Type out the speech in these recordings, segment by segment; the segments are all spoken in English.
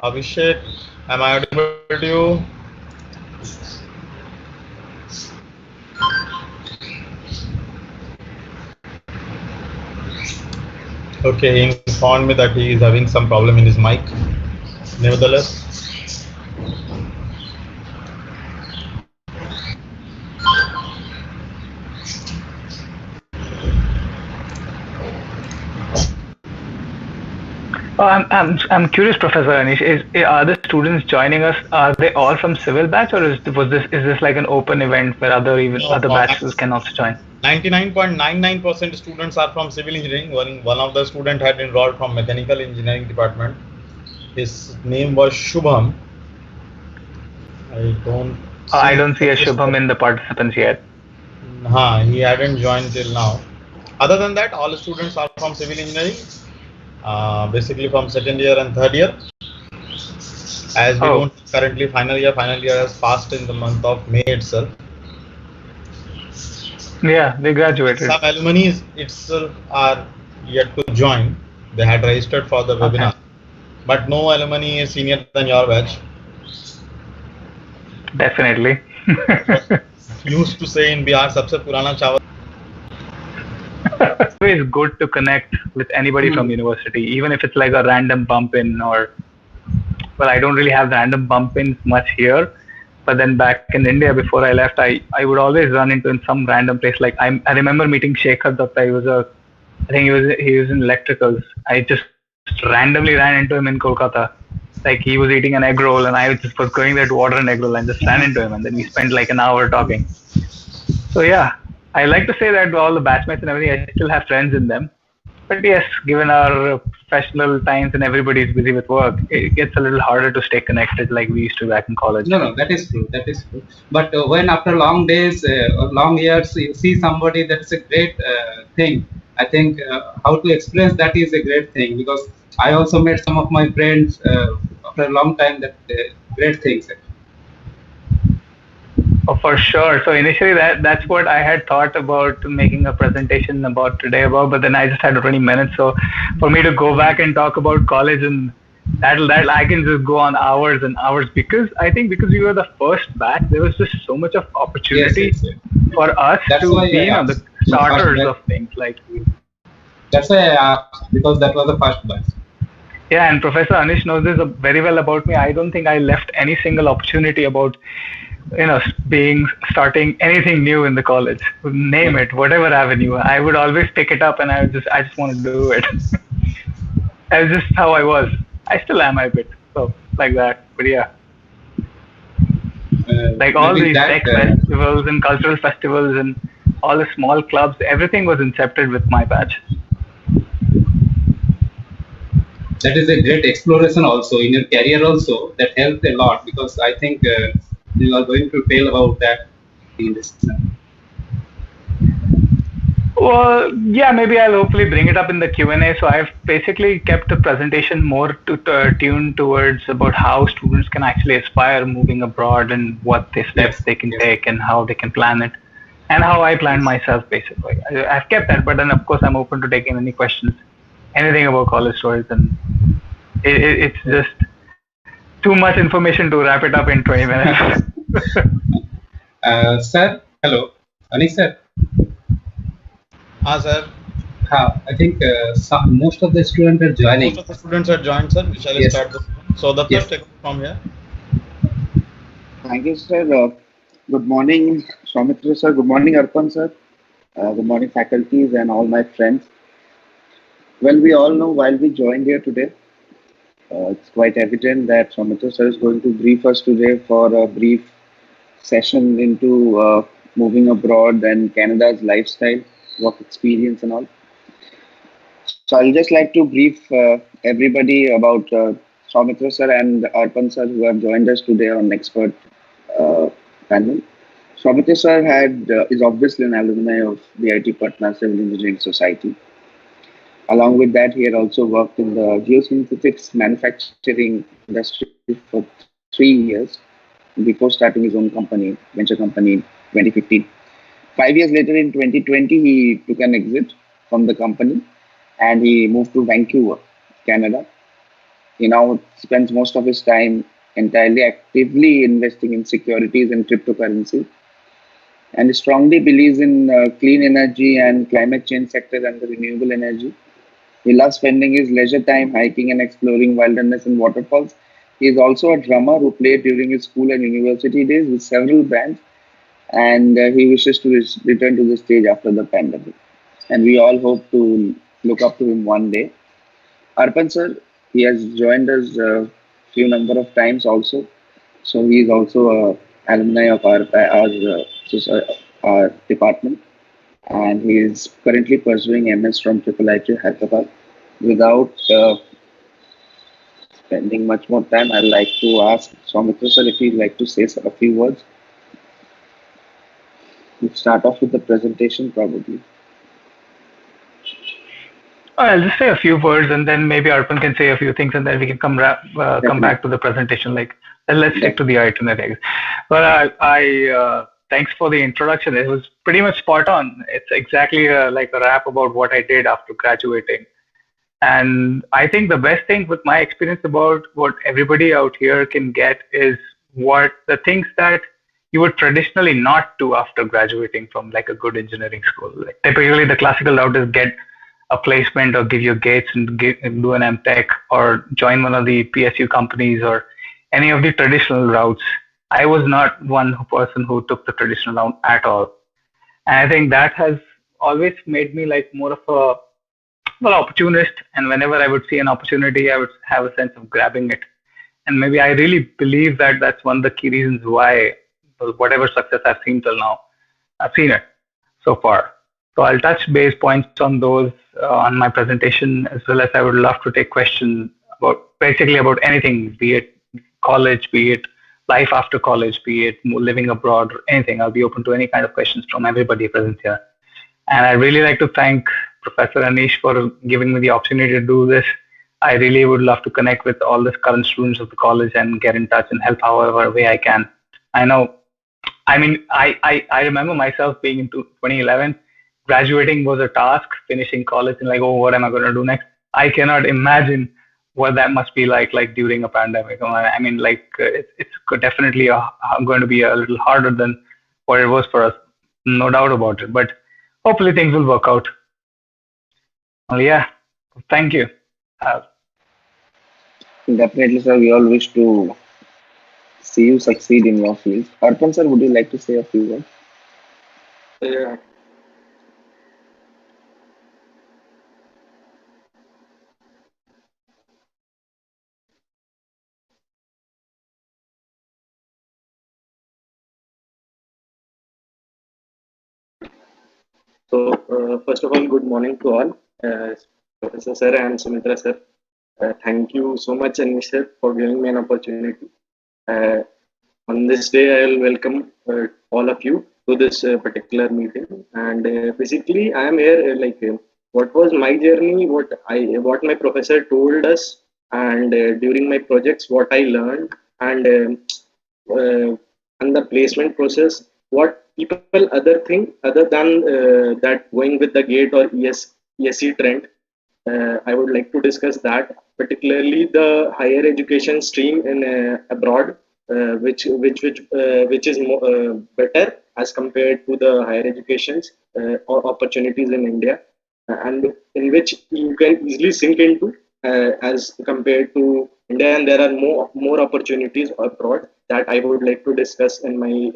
Abhishek, am I audible to you? Okay, he informed me that he is having some problem in his mic. Nevertheless, I'm curious, Professor Anish. Are the students joining us? Are they all from civil batch, or is this like an open event where other no, batches can also join? 99.99% students are from civil engineering. One of the student had enrolled from mechanical engineering department. His name was Shubham. I don't see a Shubham in the participants yet. He hadn't joined till now. Other than that, all students are from civil engineering, basically from second year and third year. As we don't currently final year has passed in the month of May itself. Yeah, they graduated. Some alumni itself are yet to join. They had registered for the webinar, but no alumni is senior than your batch. Definitely. Used to say in Bihar, "Sabse purana chawal." It's always good to connect with anybody from university, even if it's like a random bump in or. Well, I don't really have random bump ins much here, but then back in India before I left, I would always run into in some random place. Like I remember meeting Shekhar Datta. I think he was in electricals. I just randomly ran into him in Kolkata. Like he was eating an egg roll, and I just was going there to order an egg roll, and just ran into him, and then we spent like an hour talking. So yeah, I like to say that all the batchmates and everything, I still have friends in them. But yes, given our professional times and everybody's busy with work, it gets a little harder to stay connected like we used to back in college. No, that is true. That is true. But when after long days, or long years, you see somebody, that's a great thing. I think how to express that is a great thing, because I also met some of my friends after a long time. That great things. Oh, for sure. So initially that's what I had thought about making a presentation about today about, but then I just had 20 minutes. So for me to go back and talk about college, and that I can just go on hours and hours, because I think because we were the first batch, there was just so much of opportunity for us to be the starters of things. Like that's why I asked, because that was the first batch. Yeah, and Professor Anish knows this very well about me. I don't think I left any single opportunity about starting anything new in the college. Name it, whatever avenue, I would always pick it up, and I just want to do it. That's just how I was. I still am a bit so like that, but yeah. Like all these tech festivals and cultural festivals and all the small clubs, everything was incepted with my batch. That is a great exploration also in your career also. That helped a lot, because I think you are going to tell about that in this. Well, yeah, maybe I'll hopefully bring it up in the Q&A. So I've basically kept the presentation more tuned towards about how students can actually aspire moving abroad, and what steps they can take, and how they can plan it, and how I planned myself basically. I've kept that, but then of course I'm open to taking any questions, anything about college stories, and it's just too much information to wrap it up in 20 minutes. Sir, hello, Anish sir. Sir. I think most of the students are joining. Most of the students are joined, sir. We shall start this. So the first take from here. Thank you, sir. Good morning, Soumitra sir. Good morning, Arpan sir. Good morning, faculties and all my friends. Well, we all know while we joined here today, it's quite evident that Soumitra sir is going to brief us today for a brief session into moving abroad and Canada's lifestyle, work experience and all. So I'll just like to brief everybody about Soumitra sir and Arpan sir, who have joined us today on expert panel. Soumitra sir is obviously an alumni of the IIT Patna Civil Engineering Society. Along with that, he had also worked in the geosynthetics manufacturing industry for 3 years before starting his own company, venture company in 2015. 5 years later, in 2020, he took an exit from the company and he moved to Vancouver, Canada. He now spends most of his time entirely actively investing in securities and cryptocurrency, and strongly believes in clean energy and climate change sector and the renewable energy. He loves spending his leisure time hiking and exploring wilderness and waterfalls. He is also a drummer who played during his school and university days with several bands, and he wishes to return to the stage after the pandemic. And we all hope to look up to him one day. Arpan sir, he has joined us a few number of times also. So he is also a alumni of our department, and he is currently pursuing MS from IIIT Hyderabad. Without spending much more time, I'd like to ask Soumitra sir if he'd like to say a few words. We'll start off with the presentation probably. I'll just say a few words, and then maybe Arpan can say a few things, and then we can come back to the presentation. Let's stick to the itinerary. Well, thanks for the introduction. It was pretty much spot on. It's exactly like a rap about what I did after graduating. And I think the best thing with my experience about what everybody out here can get is what the things that you would traditionally not do after graduating from like a good engineering school. Like typically the classical route is get a placement or give your gates and do an MTech or join one of the PSU companies or any of the traditional routes. I was not one person who took the traditional route at all. And I think that has always made me like more of a opportunist. And whenever I would see an opportunity, I would have a sense of grabbing it. And maybe I really believe that that's one of the key reasons why whatever success I've seen till now, I've seen it so far. So I'll touch base points on those on my presentation, as well as I would love to take questions about basically about anything, be it college, be it life after college, be it living abroad or anything. I'll be open to any kind of questions from everybody present here. And I'd really like to thank Professor Anish for giving me the opportunity to do this. I really would love to connect with all the current students of the college and get in touch and help however way I can. I remember myself being in 2011, graduating was a task, finishing college and like, oh, what am I going to do next? I cannot imagine what that must be like during a pandemic. I mean, it's definitely going to be a little harder than what it was for us, no doubt about it. But hopefully things will work out. Well, yeah, thank you. Definitely, sir. We all wish to see you succeed in your field. Arpan sir, would you like to say a few words? Yeah. So, first of all, good morning to all. Professor Sir and Sumitra Sir. Thank you so much, Anish Sir, for giving me an opportunity. On this day, I will welcome all of you to this particular meeting. And basically, I am here what was my journey, what my professor told us, and during my projects, what I learned, and the placement process, what people other think other than that going with the gate or ESC trend. I would like to discuss that, particularly the higher education stream in abroad, which is better as compared to the higher educations or opportunities in India, and in which you can easily sink into as compared to India, and there are more opportunities abroad that I would like to discuss in my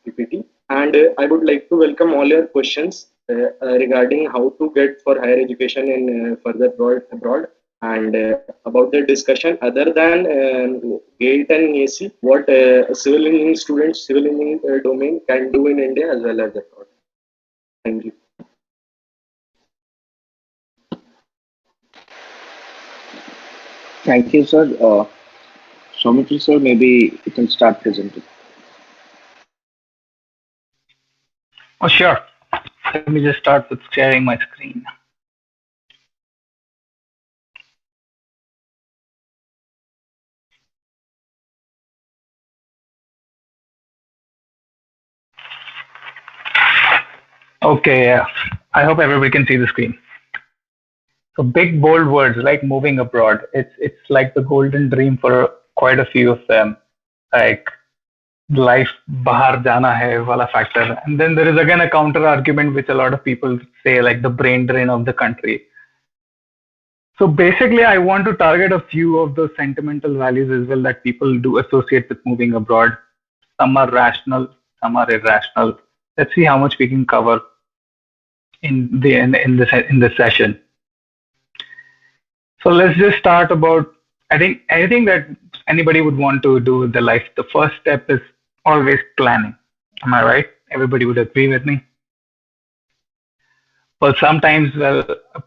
PPT. And I would like to welcome all your questions regarding how to get for higher education in further abroad, and about the discussion other than GATE and ESC, what civil engineering students, civil engineering domain can do in India as well as abroad. Thank you. Thank you, sir. Soumitra sir, maybe you can start presenting. Oh, sure. Let me just start with sharing my screen. Okay, yeah. I hope everybody can see the screen. So big bold words like moving abroad. It's like the golden dream for quite a few of them. Like life bahar jana hai wala factor. And then there is again a counter argument which a lot of people say like the brain drain of the country. So basically I want to target a few of the sentimental values as well that people do associate with moving abroad. Some are rational, some are irrational. Let's see how much we can cover in this session. So let's just start about, I think anything that anybody would want to do with their life, the first step is always planning. Am I right? Everybody would agree with me. Well, sometimes,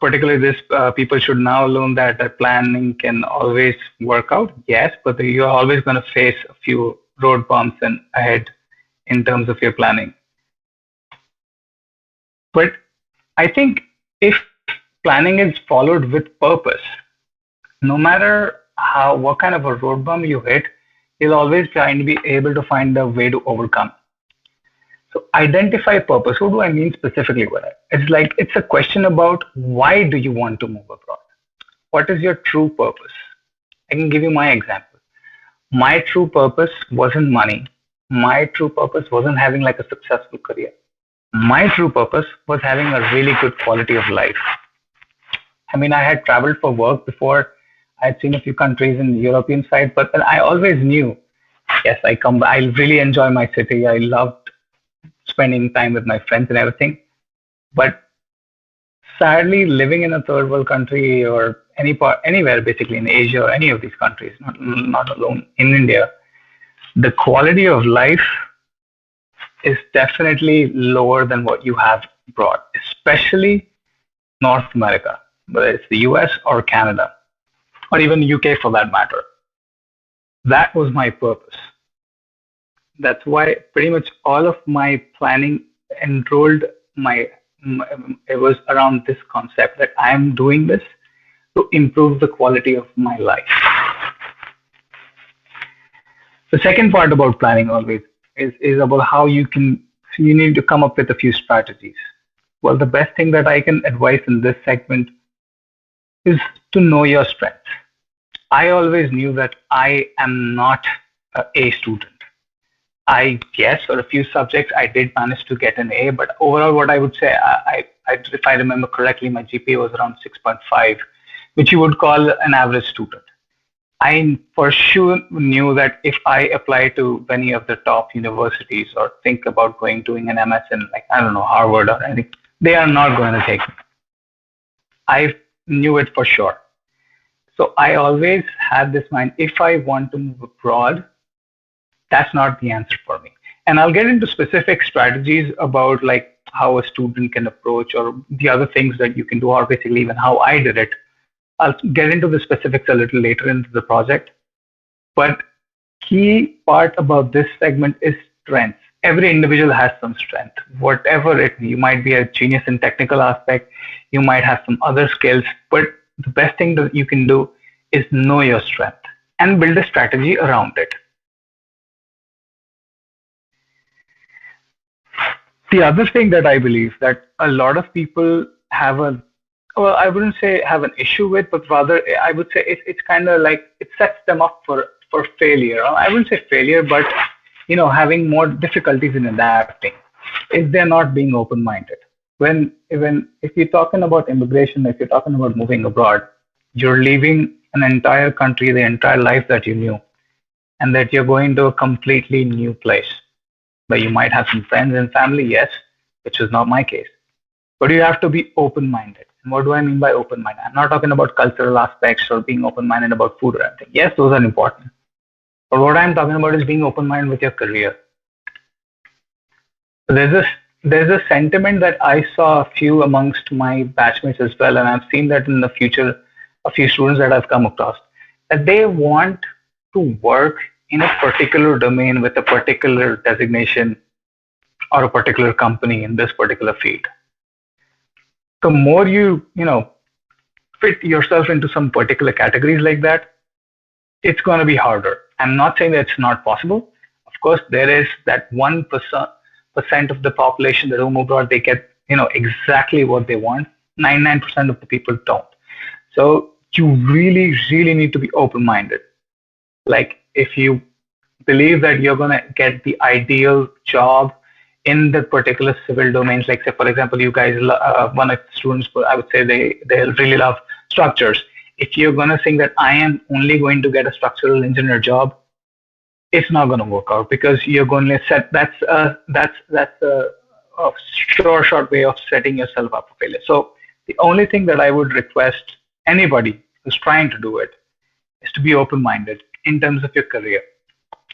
particularly this, people should now learn that planning can always work out. Yes, but you're always going to face a few road bumps and ahead in terms of your planning. But I think if planning is followed with purpose, no matter what kind of a road bump you hit, you'll always try to be able to find a way to overcome. So identify purpose. What do I mean specifically with it? It's a question about why do you want to move abroad? What is your true purpose? I can give you my example. My true purpose wasn't money. My true purpose wasn't having like a successful career. My true purpose was having a really good quality of life. I mean, I had traveled for work before. I had seen a few countries in the European side, but I always knew, yes, I really enjoy my city. I loved spending time with my friends and everything. But sadly, living in a third world country or anywhere basically in Asia or any of these countries, not alone in India, the quality of life is definitely lower than what you have abroad, especially North America, whether it's the US or Canada, or even UK for that matter. That was my purpose. That's why pretty much all of my planning it was around this concept that I'm doing this to improve the quality of my life. The second part about planning always is about how you need to come up with a few strategies. Well, the best thing that I can advise in this segment is to know your strengths. I always knew that I am not an A student. I guess for a few subjects I did manage to get an A, but overall what I would say, if I remember correctly, my GPA was around 6.5, which you would call an average student. I for sure knew that if I apply to any of the top universities or think about doing an MS in Harvard or anything, they are not going to take me. I knew it for sure. So I always had this mind, if I want to move abroad, that's not the answer for me. And I'll get into specific strategies about like how a student can approach or the other things that you can do, or basically even how I did it. I'll get into the specifics a little later into the project. But key part about this segment is strengths. Every individual has some strength. You might be a genius in technical aspect, you might have some other skills, but the best thing that you can do is know your strength and build a strategy around it. The other thing that I believe that a lot of people have I wouldn't say have an issue with, but rather I would say it's kind of like it sets them up for failure. I wouldn't say failure, but having more difficulties in adapting if they're not being open-minded. If you're talking about immigration, if you're talking about moving abroad, you're leaving an entire country, the entire life that you knew, and that you're going to a completely new place. But you might have some friends and family, yes, which is not my case. But you have to be open-minded. And what do I mean by open-minded? I'm not talking about cultural aspects or being open-minded about food or anything. Yes, those are important. But what I'm talking about is being open-minded with your career. There's a sentiment that I saw a few amongst my batchmates as well, and I've seen that in the future, a few students that I've come across, that they want to work in a particular domain with a particular designation or a particular company in this particular field. The more you fit yourself into some particular categories like that, it's going to be harder. I'm not saying that it's not possible. Of course, there is that 1% of the population that move abroad, they get exactly what they want. 99% of the people don't. So you really, really need to be open-minded. Like if you believe that you're going to get the ideal job in the particular civil domains, like say, for example, you guys, one of the students, I would say they really love structures. If you're going to think that I am only going to get a structural engineer job, it's not going to work out, because you're going to set, that's a short way of setting yourself up for failure. So the only thing that I would request anybody who's trying to do it is to be open-minded in terms of your career.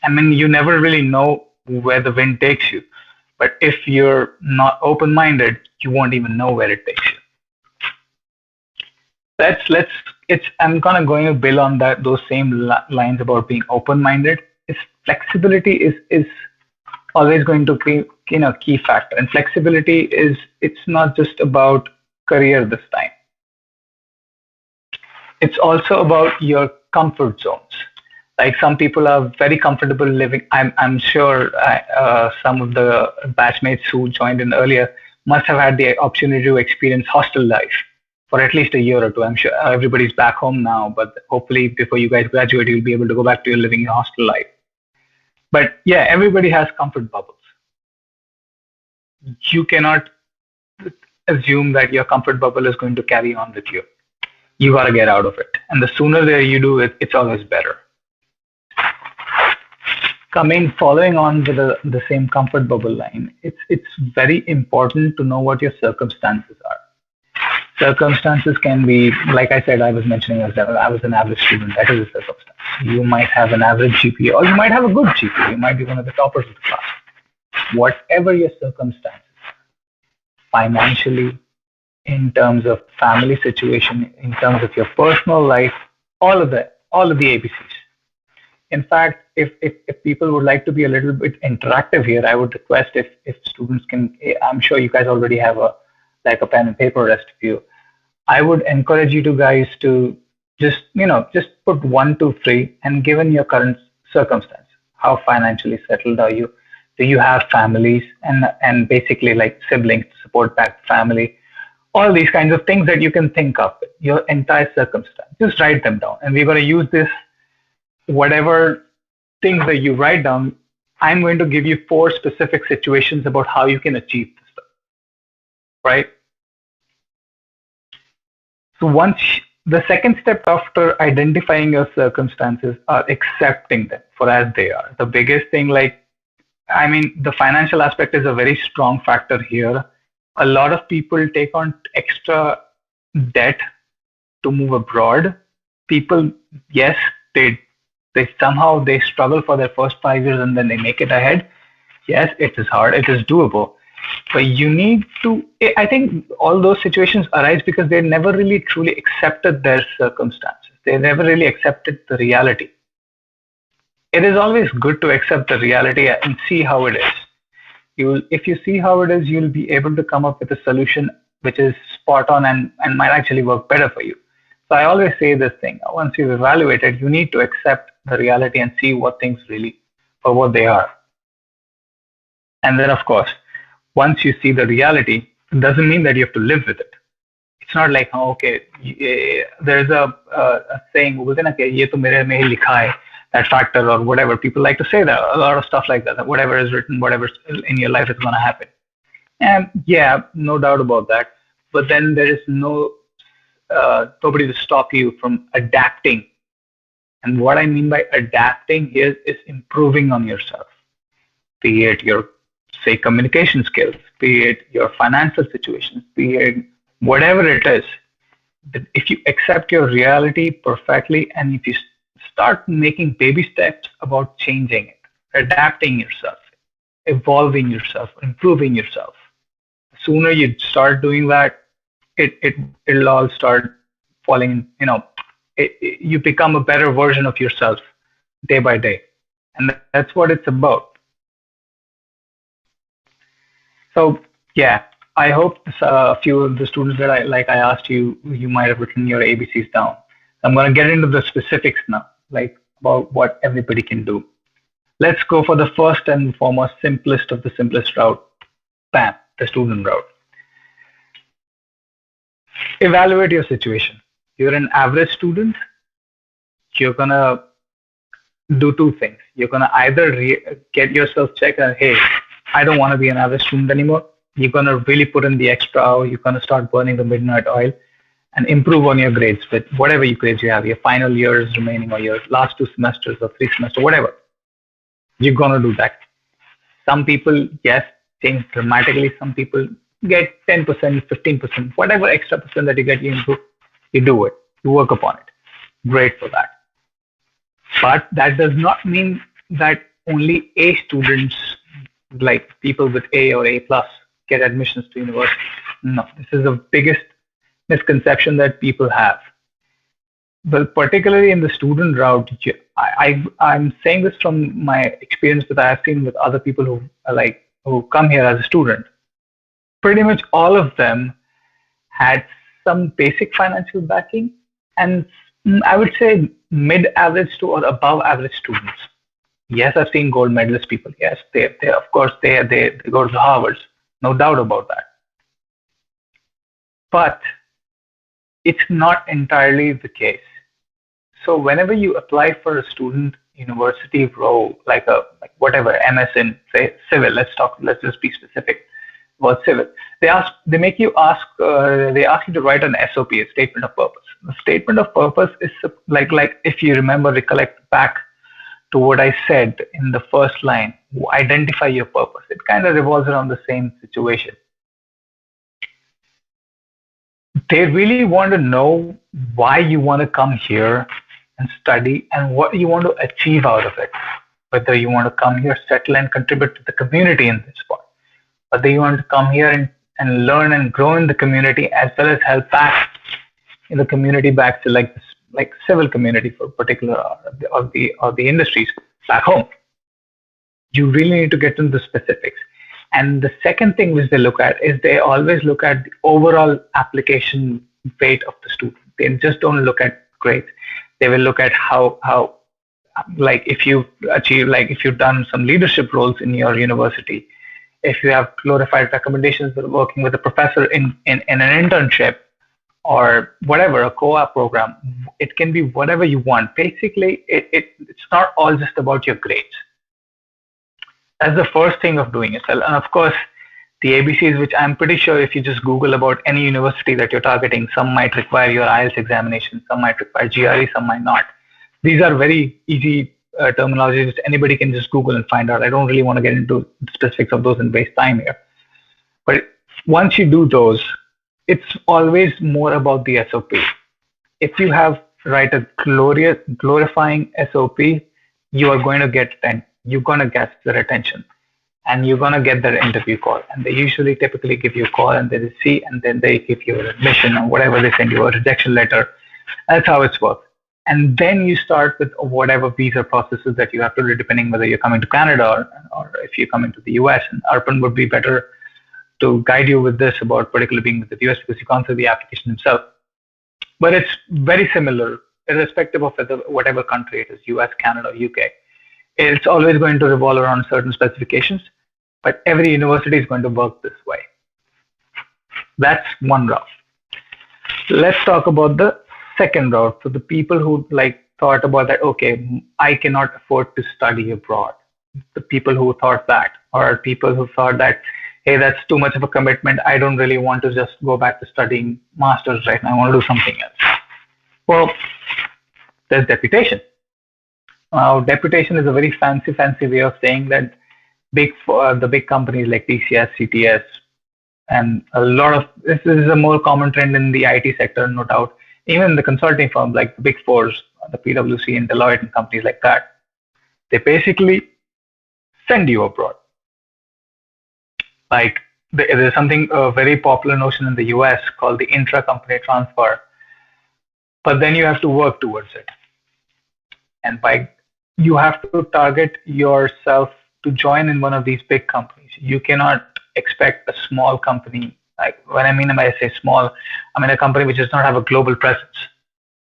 I mean, you never really know where the wind takes you, but if you're not open-minded, you won't even know where it takes you. I'm kind of going to build on those same lines about being open-minded. Flexibility is always going to be key factor, and flexibility it's not just about career this time. It's also about your comfort zones. Like some people are very comfortable living. I'm sure some of the batchmates who joined in earlier must have had the opportunity to experience hostel life for at least a year or two. I'm sure everybody's back home now, but hopefully before you guys graduate, you'll be able to go back to your living your hostel life. But yeah, everybody has comfort bubbles. You cannot assume that your comfort bubble is going to carry on with you. You got to get out of it. And the sooner that you do it, it's always better. Following on with the same comfort bubble line, it's very important to know what your circumstances are. Circumstances can be, like I said, I was mentioning as I was an average student. That is a circumstance. You might have an average GPA, or you might have a good GPA. You might be one of the toppers of the class. Whatever your circumstances, financially, in terms of family situation, in terms of your personal life, all of the ABCs. In fact, if people would like to be a little bit interactive here, I would request if students can. I'm sure you guys already have a pen and paper, rest of you. I would encourage you guys to just put 1, 2, 3, and given your current circumstance, how financially settled are you? Do you have families and basically like siblings to support back family? All these kinds of things that you can think of, your entire circumstance. Just write them down. And we're going to use this, whatever things that you write down, I'm going to give you 4 specific situations about how you can achieve this stuff. Right? So the second step after identifying your circumstances are accepting them for as they are. The biggest thing, the financial aspect is a very strong factor here. A lot of people take on extra debt to move abroad. People, yes, they somehow struggle for their first 5 years and then they make it ahead. Yes, it is hard. It is doable. But you need to, I think all those situations arise because they never really truly accepted their circumstances. They never really accepted the reality. It is always good to accept the reality and see how it is. If you see how it is, you'll be able to come up with a solution which is spot on and might actually work better for you. So I always say this thing, once you've evaluated, you need to accept the reality and see what things really for what they are. And then of course, once you see the reality, it doesn't mean that you have to live with it. It's not like, there's a saying, ye to mere mein hi likha hai, that factor or whatever. People like to say that, a lot of stuff like that whatever is written, whatever's in your life is going to happen. And yeah, no doubt about that. But then there is nobody to stop you from adapting. And what I mean by adapting here is improving on yourself. Be it your, say, communication skills, be it your financial situations, be it whatever it is. If you accept your reality perfectly and if you start making baby steps about changing it, adapting yourself, evolving yourself, improving yourself, the sooner you start doing that, it'll all start falling, you become a better version of yourself day by day. And that's what it's about. So yeah, I hope a few of the students that I asked you might have written your ABCs down. I'm going to get into the specifics now, about what everybody can do. Let's go for the first and foremost simplest of the simplest route, BAM, the student route. evaluate your situation. You're an average student, you're gonna do two things. You're gonna either get yourself checked and hey, I don't want to be an average student anymore. You're gonna really put in the extra hour. You're gonna start burning the midnight oil and improve on your grades with whatever you grades you have, your final years remaining or your last 2 semesters or 3 semesters, whatever. You're gonna do that. Some people, yes, change dramatically. Some people get 10%, 15%, whatever extra percent that you get, you improve, you do it, you work upon it. Great for that. But that does not mean that only A students, like people with A or A plus, get admissions to university. No, this is the biggest misconception that people have. Well, particularly in the student route, I'm saying this from my experience that I have seen with other people who come here as a student. Pretty much all of them had some basic financial backing, and I would say mid-average to or above average students. Yes, I've seen gold medalist people. Yes, they of course they go to the Harvards, no doubt about that. But it's not entirely the case. So whenever you apply for a student university role, like whatever MS in say civil, let's just be specific about civil. They ask you to write an SOP, a statement of purpose. The statement of purpose is like if you recollect back to what I said in the first line, identify your purpose. It kind of revolves around the same situation. They really want to know why you want to come here and study and what you want to achieve out of it. Whether you want to come here, settle and contribute to the community in this part. Whether you want to come here and learn and grow in the community as well as help back in the community back to like civil community for particular of the industries back home. You really need to get into the specifics. And the second thing which they look at is they always look at the overall application rate of the student. They just don't look at grades. They will look at how like if you've achieved, like if you've done some leadership roles in your university, if you have glorified recommendations for working with a professor in an internship or whatever, a co-op program, it can be whatever you want. Basically, it's not all just about your grades. That's the first thing of doing it. And of course, the ABCs, which I'm pretty sure if you just Google about any university that you're targeting, some might require your IELTS examination, some might require GRE, some might not. These are very easy terminologies which anybody can just Google and find out. I don't really want to get into the specifics of those and waste time here. But once you do those, it's always more about the SOP. If you write a glorifying SOP, you are going to get their attention and you're going to get their interview call. And they usually typically give you a call and they see, and then they give you an admission or whatever, they send you a rejection letter. That's how it's worked. And then you start with whatever visa processes that you have to do, depending whether you're coming to Canada or if you're coming to the US. And Arpan would be better to guide you with this about particularly being with the US because you can't see the application himself. But it's very similar, irrespective of whatever country it is, US, Canada, UK. It's always going to revolve around certain specifications, but every university is going to work this way. That's one route. Let's talk about the second route. For the people who thought about that, okay, I cannot afford to study abroad. The people who thought that, or people who thought that, hey, that's too much of a commitment. I don't really want to just go back to studying masters right now. I want to do something else. Well, there's deputation. Deputation is a very fancy way of saying that the big companies like TCS, CTS, and a lot of this is a more common trend in the IT sector, no doubt. Even the consulting firms like the Big Fours, the PwC and Deloitte and companies like that, they basically send you abroad. Like there's something, a very popular notion in the US called the intra-company transfer, but then you have to work towards it. And you have to target yourself to join in one of these big companies. You cannot expect a small company. Like when I say small, I mean a company which does not have a global presence.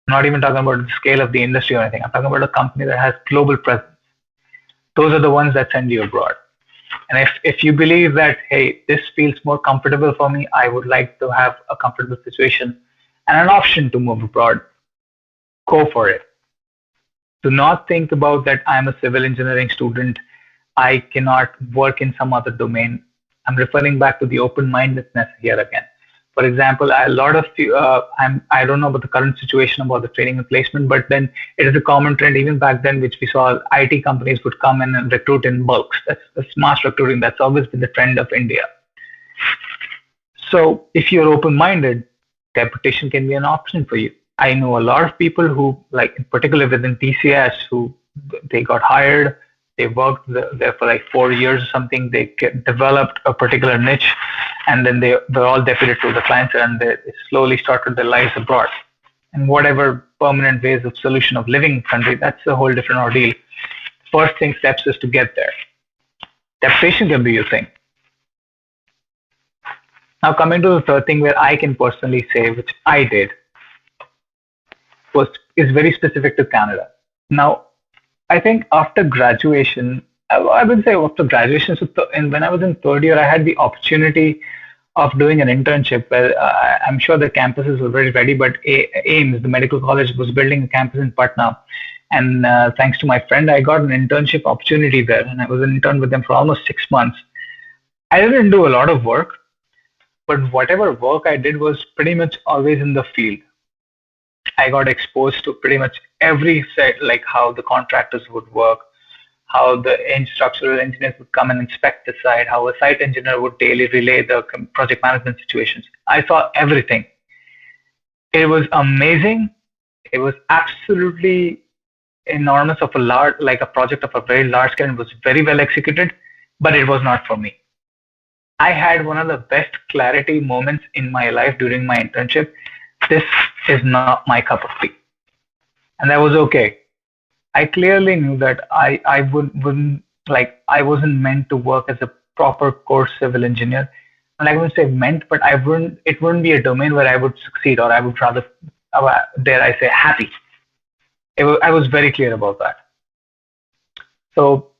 I'm not even talking about the scale of the industry or anything. I'm talking about a company that has global presence. Those are the ones that send you abroad. And if you believe that, hey, this feels more comfortable for me, I would like to have a comfortable situation and an option to move abroad, go for it. Do not think about that I'm a civil engineering student, I cannot work in some other domain. I'm referring back to the open-mindedness here again. For example, a lot of I don't know about the current situation about the training and placement, but then it is a common trend even back then, which we saw IT companies would come in and recruit in bulks. That's mass recruiting. That's always been the trend of India. So if you're open-minded, deputation can be an option for you. I know a lot of people who, like in particular within TCS, who they got hired, they worked there for like 4 years or something. They developed a particular niche, and then they're all deputed to the clients, and they slowly started their lives abroad. And whatever permanent ways of solution of living in country, that's a whole different ordeal. First thing steps is to get there. Deputation can be your thing. Now coming to the third thing where I can personally say, which I did, is very specific to Canada. Now, I think after graduation, I would say after graduation, so when I was in third year, I had the opportunity of doing an internship where I'm sure the campuses were very ready, but AIIMS, the medical college, was building a campus in Patna. And thanks to my friend, I got an internship opportunity there. And I was an intern with them for almost 6 months. I didn't do a lot of work, but whatever work I did was pretty much always in the field. I got exposed to pretty much every set, like how the contractors would work, how the structural engineers would come and inspect the site, how a site engineer would daily relay the project management situations. I saw everything. It was amazing. It was absolutely enormous of a large, like a project of a very large scale. It was very well executed, but it was not for me. I had one of the best clarity moments in my life during my internship. This is not my cup of tea. And that was okay. I clearly knew that I wouldn't like, I wasn't meant to work as a proper core civil engineer. And I wouldn't say meant, but it wouldn't be a domain where I would succeed, or I would rather, dare I say, happy. I was very clear about that. So,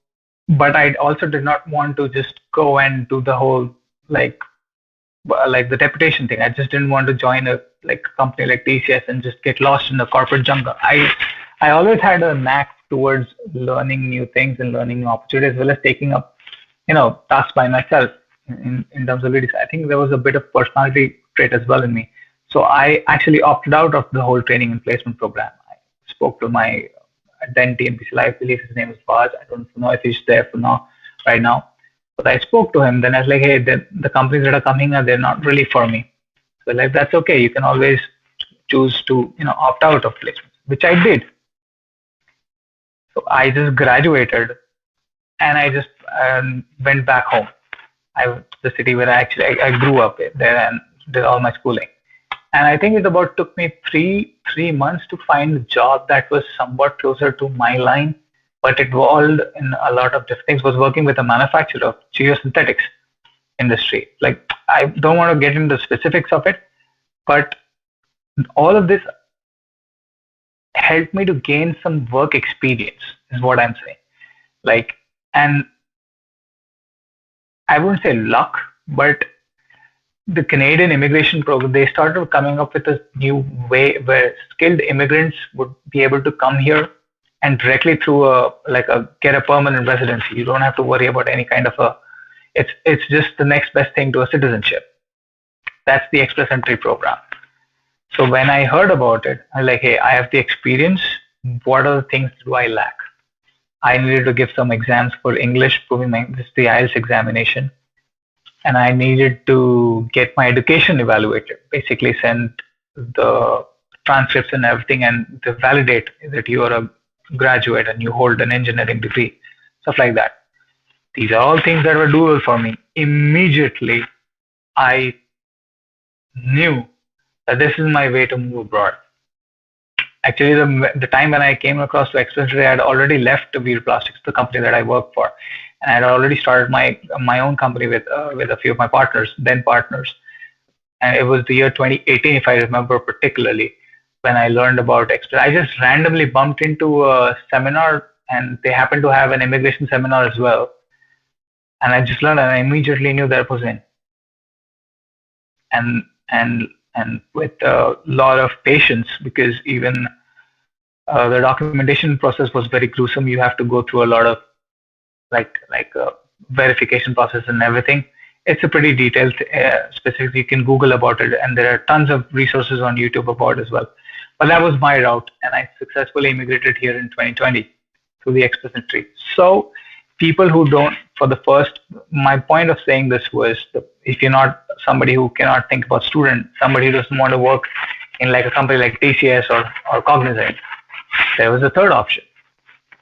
but I also did not want to just go and do the whole, like the deputation thing. I just didn't want to join a company like TCS and just get lost in the corporate jungle. I always had a knack towards learning new things and learning new opportunities, as well as taking up, tasks by myself in terms of leadership. I think there was a bit of personality trait as well in me. So I actually opted out of the whole training and placement program. I spoke to my then TNPC, I believe his name is Baz. I don't know if he's there right now. But I spoke to him. Then I was like, hey, the companies that are coming here, they're not really for me. So like, that's okay. You can always choose to, opt out of placements, which I did. So I just graduated and I just went back home. The city where I grew up there and did all my schooling. And I think it took me three months to find a job that was somewhat closer to my line, but it involved in a lot of different things. Was working with a manufacturer of geosynthetics industry. Like, I don't want to get into the specifics of it, but all of this helped me to gain some work experience, is what I'm saying. And I wouldn't say luck, but the Canadian immigration program, they started coming up with a new way where skilled immigrants would be able to come here and directly through get a permanent residency. You don't have to worry about any kind of it's just the next best thing to a citizenship. That's the Express Entry program. So when I heard about it, I'm like, hey, I have the experience. What other things do I lack? I needed to give some exams for English, proving the IELTS examination. And I needed to get my education evaluated, basically send the transcripts and everything and to validate that you are a graduate and you hold an engineering degree, stuff like that. These are all things that were doable for me. Immediately, I knew that this is my way to move abroad. Actually, the time when I came across to Express Entry, I had already left Veer Plastics, the company that I work for. And I had already started my own company with a few of my partners. And it was the year 2018, if I remember particularly, when I learned about Express. I just randomly bumped into a seminar, and they happened to have an immigration seminar as well. and I just learned, and I immediately knew that was in. And with a lot of patience, because even the documentation process was very gruesome. You have to go through a lot of like verification process and everything. It's a pretty detailed, specific. You can Google about it, and there are tons of resources on YouTube about it as well. But that was my route, and I successfully immigrated here in 2020 through the express entry. So people who don't, for the first, my point of saying this was, if you're not somebody who cannot think about student, somebody who doesn't want to work in like a company like TCS or Cognizant, there was a third option,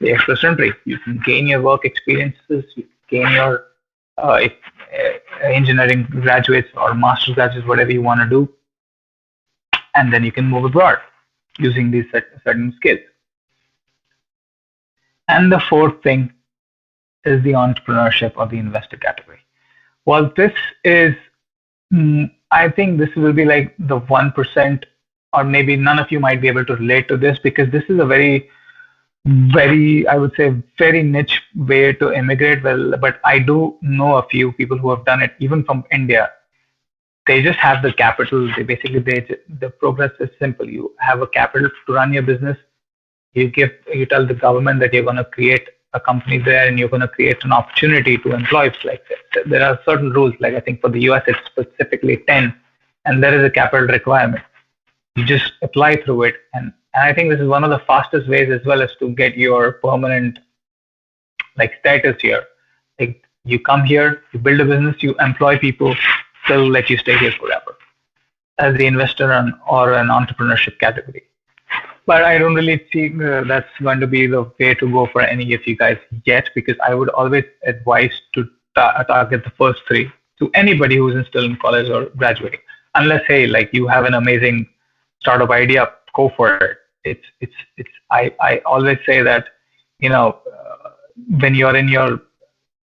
the express entry. You can gain your work experiences, you gain your engineering graduates or master's graduates, whatever you want to do, and then you can move abroad using these certain skills. And the fourth thing is the entrepreneurship or the investor category. Well, this is, I think this will be like the 1%, or maybe none of you might be able to relate to this, because this is a very, I would say, very niche way to immigrate. Well, but I do know a few people who have done it, even from India. They just have the capital. The progress is simple. You have a capital to run your business. You tell the government that you're going to create a company there, and you're going to create an opportunity to employ. Like there are certain rules. Like I think for the US it's specifically 10, and there is a capital requirement. You just apply through it, and I think this is one of the fastest ways as well as to get your permanent like status here. Like you come here, you build a business, you employ people, they'll let you stay here forever as the investor or an entrepreneurship category. But I don't really think that's going to be the way to go for any of you guys yet, because I would always advise to target the first three to anybody who's still in college or graduating. Unless, hey, like you have an amazing startup idea, go for it. I always say that, when you're in your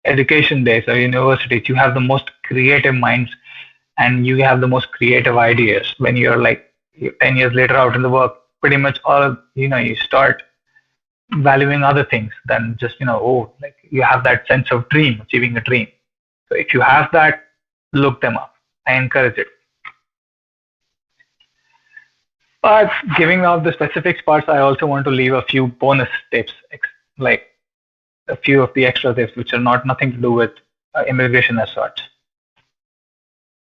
education days or universities, you have the most creative minds and you have the most creative ideas. When you're like 10 years later out in the work, pretty much all, you start valuing other things than just, like you have that sense of achieving a dream. So if you have that, look them up. I encourage it. But giving out the specifics parts, I also want to leave a few bonus tips, like a few of the extra tips, which are nothing to do with immigration as such.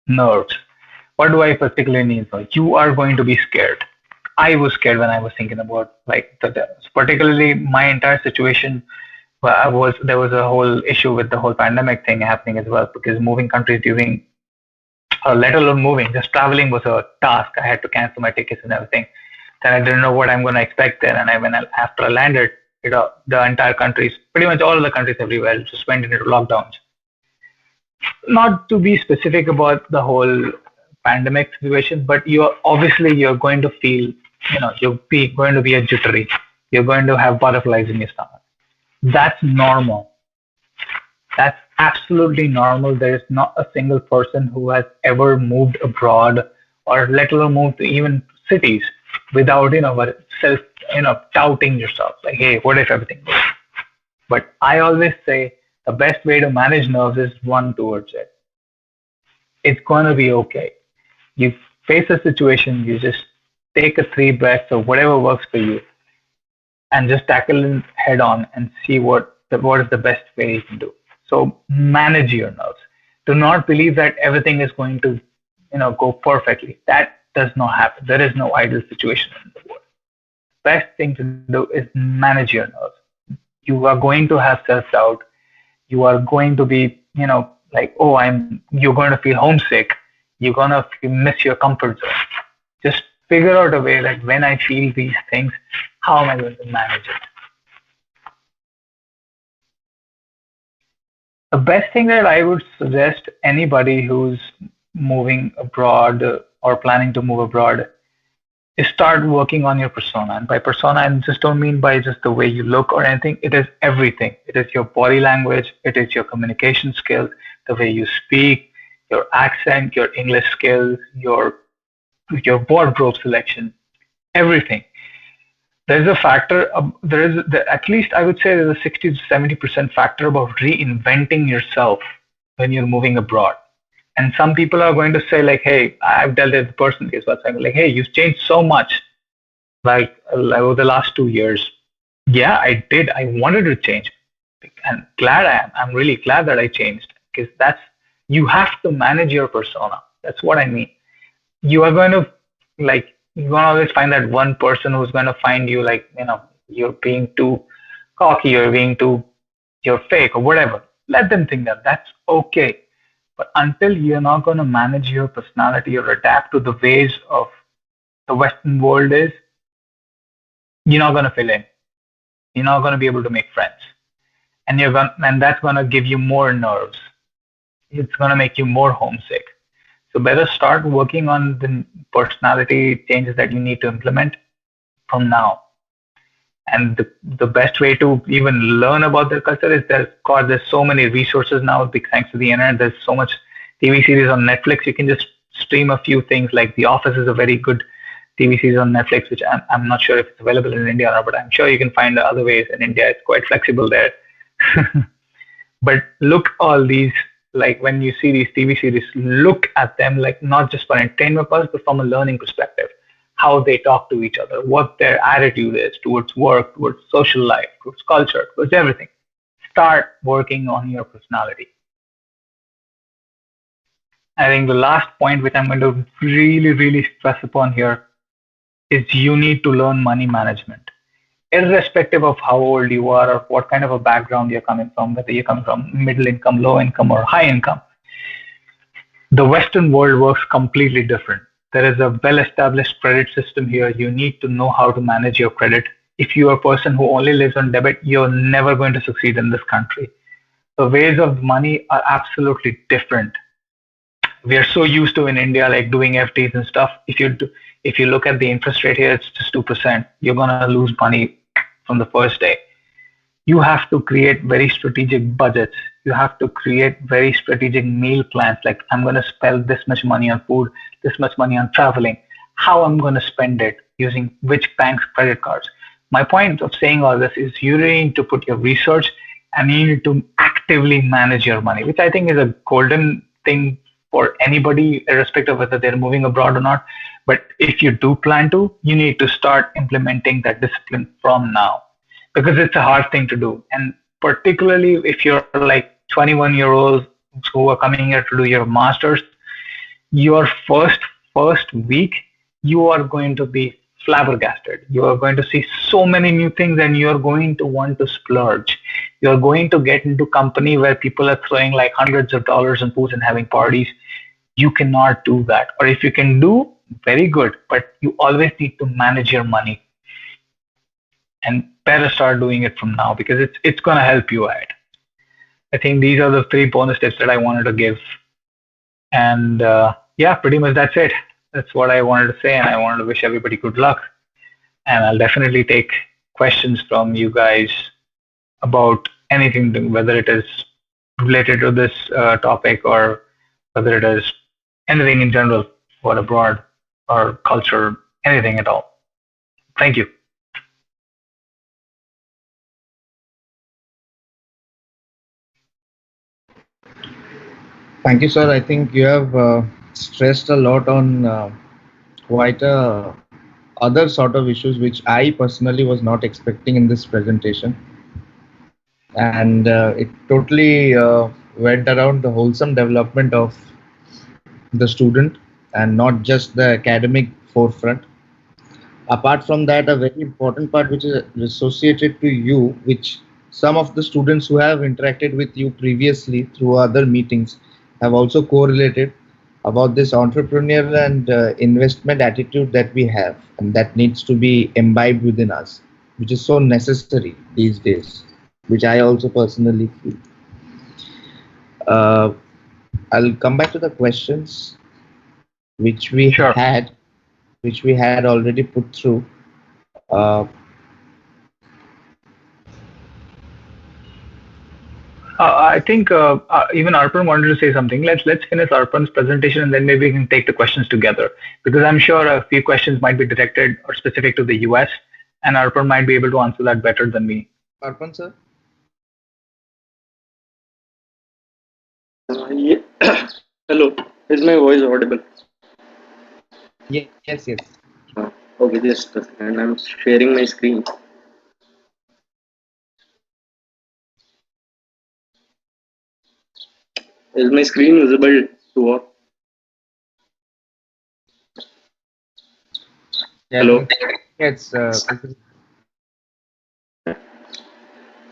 Nerves. What do I particularly mean? You are going to be scared. I was scared when I was thinking about particularly my entire situation. There was a whole issue with the whole pandemic thing happening as well, because moving countries during, let alone moving, just traveling was a task. I had to cancel my tickets and everything. Then I didn't know what I'm going to expect there. And after I landed, the entire countries, pretty much all of the countries everywhere, just went into lockdowns. Not to be specific about the whole pandemic situation, but you're going to feel, you're going to be a jittery. You're going to have butterflies in your stomach. That's normal. That's absolutely normal. There is not a single person who has ever moved abroad, or let alone moved to even cities, without doubting yourself. Like, hey, what if everything goes? But I always say the best way to manage nerves is run towards it. It's going to be okay. You face a situation, you just take a 3 breaths or whatever works for you, and just tackle it head on and see what is the best way you can do. So manage your nerves. Do not believe that everything is going to, go perfectly. That does not happen. There is no ideal situation in the world. Best thing to do is manage your nerves. You are going to have self-doubt. You are going to be, you're going to feel homesick. You're going to miss your comfort zone. Just figure out a way that when I feel these things, how am I going to manage it? The best thing that I would suggest anybody who's moving abroad or planning to move abroad is start working on your persona. And by persona, I just don't mean by just the way you look or anything. It is everything. It is your body language. It is your communication skills, the way you speak, your accent, your English skills, your wardrobe selection, everything. there's a factor, at least I would say there's a 60 to 70% factor about reinventing yourself when you're moving abroad. And some people are going to say like, hey, I've dealt with the person case, but saying like, hey, you've changed so much like over the last 2 years. Yeah, I did. I wanted to change, and glad I am. I'm really glad that I changed, because you have to manage your persona. That's what I mean. You are going to you're going to always find that one person who's going to find you like, you're being too cocky, you're fake or whatever. Let them think that. That's okay. But until you're not going to manage your personality or adapt to the ways of the Western world is, you're not going to fill in. You're not going to be able to make friends. And that's going to give you more nerves. It's going to make you more homesick. So better start working on the personality changes that you need to implement from now. And the best way to even learn about their culture is there's so many resources now, big thanks to the internet. There's so much TV series on Netflix. You can just stream a few things. Like The Office is a very good TV series on Netflix, which I'm not sure if it's available in India or not, but I'm sure you can find other ways in India. It's quite flexible there. But look all these, like when you see these TV series, look at them like not just for entertainment purposes, but from a learning perspective. How they talk to each other, what their attitude is towards work, towards social life, towards culture, towards everything. Start working on your personality. I think the last point, which I'm going to really, really stress upon here, is you need to learn money management. Irrespective of how old you are or what kind of a background you're coming from, whether you're coming from middle income, low income, or high income, the Western world works completely different. There is a well-established credit system here. You need to know how to manage your credit. If you are a person who only lives on debit, you're never going to succeed in this country. The ways of money are absolutely different. We are so used to in India, like doing FDs and stuff. If you look at the interest rate here, it's just 2%. You're gonna lose money from the first day. You have to create very strategic budgets. You have to create very strategic meal plans. Like, I'm going to spend this much money on food, this much money on traveling, how I'm going to spend it, using which bank's credit cards. My point of saying all this is you really need to put your research and you need to actively manage your money, which I think is a golden thing for anybody, irrespective of whether they're moving abroad or not. But if you do plan to, you need to start implementing that discipline from now, because it's a hard thing to do. And particularly if you're like 21-year-olds who are coming here to do your master's, your first week, you are going to be flabbergasted. You are going to see so many new things and you are going to want to splurge. You are going to get into company where people are throwing like hundreds of dollars in booths and having parties. You cannot do that. Or if you can do, very good, but you always need to manage your money. And better start doing it from now, because it's going to help you ahead. I think these are the 3 bonus tips that I wanted to give. And yeah, pretty much that's it. That's what I wanted to say, and I wanted to wish everybody good luck. And I'll definitely take questions from you guys about anything, whether it is related to this topic or whether it is anything in general for abroad or culture, anything at all. Thank you. Thank you, sir. I think you have stressed a lot on quite other sort of issues which I personally was not expecting in this presentation. And it totally went around the wholesome development of the student and not just the academic forefront. Apart from that, a very important part which is associated to you, which some of the students who have interacted with you previously through other meetings have also correlated about this entrepreneurial and investment attitude that we have, and that needs to be imbibed within us, which is so necessary these days, which I also personally feel. I'll come back to the questions which we had already put through. I think even Arpan wanted to say something. Let's finish Arpan's presentation and then maybe we can take the questions together, because I'm sure a few questions might be directed or specific to the US, and Arpan might be able to answer that better than me. Arpan sir? Hello, is my voice audible? Yes. Okay, just a second. I'm sharing my screen. Is my screen visible to all? Yeah, Hello. It's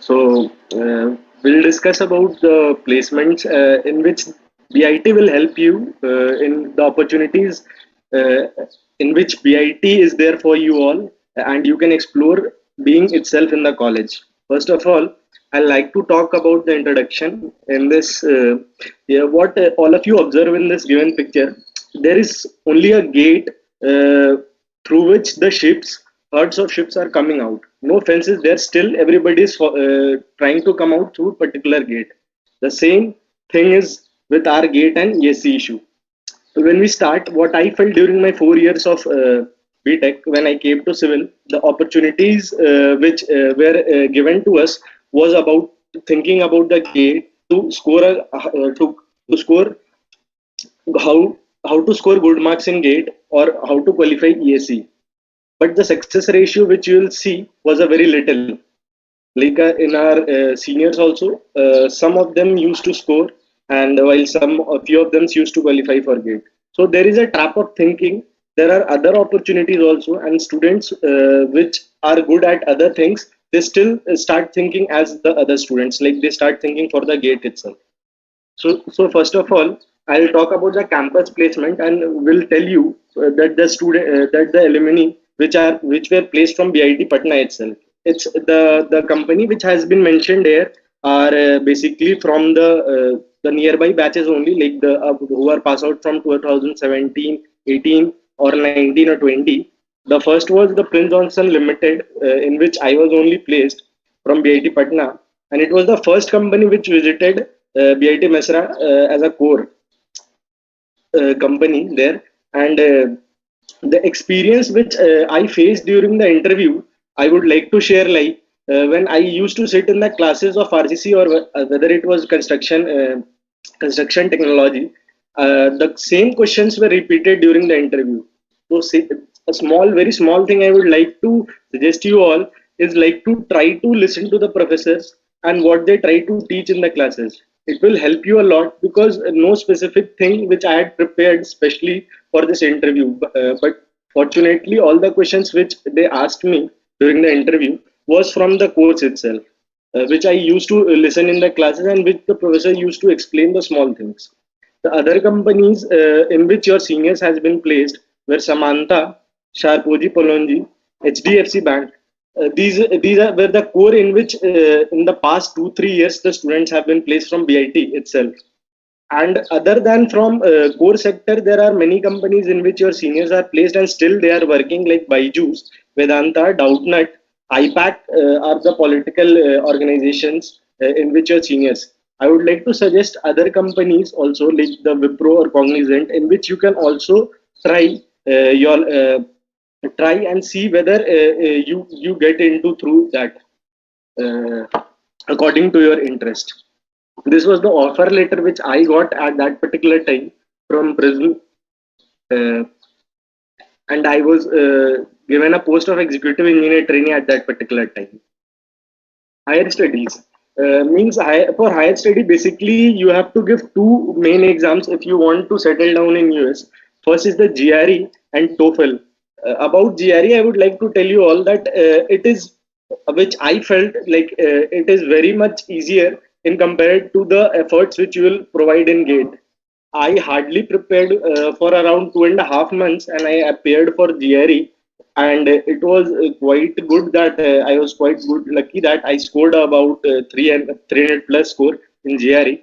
So we'll discuss about the placements in which BIT will help you in the opportunities uh, in which BIT is there for you all, and you can explore being itself in the college. First of all, I like to talk about the introduction in this. What all of you observe in this given picture, there is only a gate through which the ships, herds of ships are coming out. No fences there. Still, everybody is trying to come out through particular gate. The same thing is with our gate and ESC issue. So when we start, what I felt during my 4 years of BTech, when I came to civil, the opportunities which were given to us was about thinking about the gate to score to score how to score good marks in gate or how to qualify ESC. But the success ratio which you will see was a very little. Like in our seniors also, some of them used to score, and while a few of them used to qualify for gate. So there is a trap of thinking there are other opportunities also, and students which are good at other things, they still start thinking as the other students, like they start thinking for the gate itself. So first of all, I'll talk about the campus placement and will tell you that the alumni which were placed from BIT Patna itself. It's the company which has been mentioned here are basically from the nearby batches only, like the who are passed out from 2017, 18, or 19 or 20. The first was the Prince Johnson Limited, in which I was only placed from BIT Patna, and it was the first company which visited BIT Mesra as a core company there. And the experience which I faced during the interview, I would like to share. Like when I used to sit in the classes of RCC, or whether it was construction technology, the same questions were repeated during the interview. So a very small thing I would like to suggest you all is like to try to listen to the professors and what they try to teach in the classes. It will help you a lot, because no specific thing which I had prepared especially for this interview. But fortunately, all the questions which they asked me during the interview was from the course itself, which I used to listen in the classes, and which the professor used to explain the small things. The other companies in which your seniors has been placed were Samantha, Sharpoji Polonji, HDFC Bank. These were the core in which in the past 2-3 years the students have been placed from BIT itself. And other than from core sector, there are many companies in which your seniors are placed and still they are working, like Byju's, Vedanta, Doubtnut, IPAC are the political organizations in which your seniors. I would like to suggest other companies also, like the Wipro or Cognizant, in which you can also try your try and see whether you get into through that according to your interest. This was the offer letter which I got at that particular time from Prism, uh, and I was given a post of executive engineer trainee at that particular time. Higher studies means for higher study, basically you have to give two main exams if you want to settle down in US. First is the GRE and TOEFL. About GRE, I would like to tell you all that it is, which I felt like it is very much easier in compared to the efforts which you will provide in GATE. I hardly prepared for around 2.5 months, and I appeared for GRE, and it was quite good that I was quite good, lucky that I scored about 300 plus score in GRE,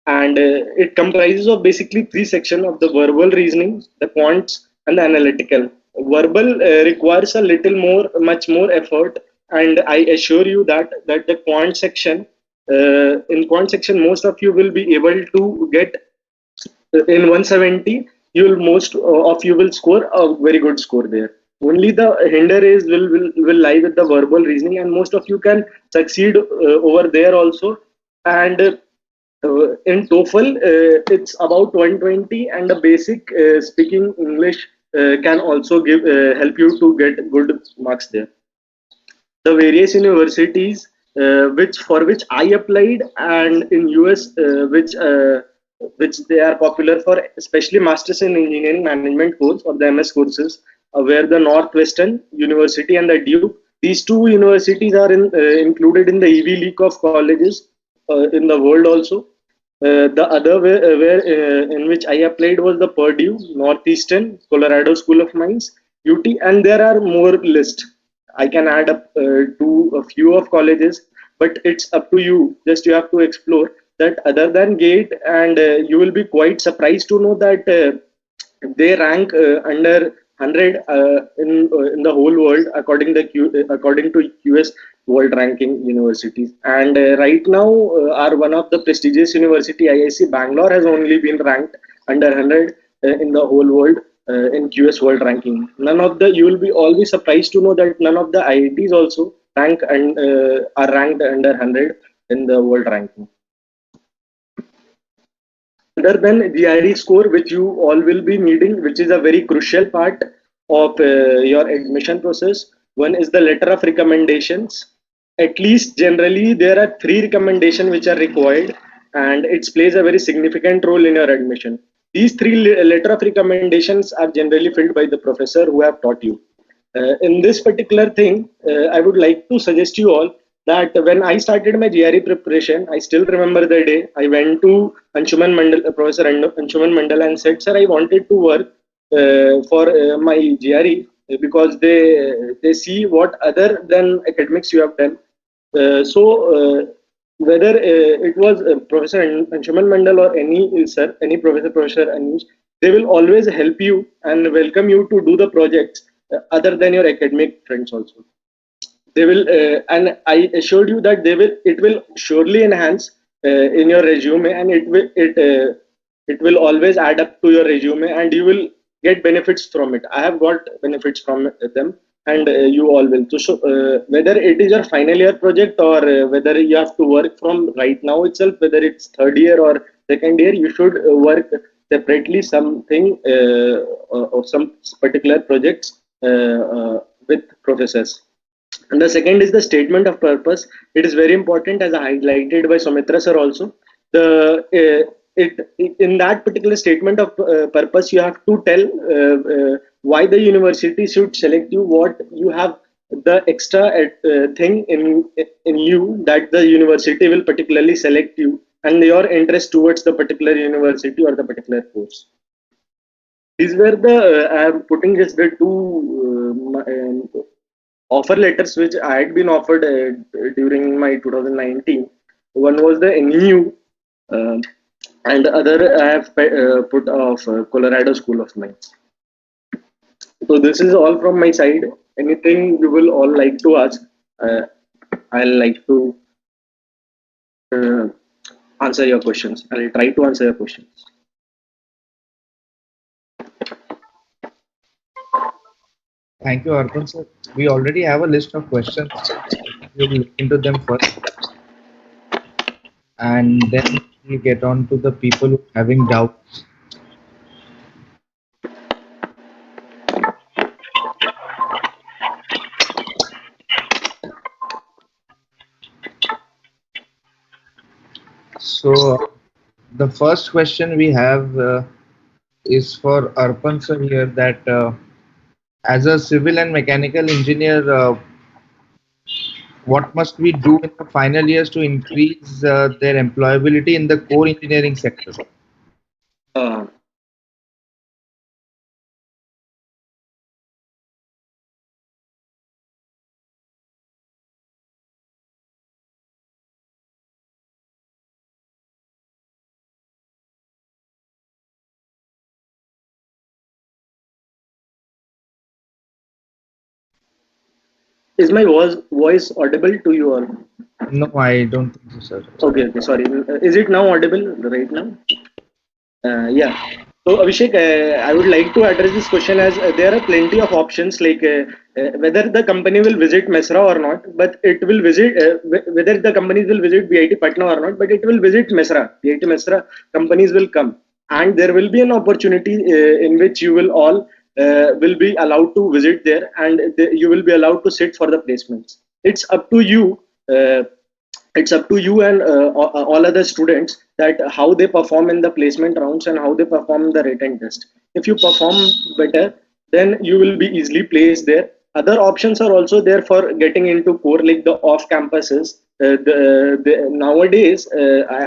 and it comprises of basically three sections of the verbal reasoning, the quants, and the analytical. Verbal requires a little more, much more effort, and I assure you that the quant section, in quant section, most of you will be able to get in 170. You will most of you will score a very good score there. only the hinder is will lie with the verbal reasoning, and most of you can succeed over there also. And in TOEFL, it's about 120, and the basic speaking English can also give help you to get good marks there. The various universities which I applied, and in US which they are popular for, especially Masters in Engineering Management course or the MS courses, where the Northwestern University and the Duke, these two universities are included in the EV League of colleges in the world also. The other in which I applied was the Purdue, Northeastern, Colorado School of Mines, UT, and there are more list. I can add up to a few of colleges, but it's up to you. Just you have to explore that. Other than GATE, and you will be quite surprised to know that they rank under 100 in the whole world according to US world ranking universities. And right now are one of the prestigious university, IIC Bangalore, has only been ranked under 100 in the whole world in QS world ranking. None of the You will be always surprised to know that none of the IITs also rank and are ranked under 100 in the world ranking. Other than GRE score, which you all will be needing, which is a very crucial part of your admission process, one is the letter of recommendations. At least generally there are 3 recommendations which are required, and it plays a very significant role in your admission. These 3 letter of recommendations are generally filled by the professor who have taught you. In this particular thing, I would like to suggest you all that when I started my GRE preparation, I still remember the day I went to Anshuman Mandal, Professor Anshuman Mandal, and said, "Sir, I wanted to work for my GRE because they see what other than academics you have done." Whether it was Professor Anshuman Mandal or any Professor Anish, they will always help you and welcome you to do the projects other than your academic friends also. They will and I assured you that it will surely enhance in your resume, and it will always add up to your resume, and you will get benefits from it. I have got benefits from them, and you all will. So whether it is your final year project or whether you have to work from right now itself, whether it's third year or second year, you should work separately something or some particular projects with professors. And the second is the statement of purpose. It is very important, as highlighted by Soumitra sir also. In that particular statement of purpose, you have to tell why the university should select you, what you have the extra thing in you that the university will particularly select you, and your interest towards the particular university or the particular course. These were the I am putting just the 2 offer letters which I had been offered during my 2019. One was the NEU, and the other I have put of Colorado School of Mines. So this is all from my side. Anything you will all like to ask, I'll like to answer your questions. I'll try to answer your questions. Thank you, Arpan sir. We already have a list of questions. We'll look into them first, and then we'll get on to the people who are having doubts. So the first question we have is for Arpan sir here, that as a civil and mechanical engineer, what must we do in the final years to increase their employability in the core engineering sector? Is my voice audible to you all? No, I don't think so, sir. Okay, sorry. Is it now audible right now? Yeah. So Abhishek, I would like to address this question as there are plenty of options like whether the company will visit Mesra or not, but it will visit whether the companies will visit BIT Patna or not, but it will visit Mesra. BIT Mesra companies will come, and there will be an opportunity in which you will all will be allowed to visit there, and you will be allowed to sit for the placements. It's up to you. It's up to you and all other students that how they perform in the placement rounds and how they perform in the written test. If you perform better, then you will be easily placed there. Other options are also there for getting into core, like the off campuses. Nowadays,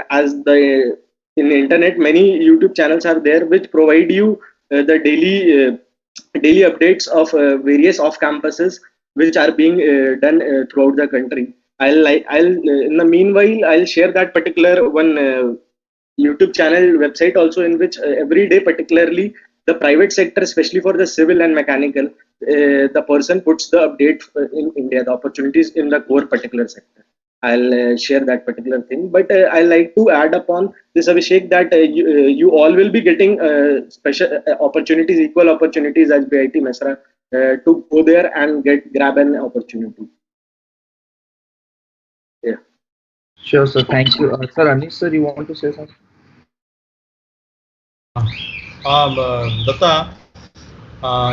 as the in the internet, many YouTube channels are there which provide you the daily updates of various off campuses which are being done throughout the country. I'll in the meanwhile I'll share that particular one YouTube channel website also, in which every day, particularly the private sector, especially for the civil and mechanical, the person puts the update in India, the opportunities in the core particular sector. I'll share that particular thing, but I like to add upon this, Abhishek, that you all will be getting special opportunities, equal opportunities as BIT Mesra to go there and grab an opportunity. Yeah. Sure, sir. Thank you. Sir, Anish, sir, you want to say something? Datta,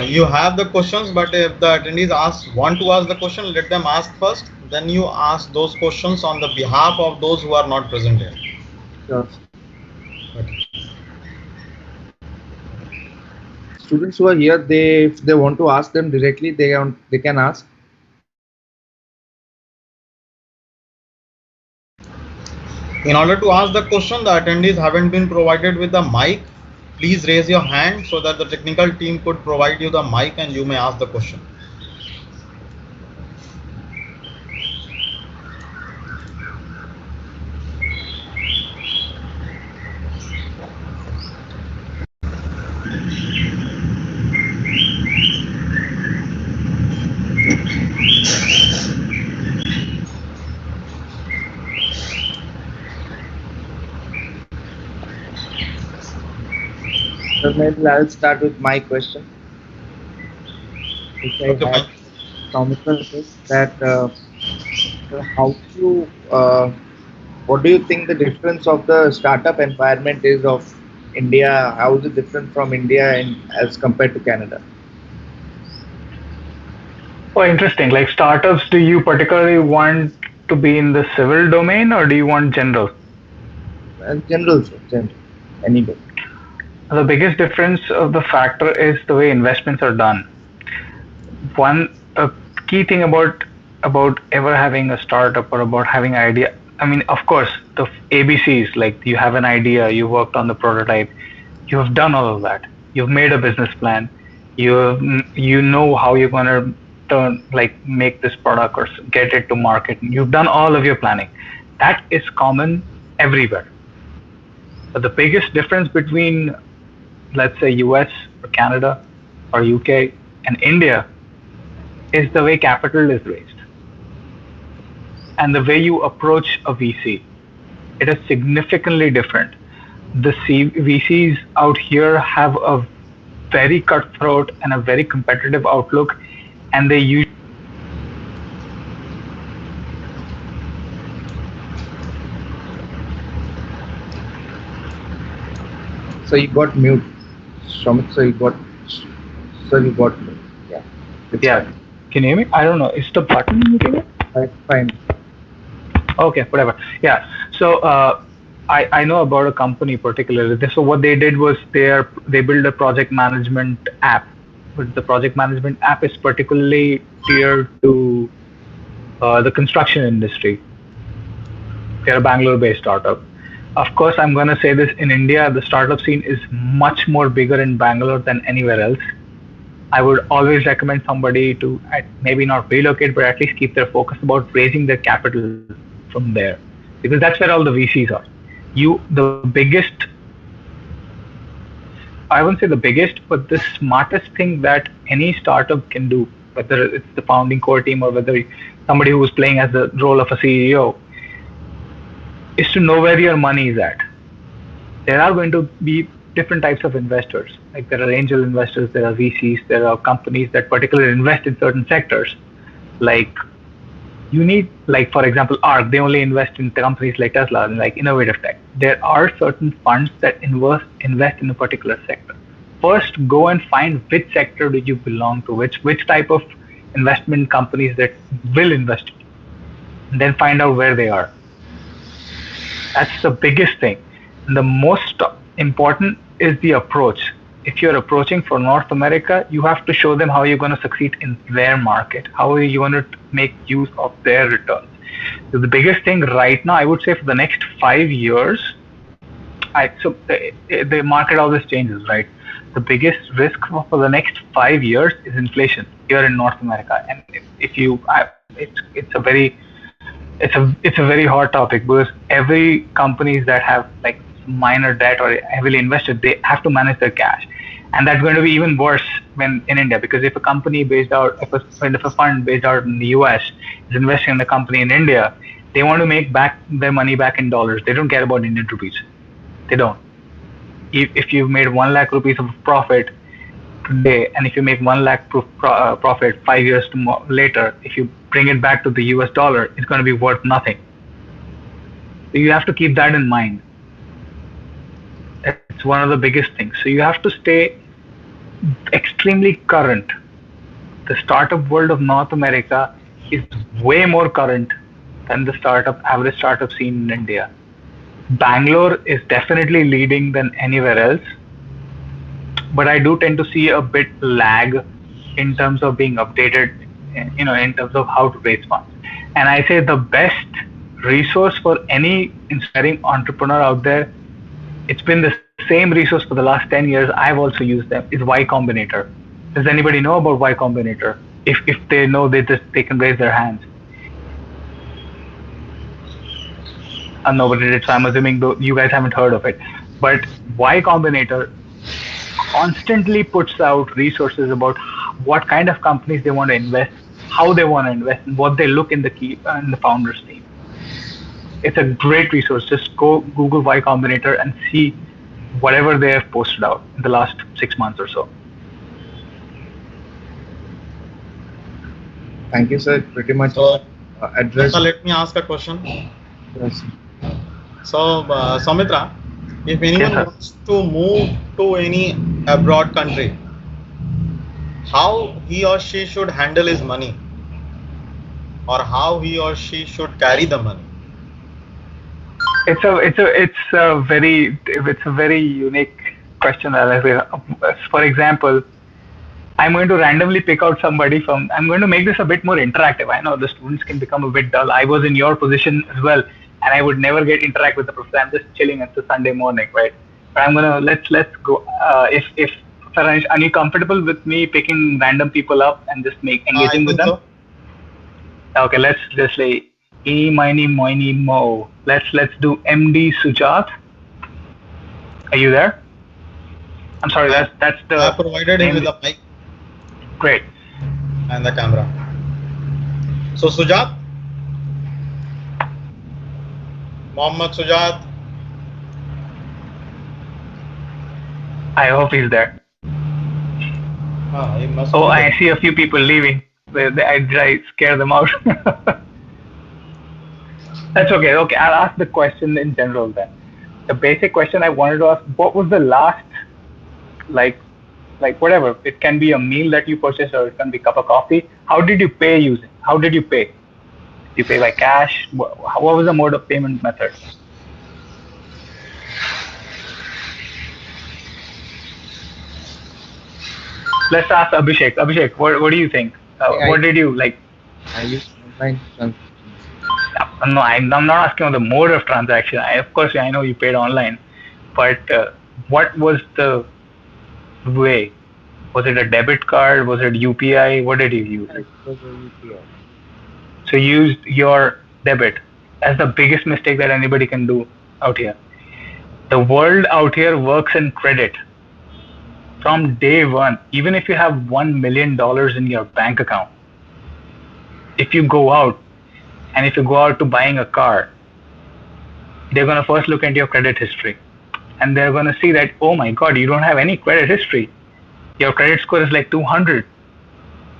you have the questions, but if the attendees want to ask the question, let them ask first. Then you ask those questions on the behalf of those who are not present here. Sure. Okay. Students who are here, if they want to ask them directly, they can ask. In order to ask the question, the attendees haven't been provided with the mic. Please raise your hand so that the technical team could provide you the mic and you may ask the question. So maybe I'll start with my question. Which I have from that how do you, what do you think the difference of the startup environment is of India? How is it different from India as compared to Canada? Oh, interesting. Like startups, do you particularly want to be in the civil domain or do you want general? General, sir, general, any day. The biggest difference of the factor is the way investments are done. One key thing about ever having a startup or about having an idea, I mean, of course, the ABCs, like you have an idea, you worked on the prototype, you have done all of that. You've made a business plan. You know how you're going to make this product or get it to market. You've done all of your planning. That is common everywhere. But the biggest difference between, let's say, US or Canada or UK and India is the way capital is raised and the way you approach a VC. It is significantly different. The VCs out here have a very cutthroat and a very competitive outlook, and they use So you got mute. Shamit, sir, you got mute. Yeah. Yeah. Can you hear me? I don't know. Is the button muting it? Fine. Okay, whatever. Yeah. So I know about a company particularly. So what they did was they built a project management app, but the project management app is particularly geared to the construction industry. They're a Bangalore-based startup. Of course, I'm going to say this, in India, the startup scene is much more bigger in Bangalore than anywhere else. I would always recommend somebody to maybe not relocate, but at least keep their focus about raising their capital from there, because that's where all the VCs are. The biggest, I wouldn't say the biggest, but the smartest thing that any startup can do, whether it's the founding core team or whether somebody who is playing as the role of a CEO, is to know where your money is at. There are going to be different types of investors. Like there are angel investors, there are VCs, there are companies that particularly invest in certain sectors. Like you need, like for example, ARK, they only invest in companies like Tesla and like innovative tech. There are certain funds that invest in a particular sector. First, go and find which sector do you belong to, which type of investment companies that will invest, and then find out where they are. That's the biggest thing. And the most important is the approach. If you're approaching for North America, you have to show them how you're going to succeed in their market. How are you going to make use of their returns? So the biggest thing right now, I would say for the next 5 years, so the market always changes, right? The biggest risk for the next 5 years is inflation here in North America. And it's a very hot topic because every companies that have like minor debt or heavily invested, they have to manage their cash, and that's going to be even worse when in India, because if a fund based out in the US is investing in a company in India, they want to make back their money back in dollars. They don't care about Indian rupees. They don't. If you've made 1 lakh rupees of profit today, and if you make 1 lakh profit 5 years later, if you bring it back to the US dollar, it's going to be worth nothing. So you have to keep that in mind. It's one of the biggest things. So you have to stay extremely current. The startup world of North America is way more current than the average startup scene in India. Bangalore is definitely leading than anywhere else, but I do tend to see a bit lag in terms of being updated, in terms of how to raise funds. And I say the best resource for any inspiring entrepreneur out there, it's been the same resource for the last 10 years. I've also used them, is Y Combinator. Does anybody know about Y Combinator? If they know, they can raise their hands. Nobody did, so I'm assuming you guys haven't heard of it. But Y Combinator constantly puts out resources about what kind of companies they want to invest, how they want to invest, and what they look in the founders team. It's a great resource. Just go Google Y Combinator and see whatever they have posted out in the last 6 months or so. Thank you, sir. Pretty much So, addressed. so let me ask a question. Yes. So, Soumitra, if anyone Yes, sir. wants to move to any abroad country, how he or she should handle his money, or how he or she should carry the money? It's a very unique question. For example, I'm going to randomly pick out somebody I'm going to make this a bit more interactive. I know the students can become a bit dull. I was in your position as well, and I would never interact with the professor. I'm just chilling. It's a Sunday morning, right? But let's go. If Faranish, are you comfortable with me picking random people up and just engaging with them? So. Okay, let's just say eeny, miny, miny, mo. Let's do MD Sujat. Are you there? I'm sorry, that's the. I provided him with the mic Great. and the camera. So Sujat, Mohammad Sujat. I hope he's there. He must Oh, be I there. see a few people leaving. Did I scare them out? That's okay. Okay, I'll ask the question in general then. The basic question I wanted to ask: what was the last, like whatever? It can be a meal that you purchased, or it can be a cup of coffee. How did you pay using? How did you pay? Did you pay by cash? What was the mode of payment method? Let's ask Abhishek. Abhishek, what do you think? What did you like? I use online transactions. No, I'm not asking on the mode of transaction. Of course, I know you paid online, but what was the way? Was it a debit card? Was it UPI? What did you use? It was a UPI. So you used your debit. That's the biggest mistake that anybody can do out here. The world out here works in credit. From day one, even if you have $1 million in your bank account, if you go out to buying a car, they're going to first look at your credit history. and they're going to see that, oh my god, you don't have any credit history, your credit score is like 200.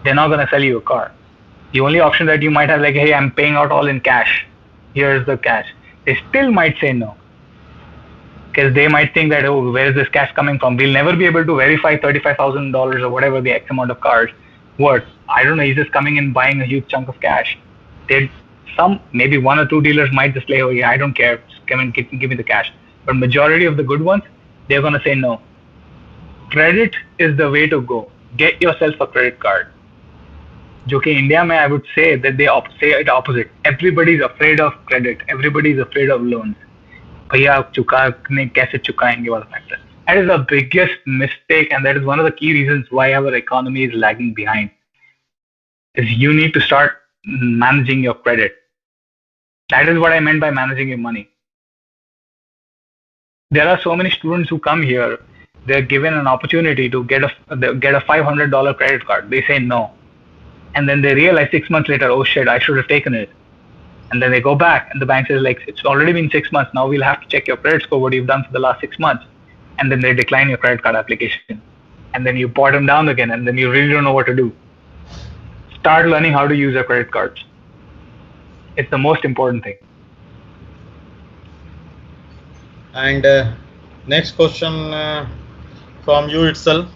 They're not going to sell you a car. The only option that you might have, like, hey, I'm paying out all in cash, here's the cash, they still might say no, because they might think that, oh, where is this cash coming from? We'll never be able to verify $35,000 or whatever the X amount of cars worth. I don't know, he's just coming in buying a huge chunk of cash. Maybe one or two dealers might just say, oh yeah, I don't care, just come and give me the cash. But majority of the good ones, they're going to say no. Credit is the way to go. Get yourself a credit card. जो कि India में I would say that they say it opposite. Everybody is afraid of credit. Everybody is afraid of loans. भैया आप कैसे चुकाएंगे वाला factor. That is the biggest mistake, and that is one of the key reasons why our economy is lagging behind. Is you need to start managing your credit. That is what I meant by managing your money. There are so many students who come here. They're given an opportunity to get a $500 credit card. They say no. And then they realize 6 months later, oh shit, I should have taken it. And then they go back and the bank says, like, it's already been 6 months. Now we'll have to check your credit score, what you've done for the last 6 months. And then they decline your credit card application. And then you bottom down again, and then you really don't know what to do. Start learning how to use your credit cards. It's the most important thing. And next question from you itself.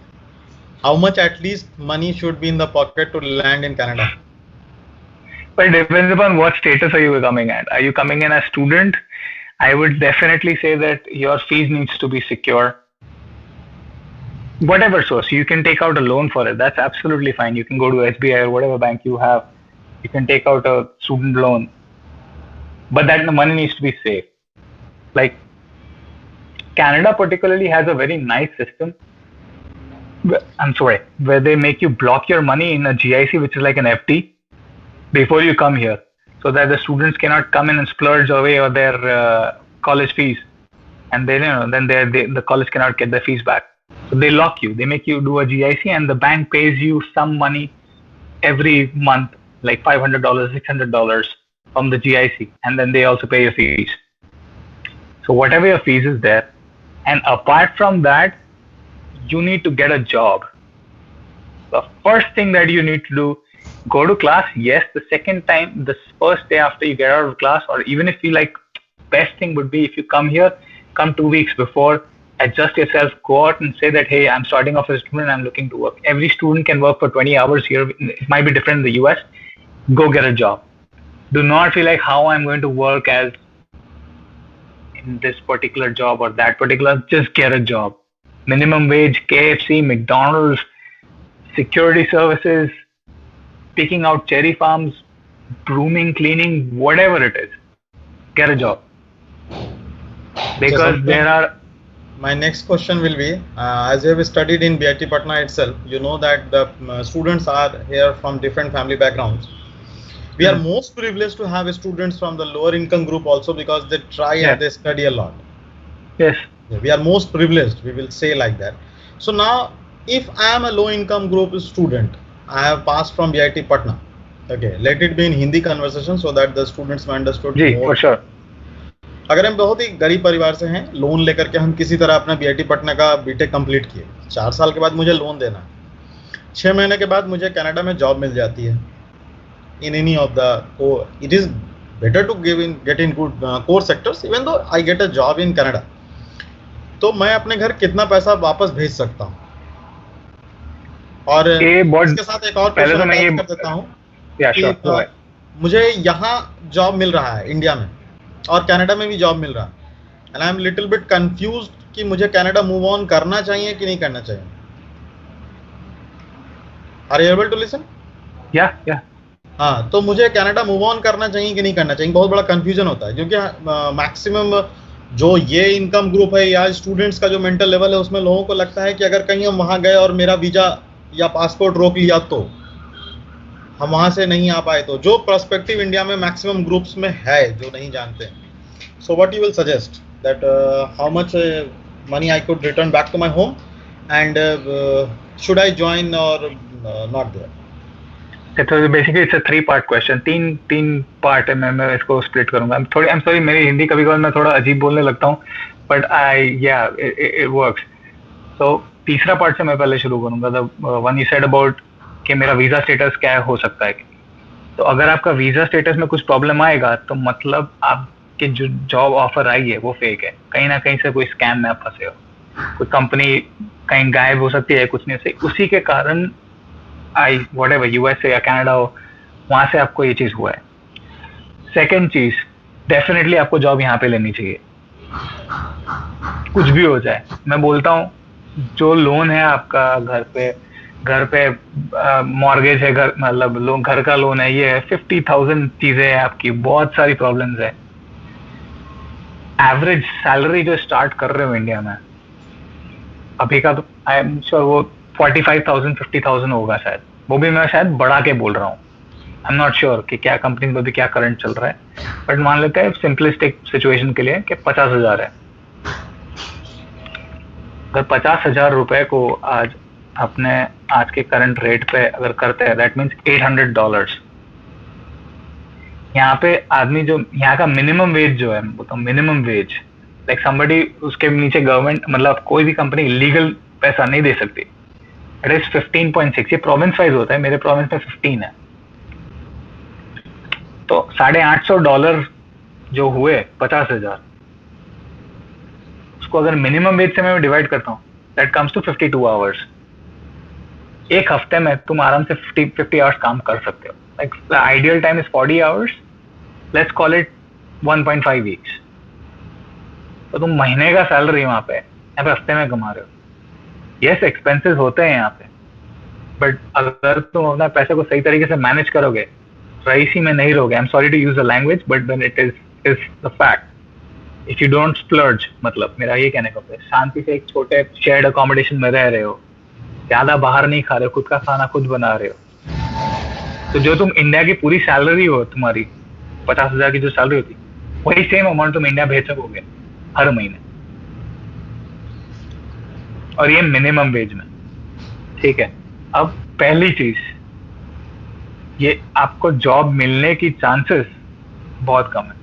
How much at least money should be in the pocket to land in Canada? But it depends upon what status are you coming at. Are you coming in as student? I would definitely say that your fees needs to be secure. Whatever source, you can take out a loan for it. That's absolutely fine. You can go to SBI or whatever bank you have. You can take out a student loan. But that the money needs to be safe. Like, Canada particularly has a very nice system. Where they make you block your money in a GIC, which is like an FD, before you come here, so that the students cannot come in and splurge away on their college fees, and then the college cannot get their fees back. So they lock you. They make you do a GIC, and the bank pays you some money every month, like $500, $600 from the GIC, and then they also pay your fees. So whatever your fees is there, and apart from that, you need to get a job. The first thing that you need to do, go to class. Yes, the first day after you get out of class, or even if you like, best thing would be if you come here, come 2 weeks before, adjust yourself, go out and say that, hey, I'm starting off as a student, I'm looking to work. Every student can work for 20 hours here. It might be different in the US. Go get a job. Do not feel like how I'm going to work as in this particular job or that particular. Just get a job. Minimum wage, KFC, McDonald's, security services, picking out cherry farms, brooming, cleaning, whatever it is. Get a job. Because My next question will be, as you have studied in BIT Patna itself, you know that the students are here from different family backgrounds. We are most privileged to have students from the lower income group also, because they try and they study a lot. Yes. We are most privileged, we will say like that. So now, if I am a low income group student, I have passed from BIT Patna. Okay, let it be in Hindi conversation so that the students may understood more. For sure. अगर हम बहुत ही गरीब परिवार से हैं, loan लेकर के हम किसी तरह अपना BIT पटना का बीटेक कंप्लीट किए, 4 साल के बाद मुझे लोन देना, 6 महीने के बाद मुझे कनाडा में जॉब मिल जाती है. In any of the, it is better to get in good core sectors, even though I get a job in Canada. तो मैं अपने घर कितना पैसा वापस भेज सकता हूँ? और इसके साथ एक और क्वेश्चन ऐड कर देता हूँ. मुझे यहाँ जॉब मिल रहा है इंडिया में, और कनाडा में भी जॉब मिल रहा है, and I am little bit confused कि मुझे कनाडा मूव ऑन करना चाहिए कि नहीं करना चाहिए. Are you able to listen? या हाँ, तो मुझे कनाडा मूव ऑन करना चाहिए कि नहीं करना चाहिए, बहुत बड़ा कंफ्यूजन होता है, क्योंकि मैक्सिमम जो ये इनकम ग्रुप है या स्टूडेंट्स का जो मेंटल लेवल है, उसमें लोगों को लगता है कि अगर कहीं हम वहाँ गए और मेरा वीजा या पासपोर्ट रोक लिया तो हम वहाँ से नहीं आ पाए, तो जो पर्सपेक्टिव इंडिया में मैक्सिमम ग्रुप्स में है जो नहीं जानते. So what you will suggest that how much money I could return back to my home, and should I join or not there? So basically it's a 3-part question. तीन part है, मैं इसको split करूंगा. I'm sorry, मेरी हिंदी कभी कभार मैं थोड़ा अजीब बोलने लगता हूँ, बट it works. So तीसरा पार्ट से मैं पहले शुरू करूंगा. The one you said about कि मेरा वीजा स्टेटस क्या हो सकता है. तो अगर आपका वीजा स्टेटस में कुछ प्रॉब्लम आएगा तो मतलब आपके जो जॉब ऑफर आई है वो फेक है. कहीं ना कहीं से कोई स्कैम में आप फंसे हो. कोई कंपनी कहीं गायब हो सकती है, कुछ नहीं. से उसी के कारण whatever USA या कनाडा हो, वहां से आपको ये चीज हुआ है. सेकेंड चीज, डेफिनेटली आपको जॉब यहाँ पे लेनी चाहिए, कुछ भी हो जाए. मैं बोलता हूँ जो लोन है आपका घर पे मॉर्गेज है, घर मतलब घर का लोन है, ये है 50,000 चीजें हैं आपकी, बहुत सारी प्रॉब्लम्स है. एवरेज सैलरी जो स्टार्ट कर रहे हो इंडिया में अभी का, तो आई एम श्योर वो 45,000 50,000 होगा शायद. वो भी मैं शायद बढ़ा के बोल रहा हूँ. आई एम नॉट श्योर कि क्या कंपनी में भी क्या करंट चल रहा है, बट मान लेते हैं सिंपलिस्टिक सिचुएशन के लिए कि 50,000 है. अगर 50,000 रुपए को आज के करंट रेट पे अगर करते हैं, दैट मीन्स $800. यहाँ पे आदमी जो यहाँ का मिनिमम वेज जो है, वो तो मिनिमम वेज लाइक समबडी, उसके नीचे गवर्नमेंट मतलब कोई भी कंपनी लीगल पैसा नहीं दे सकती. It is 15.6. ये प्रोविंस वाइज होता है, मेरे प्रोविंस में 15 है. तो $850 जो हुए 50,000, उसको अगर मिनिमम वेज से मैं डिवाइड करता हूँ, दैट कम्स टू 52 आवर्स. एक हफ्ते में तुम आराम से 50 आवर्स काम कर सकते हो. Like the ideal time is 40 hours, let's call it 1.5 weeks. तो तुम महीने का सैलरी यहाँ पे हफ्ते में कमा रहे हो. यस, एक्सपेंसेस होते हैं यहाँ पे, बट अगर तुम अपना पैसे को सही तरीके से मैनेज करोगे, रईसी में नहीं रहोगे. I am sorry to use the language, but then it is the fact. If you don't splurge, मतलब मेरा ये कहने का है, शांति से एक छोटे शेयर्ड अकोमोडेशन में रह रहे हो, ज्यादा बाहर नहीं खा रहे हो, खुद का खाना खुद बना रहे हो, तो जो तुम इंडिया की पूरी सैलरी हो, तुम्हारी 50,000 की जो सैलरी होती, वही सेम अमाउंट तुम इंडिया भेज सकोगे हर महीने, और ये मिनिमम वेज में. ठीक है. अब पहली चीज, ये आपको जॉब मिलने की चांसेस बहुत कम है.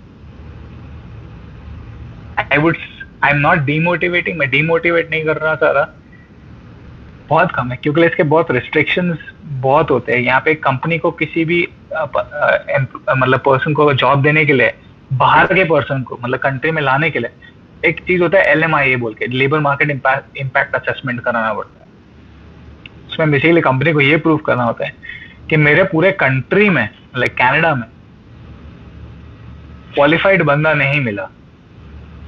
आई एम नॉट डीमोटिवेटिंग, मैं डीमोटिवेट नहीं कर रहा सारा, बहुत कम है, क्योंकि इसके बहुत रिस्ट्रिक्शंस बहुत होते हैं. यहाँ पे कंपनी को किसी भी मतलब पर्सन को जॉब देने के लिए, बाहर के पर्सन को मतलब कंट्री में लाने के लिए, एक चीज होता है LMIA बोल के, लेबर मार्केट इम्पैक्ट असेसमेंट कराना पड़ता है. उसमें बेसिकली कंपनी को ये प्रूव करना होता है कि मेरे पूरे कंट्री में, लाइक कनाडा में, क्वालिफाइड बंदा नहीं मिला,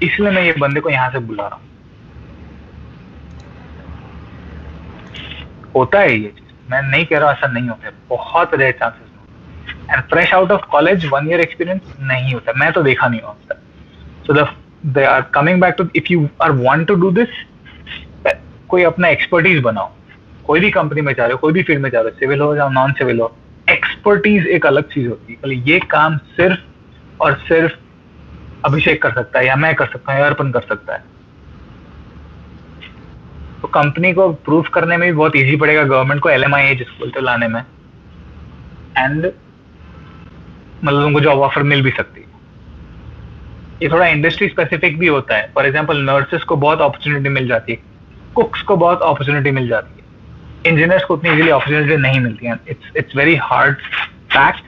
इसलिए मैं ये बंदे को यहाँ से बुला रहा हूँ. होता है ये चीज, मैं नहीं कह रहा ऐसा नहीं होता है, बहुत rare chances. And fresh out of college 1 year experience नहीं होता, मैं तो देखा नहीं होता. So they are coming back to, if you are want to do this, कोई अपना एक्सपर्टीज बनाओ. कोई भी कंपनी में जा रहे हो, कोई भी फील्ड में जा रहे हो, सिविल हो या नॉन सिविल हो, एक्सपर्टीज एक अलग चीज होती है. ये काम सिर्फ और सिर्फ अभिषेक कर सकता है, या मैं कर सकता हूँ, या अर्पण कर सकता है. तो कंपनी को प्रूव करने में भी बहुत इजी पड़ेगा, गवर्नमेंट को LMIA जिसको बोलते लाने में, एंड मतलब उनको जॉब ऑफर मिल भी सकती है. ये थोड़ा इंडस्ट्री स्पेसिफिक भी होता है. फॉर एग्जांपल नर्सेस को बहुत अपॉर्चुनिटी मिल जाती है, कुक्स को बहुत अपॉर्चुनिटी मिल जाती है, इंजीनियर्स को उतनी इजीली अपॉर्चुनिटी नहीं मिलती है. It's very hard fact.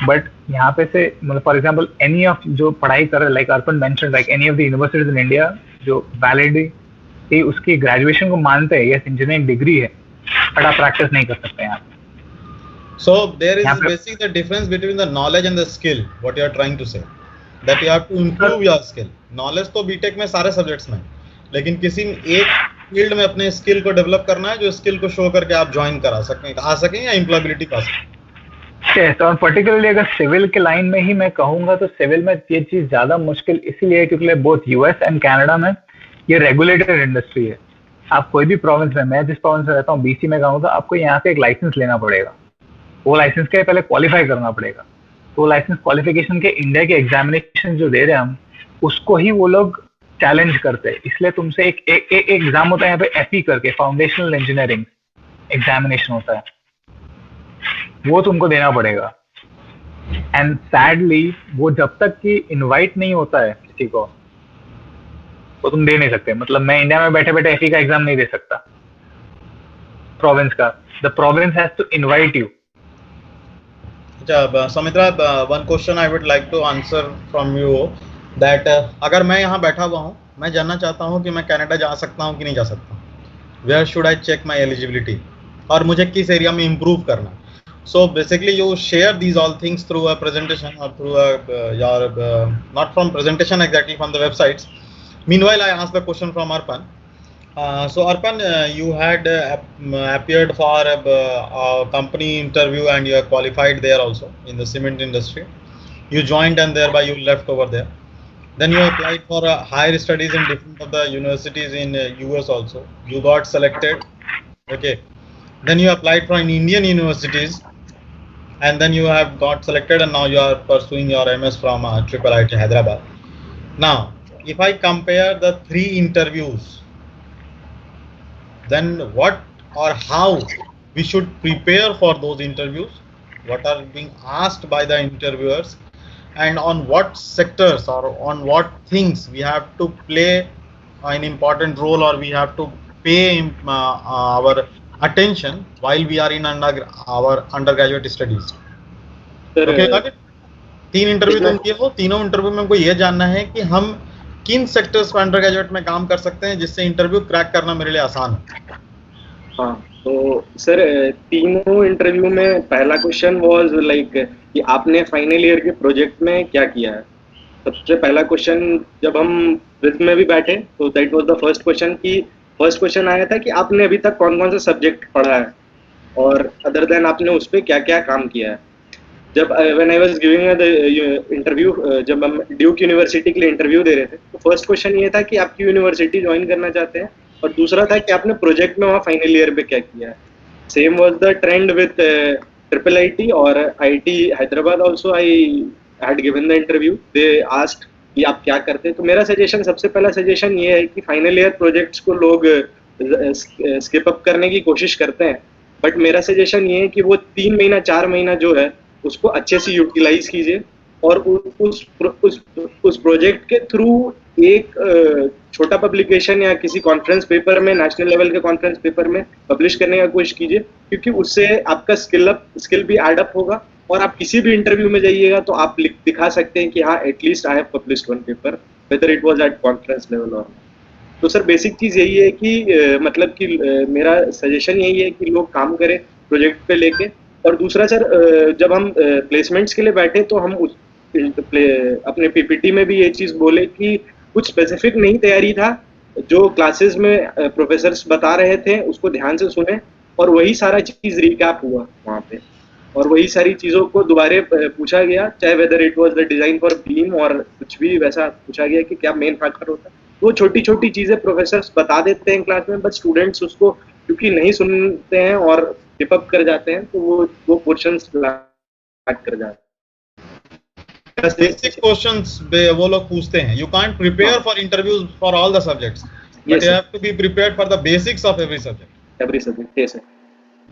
But यहाँ पे से मतलब फॉर एग्जांपल एनी ऑफ जो पढ़ाई कर रहे, like Arpan mention, like any of the universities in India जो वैलिडिटी उसकी ग्रेजुएशन को मानते हैं, यस इंजीनियरिंग डिग्री है, बट आप प्रैक्टिस नहीं कर सकते यहाँ पे. So there is basically the difference between the knowledge and the skill. What you are trying to say that you have to improve your skill. Knowledge तो BTech में सारे सब्जेक्ट्स में, लेकिन किसी एक फील्ड में अपने स्किल को डेवलप करना है, जो स्किल को शो करके आप ज्वाइन करा सकें, आ सकें या एम्प्लॉयबिलिटी पा सकें. yes, और पर्टिकुलरली अगर सिविल के लाइन में ही मैं कहूंगा तो सिविल में ये चीज ज्यादा मुश्किल इसीलिए है क्योंकि बोथ US एंड कनाडा में ये रेगुलेटेड इंडस्ट्री है. आप कोई भी प्रोविंस में, मैं जिस प्रोविंस में रहता हूँ BC में कहूँ तो आपको यहाँ से एक लाइसेंस लेना पड़ेगा. वो लाइसेंस के लिए पहले क्वालिफाई करना पड़ेगा. तो लाइसेंस क्वालिफिकेशन के इंडिया के एग्जामिनेशन जो दे रहे हैं हम, उसको ही वो लोग चैलेंज करते हैं. इसलिए तुमसे एक एग्जाम होता है यहाँ पे FE करके, फाउंडेशनल इंजीनियरिंग एग्जामिनेशन होता है, वो तुमको देना पड़ेगा. एंड सैडली वो जब तक कि इनवाइट नहीं होता है किसी को, वो तुम दे नहीं सकते। मतलब मैं इंडिया में बैठे बैठे FE का एग्जाम नहीं दे सकता प्रोविंस का। The province has to invite you. अच्छा Saumitra, one question I would like to answer from you that अगर मैं यहाँ बैठा हुआ हूँ, मैं जानना चाहता हूँ कि मैं कनाडा जा सकता हूँ कि नहीं जा सकता, where should I check my eligibility, और मुझे किस एरिया में इम्प्रूव करना। So basically you share these all things through a presentation or through not from presentation exactly, from the websites. Meanwhile I asked the question from Arpan. So Arpan, you had appeared for a company interview and you are qualified there also in the cement industry. You joined and thereby you left over there. Then you applied for higher studies in different of the universities in US also. You got selected. Okay. Then you applied for in Indian universities. And then you have got selected and now you are pursuing your MS from IIIT Hyderabad. Now, if I compare the 3 interviews, then what or how we should prepare for those interviews, what are being asked by the interviewers, and on what sectors or on what things we have to play an important role or we have to pay our attention while we are in our undergraduate studies. Okay, got it? 3 interview तुम किए हो, तीनों interview में हमको ये जानना है कि हम किन सेक्टर्स पर अंडर ग्रेजुएट में काम कर सकते हैं जिससे इंटरव्यू क्रैक करना मेरे लिए आसान हो। हाँ, तो सर तीनों इंटरव्यू में पहला क्वेश्चन वाज लाइक कि आपने फाइनल ईयर के प्रोजेक्ट में क्या किया है। सबसे पहला क्वेश्चन जब हम रिज्म में भी बैठे तो that was the first question कि फर्स्ट क्वेश्चन आया था कि आपने अभी तक कौन कौन सा सब्जेक्ट पढ़ा है और अदर देन आपने उस पर क्या क्या काम किया है। जब when I was giving the interview, जब हम ड्यूक यूनिवर्सिटी के लिए इंटरव्यू दे रहे थे तो फर्स्ट क्वेश्चन ये था कि आपकी यूनिवर्सिटी ज्वाइन करना चाहते हैं और दूसरा था कि आपने प्रोजेक्ट में वहाँ फाइनल ईयर पे क्या किया है। Same was the trend with IIIT और IIT Hyderabad also. I had given the interview, they asked कि आप क्या करते हैं। तो मेरा सजेशन, सबसे पहला सजेशन ये है कि फाइनल ईयर प्रोजेक्ट्स को लोग स्किप अप करने की कोशिश करते हैं, बट मेरा सजेशन ये है कि वो 3 महीना 4 महीना जो है उसको अच्छे से यूटिलाइज कीजिए और उस प्रोजेक्ट के थ्रू एक छोटा पब्लिकेशन या किसी कॉन्फ्रेंस पेपर में, नेशनल लेवल के कॉन्फ्रेंस पेपर में पब्लिश करने का कोशिश कीजिए, क्योंकि उससे आपका स्किल भी एडअप होगा और आप किसी भी इंटरव्यू में जाइएगा तो आप दिखा सकते हैं कि हाँ at least I have published one paper whether it was at conference level और। तो सर बेसिक चीज़ यही है कि मतलब कि मेरा सजेशन यही है कि लोग काम करें प्रोजेक्ट पे लेके। और दूसरा सर, जब हम प्लेसमेंट्स के लिए बैठे तो हम अपने PPT में भी ये चीज़ बोले कि कुछ स्पेसिफिक नहीं तैयारी था, जो क्लासेस में प्रोफेसर्स बता रहे थे उसको ध्यान से सुने और वही सारा चीज़ रिकैप हुआ वहाँ पे और वही सारी चीज़ों को दोबारा पूछा गया, चाहे whether it was the design for beam और कुछ भी वैसा पूछा गया कि क्या मेन फैक्टर होता है। वो छोटी छोटी चीज़ें प्रोफेसर्स बता देते हैं क्लास में, बट स्टूडेंट्स उसको क्योंकि नहीं सुनते हैं और टिप अप कर जाते हैं तो वो पोर्शंस लैग कर जाते हैं। बेसिक क्वेश्चंस वो लोग पूछते हैं। You can't prepare for interviews for all the subjects, but you have to be prepared for the basics of every subject. Yes sir.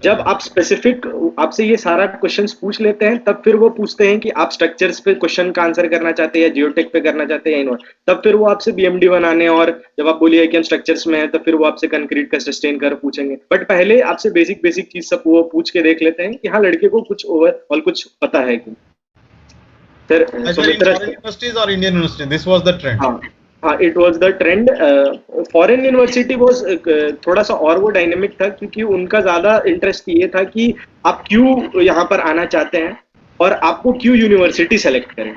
जब आप स्पेसिफिक आपसे ये सारा क्वेश्चंस पूछ लेते हैं तब फिर वो पूछते हैं कि आप स्ट्रक्चर्स पे क्वेश्चन का आंसर करना चाहते हैं या जियोटेक पे करना चाहते हैं या इनवर्ट, तब फिर वो आपसे BMD बनाने और जब आप बोलिए कि हम स्ट्रक्चर्स में हैं तो फिर वो आपसे कंक्रीट का सस्टेन कर पूछेंगे। बट पहले आपसे बेसिक चीज सब वो पूछ के देख लेते हैं कि हाँ लड़के को कुछ ओवरऑल कुछ पता है कि सर। यूनिवर्सिटीज और Indian university, this was the trend. हाँ, it was the trend. Foreign university was थोड़ा सा और वो डायनेमिक था क्योंकि उनका ज्यादा इंटरेस्ट ये था कि आप क्यों यहाँ पर आना चाहते हैं और आपको क्यों यूनिवर्सिटी सेलेक्ट करें।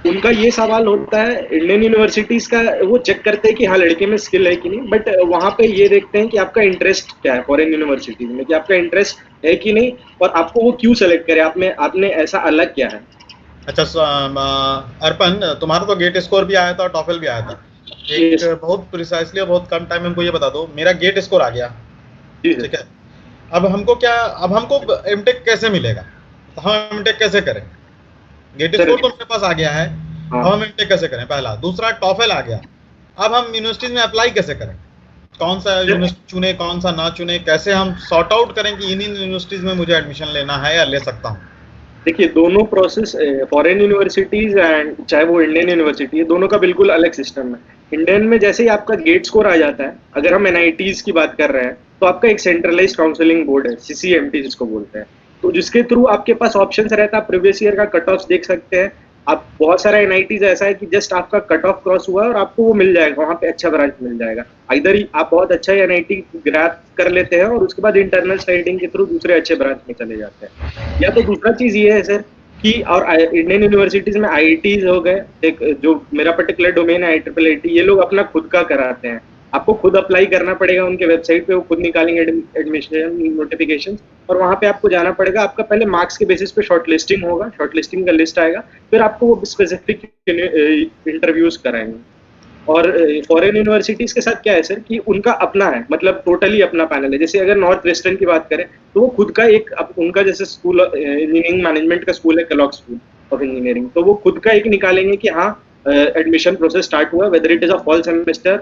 उनका ये सवाल होता है, इंडियन यूनिवर्सिटीज का वो चेक करते हैं कि हाँ लड़के में स्किल है कि नहीं, बट वहाँ पे ये देखते हैं कि आपका इंटरेस्ट क्या है फॉरेन यूनिवर्सिटीज में, कि आपका इंटरेस्ट है कि नहीं और आपको वो क्यों सेलेक्ट करे, आपने ऐसा अलग क्या है। अच्छा अर्पण, तुम्हारा तो गेट स्कोर भी आया था और टॉफल भी आया था। एक बहुत प्रिसाइसली और बहुत कम टाइम में हमको ये बता दो, मेरा गेट स्कोर आ गया, ठीक है। अब हमको एमटेक कैसे मिलेगा, हम एमटेक कैसे करें? गेट स्कोर तो मेरे पास आ गया है, अब हम एमटेक कैसे करें? पहला। दूसरा, टॉफल आ गया, अब हम यूनिवर्सिटीज में अप्लाई कैसे करें? कौन सा यूनिवर्सिटी चुने, कौन सा ना चुने, कैसे हम सॉर्ट आउट करें कि इन यूनिवर्सिटीज में मुझे एडमिशन लेना है या ले सकता हूँ? देखिए दोनों प्रोसेस, फॉरेन यूनिवर्सिटीज एंड चाहे वो इंडियन यूनिवर्सिटी है, दोनों का बिल्कुल अलग सिस्टम है। इंडियन में जैसे ही आपका गेट स्कोर आ जाता है, अगर हम एनआईटीज की बात कर रहे हैं, तो आपका एक सेंट्रलाइज काउंसलिंग बोर्ड है, सीसीएमटी जिसको बोलते हैं, तो जिसके थ्रू आपके पास ऑप्शंस रहता है, प्रीवियस ईयर का कट ऑफ देख सकते हैं आप। बहुत सारा एनआईटीज ऐसा है कि जस्ट आपका कट ऑफ क्रॉस हुआ है और आपको वो मिल जाएगा, वहाँ पे अच्छा ब्रांच मिल जाएगा। इधर ही आप बहुत अच्छा एनआईटी ग्रैब कर लेते हैं और उसके बाद इंटरनल स्लाइडिंग के थ्रू दूसरे अच्छे ब्रांच में चले जाते हैं। या तो दूसरा चीज ये है सर कि, और इंडियन यूनिवर्सिटीज में आईआईटीज हो गए, एक जो मेरा पर्टिकुलर डोमेन है IIIT, ये लोग अपना खुद का कराते हैं। आपको खुद अप्लाई करना पड़ेगा उनके वेबसाइट पे, वो खुद निकालेंगे एडमिशन नोटिफिकेशन, और वहाँ पे आपको जाना पड़ेगा। आपका पहले मार्क्स के बेसिस पे शॉर्टलिस्टिंग होगा, शॉर्टलिस्टिंग का लिस्ट आएगा, फिर आपको वो स्पेसिफिक इंटरव्यूज कराएंगे। और फॉरेन यूनिवर्सिटीज के साथ क्या है सर कि उनका अपना है, मतलब टोटली अपना पैनल है। जैसे अगर नॉर्थ वेस्टर्न की बात करें तो वो खुद का एक उनका जैसे स्कूल इंजीनियरिंग मैनेजमेंट का स्कूल है, केलॉग स्कूल ऑफ इंजीनियरिंग, तो वो खुद का एक निकालेंगे कि हाँ एडमिशन प्रोसेस स्टार्ट हुआ, whether it is a fall semester,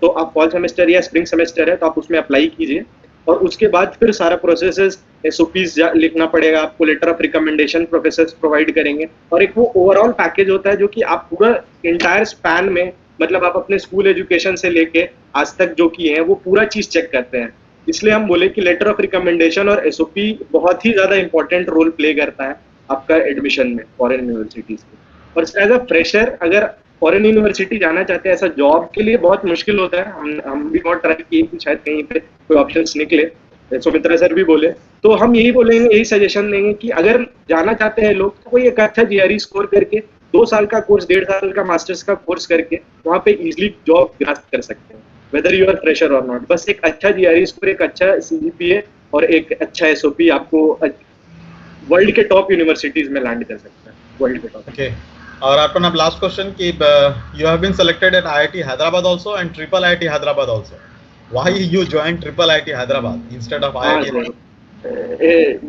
तो आप फॉल सेमेस्टर या स्प्रिंग सेमेस्टर है तो आप उसमें अप्लाई कीजिए। और उसके बाद फिर सारा प्रोसेस SOPs लिखना पड़ेगा आपको, letter of recommendation professor provide करेंगे, और एक वो ओवरऑल पैकेज होता है जो कि आप पूरा इंटायर स्पैन में, मतलब आप अपने स्कूल एजुकेशन से लेके आज तक जो किए हैं वो पूरा चीज चेक करते हैं। इसलिए हम बोले कि लेटर ऑफ रिकमेंडेशन और SOP बहुत ही ज्यादा इंपॉर्टेंट रोल प्ले करता है आपका एडमिशन में फॉरेन यूनिवर्सिटीज में। और एज अ फ्रेशर अगर फॉरेन यूनिवर्सिटी जाना चाहते हैं, ऐसा जॉब के लिए बहुत मुश्किल होता है। हम भी बहुत ट्राई किए कि शायद कहीं पे कोई ऑप्शंस निकले, सुमित्रा सर भी बोले, तो हम यही बोलेंगे, यही सजेशन देंगे कि अगर जाना चाहते हैं लोग तो कोई एक अच्छा GRE स्कोर करके 2 साल का कोर्स, 1.5 साल का मास्टर्स का कोर्स करके वहाँ पे इजिली जॉब ग्रास्प कर सकते हैं, वेदर यू आर फ्रेशर और नॉट। बस एक अच्छा GRE स्कोर, एक अच्छा CGPA और एक अच्छा SOP आपको वर्ल्ड के टॉप यूनिवर्सिटीज में लैंड कर सकता है, वर्ल्ड के टॉप। Okay. और अपन अब लास्ट क्वेश्चन कि you have been selected at IIT Hyderabad also and Triple IIT Hyderabad also. Why you joined Triple IIT Hyderabad instead of IIT?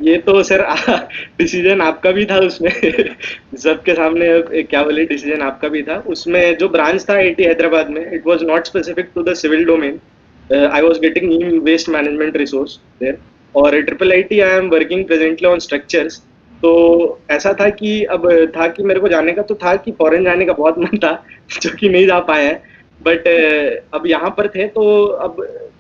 ये तो सर डिसीजन आपका भी था उसमें सबके सामने क्या बोले, डिसीजन आपका भी था उसमें। जो ब्रांच था IIT हैदराबाद में, it was not specific to the civil domain. I was getting in waste management resource there, और triple IIT I am working presently on structures. तो ऐसा था कि अब था कि मेरे को जाने का तो था कि फॉरेन जाने का बहुत मन था जो कि नहीं जा पाया है, बट अब यहाँ पर थे तो अब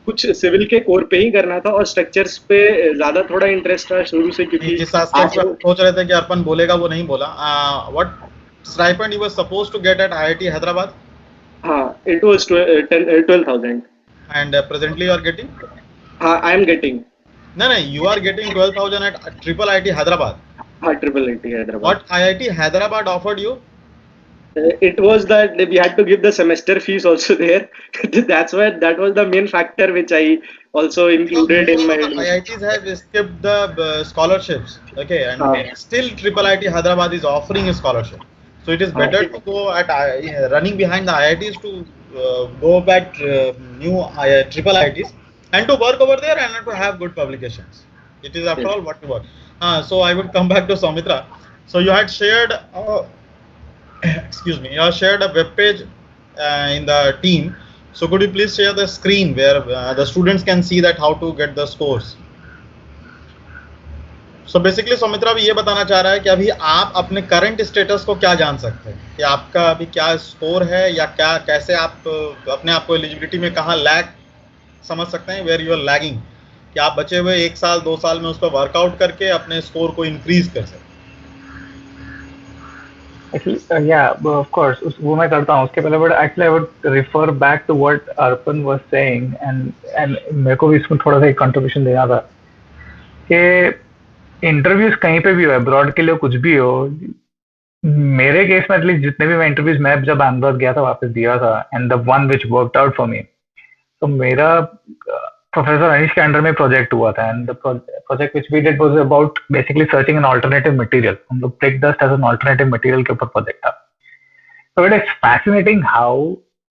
कुछ सिविल के कोर पे ही करना था और स्ट्रक्चर्स पे ज्यादा थोड़ा इंटरेस्ट था शुरू से, क्योंकि जिस एस्पेक्ट पर सोच रहे थे कि अर्पण बोलेगा वो नहीं बोला। What stipend you were supposed to get at IIT Hyderabad? हाँ, इट वाज 12,000 and presently you are getting? हाँ, I am getting. No, you are getting 12,000 at Triple IIT Hyderabad. हाँ, Triple IIT Hyderabad. What IIT Hyderabad offered you? It was that we had to give the semester fees also there. That was the main factor which I also included in my. IITs have skipped the scholarships. Okay, and still Triple IIT Hyderabad is offering a scholarship. So it is better to go at running behind the IITs to go back new Triple IITs. And to work over there and to have good publications. It is after all what you want. So I would come back to Soumitra. So you had shared, excuse me, you have shared a web page in the team. So could you please share the screen where the students can see that how to get the scores? So basically Soumitra भी ये बताना चाह रहा है कि अभी आप अपने current status को क्या जान सकते हैं कि आपका अभी क्या स्कोर है या क्या, कैसे आप अपने आप को एलिजिबिलिटी में कहाँ लैग समझ सकते हैं, वेयर यू आर लैगिंग, कि आप बचे हुए 1 साल 2 साल में उस पर वर्कआउट करके अपने स्कोर को इंक्रीज कर सकते Actually, yeah, of course, वो मैं करता हूँ। उसके पहले but actually I would refer back to what Arpan was saying, and मेरे को भी इसमें थोड़ा सा एक कंट्रीब्यूशन देना था कि इंटरव्यूज कहीं पे भी हो, अब्रॉड के लिए कुछ भी हो, मेरे केस में एटलीस्ट जितने भी मैं इंटरव्यूज मैं जब अहमदाबाद गया था वापस दिया था, and the one which worked out for me, तो मेरा प्रोफेसर अनिश के अंडर में प्रोजेक्ट हुआ था, and the project which we did was about basically searching an alternative material. हम लोग brick dust as an alternative material के ऊपर प्रोजेक्ट था। So it is fascinating how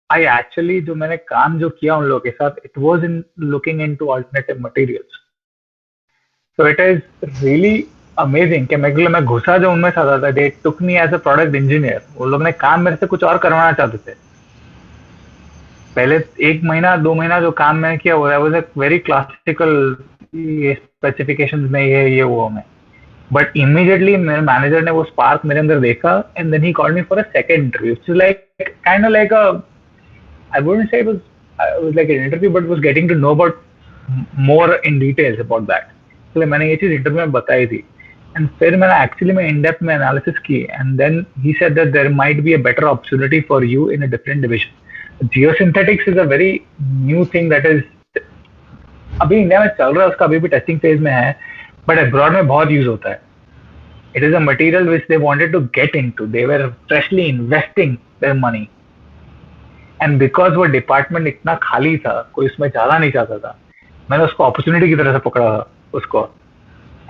I actually जो मैंने काम जो किया उन लोगों के साथ, it was in looking into alternative materials. So it is really amazing कि मैं घुसा जो उनमें साथ था, they took me as a product engineer. वो लोग ने काम मेरे से कुछ और करवाना चाहते थे। पहले 1 महीना 2 महीना जो काम मैंने किया वो वाज एक वेरी क्लासिकल स्पेसिफिकेशंस में ये वो में, But immediately मेरे manager ने वो spark मेरे अंदर देखा, and then he called me for a second interview, which is like kind of like a, I wouldn't say it was like an interview, but was getting to know about more in details about that. इसलिए मैंने ये चीज interview में बताई थी, and फिर मैंने actually में इन डेप्थ में एनालिसिस की, and then he said that there might be a better opportunity for you in a different division. Geosynthetics is a very new thing that is अभी India में चल रहा है, उसका अभी भी टेस्टिंग फेज में है, बट अब्रॉड में बहुत यूज होता है. It is a material which they wanted to get into, they were freshly investing their money, and because वो डिपार्टमेंट इतना खाली था, कोई उसमें ज्यादा नहीं चाहता था, मैंने उसको अपॉर्चुनिटी की तरह से पकड़ा था उसको,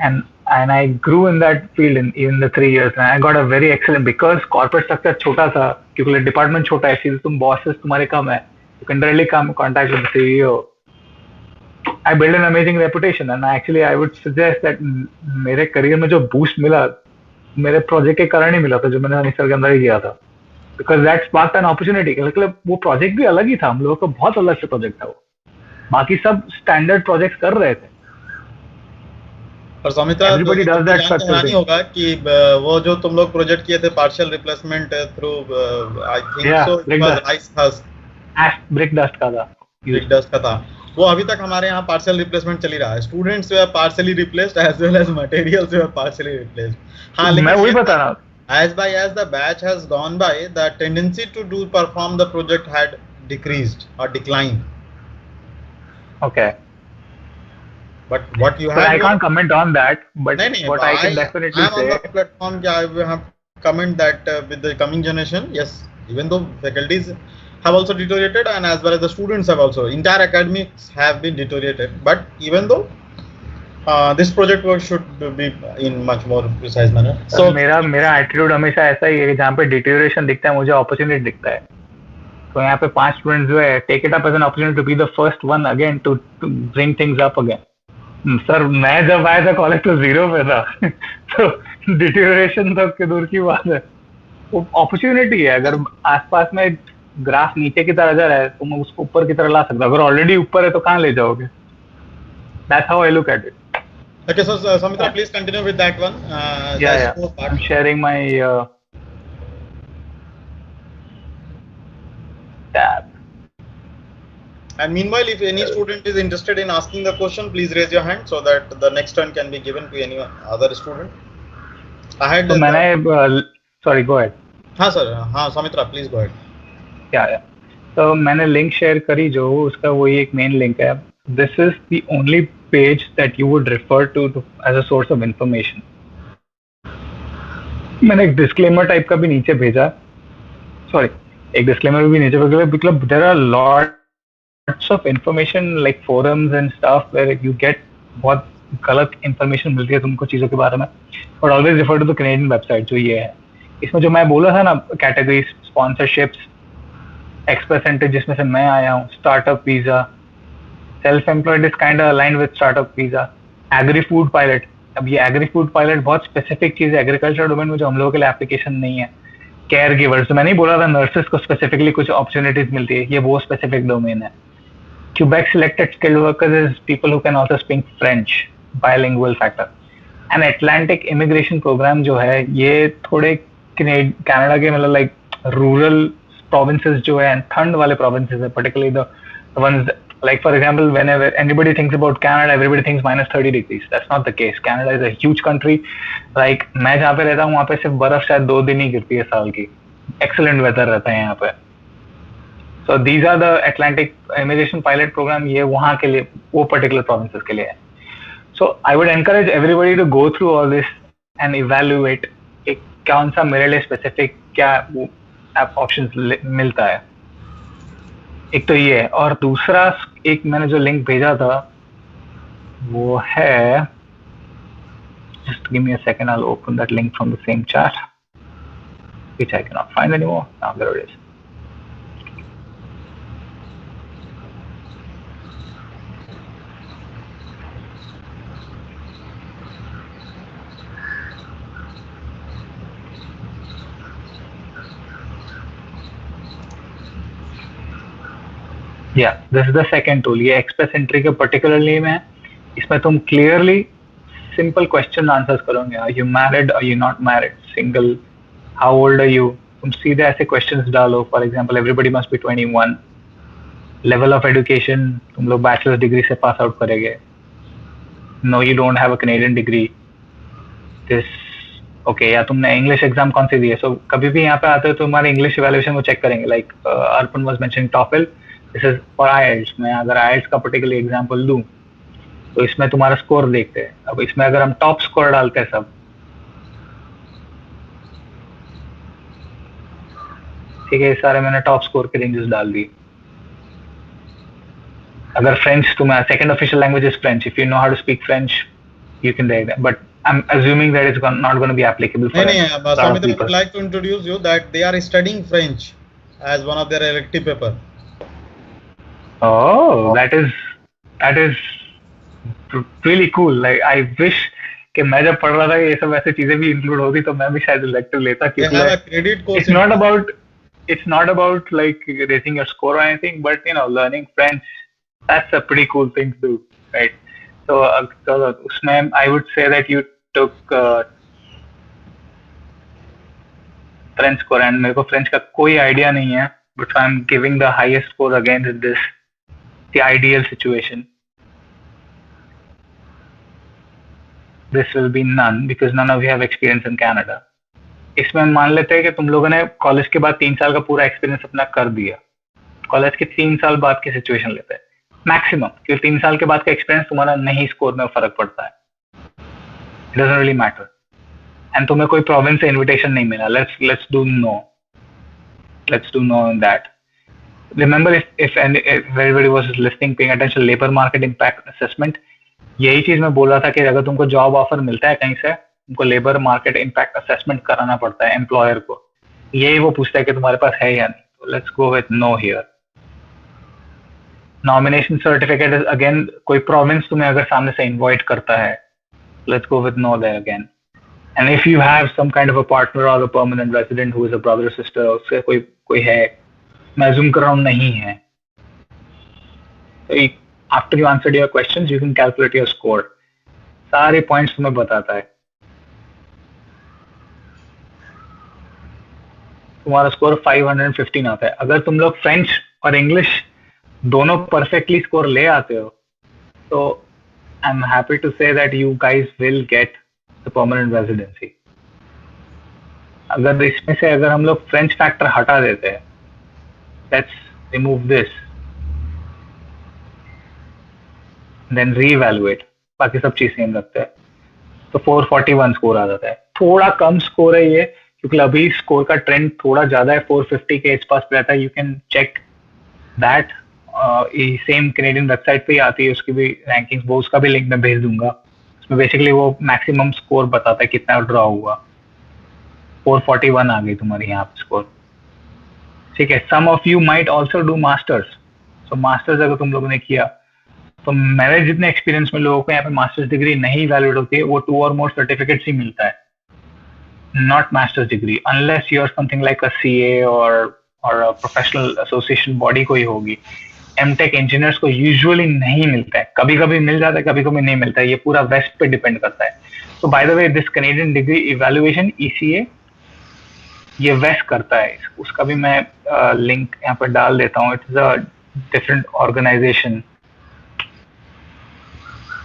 and I grew in that field in the 3 years, and I got a very excellent, because corporate structure छोटा था, क्योंकि डिपार्टमेंट छोटा है, इसलिए तुम बॉसेस तुम्हारे कम है, you can directly come contact with the CEO. I built an amazing reputation, and I would suggest that मेरे करियर में जो बूस्ट मिला, मेरे प्रोजेक्ट के कारण ही मिला था, जो मैंने निसर्ग के अंदर ही किया था, because that sparked an opportunity. मतलब वो प्रोजेक्ट भी अलग ही था, हम लोगों का बहुत अलग से प्रोजेक्ट था वो, बाकी सब स्टैंडर्ड प्रोजेक्ट्स कर रहे थे. और Soumitra, Everybody does that such a thing. होगा कि वो जो तुम लोग प्रोजेक्ट किए थे partial replacement through, I think so it was rice dust, brick dust का था, ब्रिक डस्ट का था, वो अभी तक हमारे यहाँ पार्शियल रिप्लेसमेंट चली रहा है. Students they are partially replaced as well as materials they are partially replaced. हाँ, लेकिन मैं वही बता रहा हूँ, as the batch has gone by, the tendency to perform the project had decreased or declined. Okay. But what you have, I can't comment on that, but what I can definitely say, on the platform, I have comment that with the coming generation, yes, even though faculties have also deteriorated, and as well as the students have also, entire academics have been deteriorated, but even though this project work should be in much more precise manner. So मेरा attitude हमेशा ऐसा ही है कि जहाँ पे deterioration दिखता है, मुझे अपॉर्चुनिटी दिखता है. तो यहाँ पे 5 स्टूडेंट्स जो है, take it up as an opportunity to be the first one again to bring things up again. Sir मैं जब आया था कॉलेज तो 0 पे था, तो डिटेरियोरेशन तक के दूर की बात है, वो अपॉर्चुनिटी है. अगर आसपास में ग्राफ नीचे की तरह जा रहा है, तो मैं उसको ऊपर की तरह ला सकता. अगर ऑलरेडी ऊपर है तो कहाँ ले जाओगे? That's how I look at it. Okay, so Samitra, please continue with that one. Yeah. I'm sharing my tab. And meanwhile, if any student is interested in asking the question, please raise your hand so that the next turn can be given to any other student. I had. So मैंने sorry, go ahead. हाँ sir, हाँ Samitra, please go ahead. Yeah. So मैंने link share करी जो उसका वही एक main link है. This is the only page that you would refer to as a source of information. मैंने एक disclaimer टाइप का भी नीचे भेजा. Sorry, एक disclaimer भी नीचे भेजा because there are lots of information like forums and stuff where you get बहुत गलत information मिलती है तुमको चीज़ों के बारे में. But always refer to the Canadian website जो ये है. इसमें जो मैं बोला था ना, categories, sponsorships, express entry जिसमें से मैं आया हूँ, startup visa, self-employed is kind of aligned with startup visa, agri-food pilot. अब ये agri-food pilot बहुत specific चीज़ है agriculture domain में, जो हम लोगों के लिए application नहीं है. Care givers, तो मैंने ही बोला था nurses को specifically कुछ opportunities मिलती है, ये वो specific domain है. Quebec selected skilled workers is people who can also speak French, bilingual factor. And Atlantic immigration program जो है, ये थोड़े कनाडा के मतलब like rural provinces जो है, ठंड वाले provinces है, particularly the ones like, for example, whenever anybody thinks about Canada, everybody thinks minus 30 degrees. That's not the case. Canada is a huge country. Like मैं जहाँ पे रहता हूँ वहाँ पे सिर्फ बर्फ शायद 2 दिन ही गिरती है साल की. Excellent weather रहता है यहाँ पे. So these are the Atlantic immigration pilot program. ये वहाँ के लिए, वो particular provinces के लिए है. So I would encourage everybody to go through all this and evaluate कि कौन सा मेरे लिए specific क्या options मिलता है. एक तो ये है, और दूसरा एक मैंने जो लिंक भेजा था वो है, just give me a second, I'll open that link from the same chat which I cannot find anymore. Now there it is. This is the second tool. ये एक्सप्रेस एंट्री के पर्टिकुलरली में है. इसमें तुम क्लियरली सिंपल क्वेश्चन आंसर्स करोगे, are you married, are you not married, single, how old are you, तुम सीधे ऐसे क्वेश्चंस डालो. For example everybody must be 21, level of education तुम लोग बैचलर्स डिग्री से पास आउट करेंगे, no you don't have a Canadian degree, this okay, या तुमने इंग्लिश एग्जाम कौन सी दी है. सो कभी भी यहाँ पे आते हो तो तुम्हारे इंग्लिश इवैल्यूएशन को चेक करेंगे. Like Arpan was mentioning TOEFL, this is for IELTS. मैं अगर आईएल्ट्स का पर्टिकुलर एग्जांपल दूं तो इसमें तुम्हारा स्कोर देखते हैं. अब इसमें अगर हम टॉप स्कोर डालते हैं सब, ठीक है, सारे मैंने टॉप स्कोर के रेंजेस डाल दी. अगर फ्रेंच तुम्हारा second official language is French, if you know how to speak French you can take that, but I'm assuming that it's not going to be applicable for Samitra, I would like to introduce you that they are studying French as one of their elective paper. Oh, that is really cool. Like I wish कि मैं जब पढ़ रहा था ये सब ऐसे चीजें भी इंक्लूड होती तो मैं भी शायद इलेक्टिव लेता. They have a credit course. It's not about like raising your score or anything, but you know, learning French, that's a pretty cool thing to do, right? So उसमें I would say that you took French score, and मेरे को French का कोई idea नहीं है, but I'm giving the highest score again with this, the ideal situation. This will be none because none of you have experience in Canada. इसमें मान लेते हैं कि तुम लोगों ने कॉलेज के बाद 3 साल का पूरा एक्सपीरियंस अपना कर दिया. कॉलेज के 3 साल बाद की सिचुएशन लेते हैं मैक्सिमम, क्योंकि 3 साल के बाद का एक्सपीरियंस तुम्हारा नहीं स्कोर में फर्क पड़ता है. It doesn't really matter. And तुम्हें कोई प्रोविंस से इनविटेशन नहीं मिला. Let's do no in that. Remember, if everybody was listening, paying attention, labor market impact assessment, यही चीज मैं बोल रहा था कि अगर तुमको जॉब ऑफर मिलता है कहीं से, तुमको लेबर मार्केट इम्पैक्ट असेसमेंट कराना पड़ता है एम्प्लॉयर को. यही वो पूछता है कि तुम्हारे पास है या नहीं. तो let's go with no here. Nomination certificate is again, कोई प्रोविंस तुम्हें अगर सामने से इनवाइट करता है, let's go with no there again. And if you have some kind of a partner or a permanent resident who is a brother or sister, उससे कोई है, मैं assume कर रहा हूँ नहीं है. So after you answered your questions, you can calculate your score. सारे points तुम्हें बताता है. तुम्हारा स्कोर 515 आता है. अगर तुम लोग फ्रेंच और इंग्लिश दोनों परफेक्टली स्कोर ले आते हो तो I'm happy to say that you guys will get the permanent residency. अगर इसमें से अगर हम लोग फ्रेंच फैक्टर हटा देते हैं, let's remove this, then reevaluate, बाकी सब चीज सेम रखते हैं, तो 441 स्कोर आ जाता है. थोड़ा कम स्कोर है ये, क्योंकि अभी स्कोर का ट्रेंड थोड़ा ज्यादा है, 450 के आसपास पे रहता है. You can check that, same Canadian website पे ही आती है उसकी भी रैंकिंग्स, वो उसका भी लिंक मैं भेज दूंगा. उसमें बेसिकली वो मैक्सिमम स्कोर बताता है कितना ड्रॉ हुआ. 441 आ गई तुम्हारी यहाँ पे स्कोर. ठीक है. Some of you might also do masters. So masters अगर तुम लोगों ने किया तो मेरे जितने एक्सपीरियंस में लोगों को यहाँ पे मास्टर्स डिग्री नहीं वैलिड होती है, वो 2 और मोर सर्टिफिकेट्स ही मिलता है, not master's degree, unless you are something like a CA और प्रोफेशनल एसोसिएशन बॉडी कोई होगी. एमटेक इंजीनियर्स को यूजुअली नहीं मिलता है, कभी कभी मिल जाता है, कभी कभी नहीं मिलता है. ये पूरा वेस्ट पे डिपेंड करता है. तो by the way, this Canadian degree evaluation ECA ये वेस्ट करता है. उसका भी मैं लिंक यहाँ पर डाल देता हूँ. It is a different organization.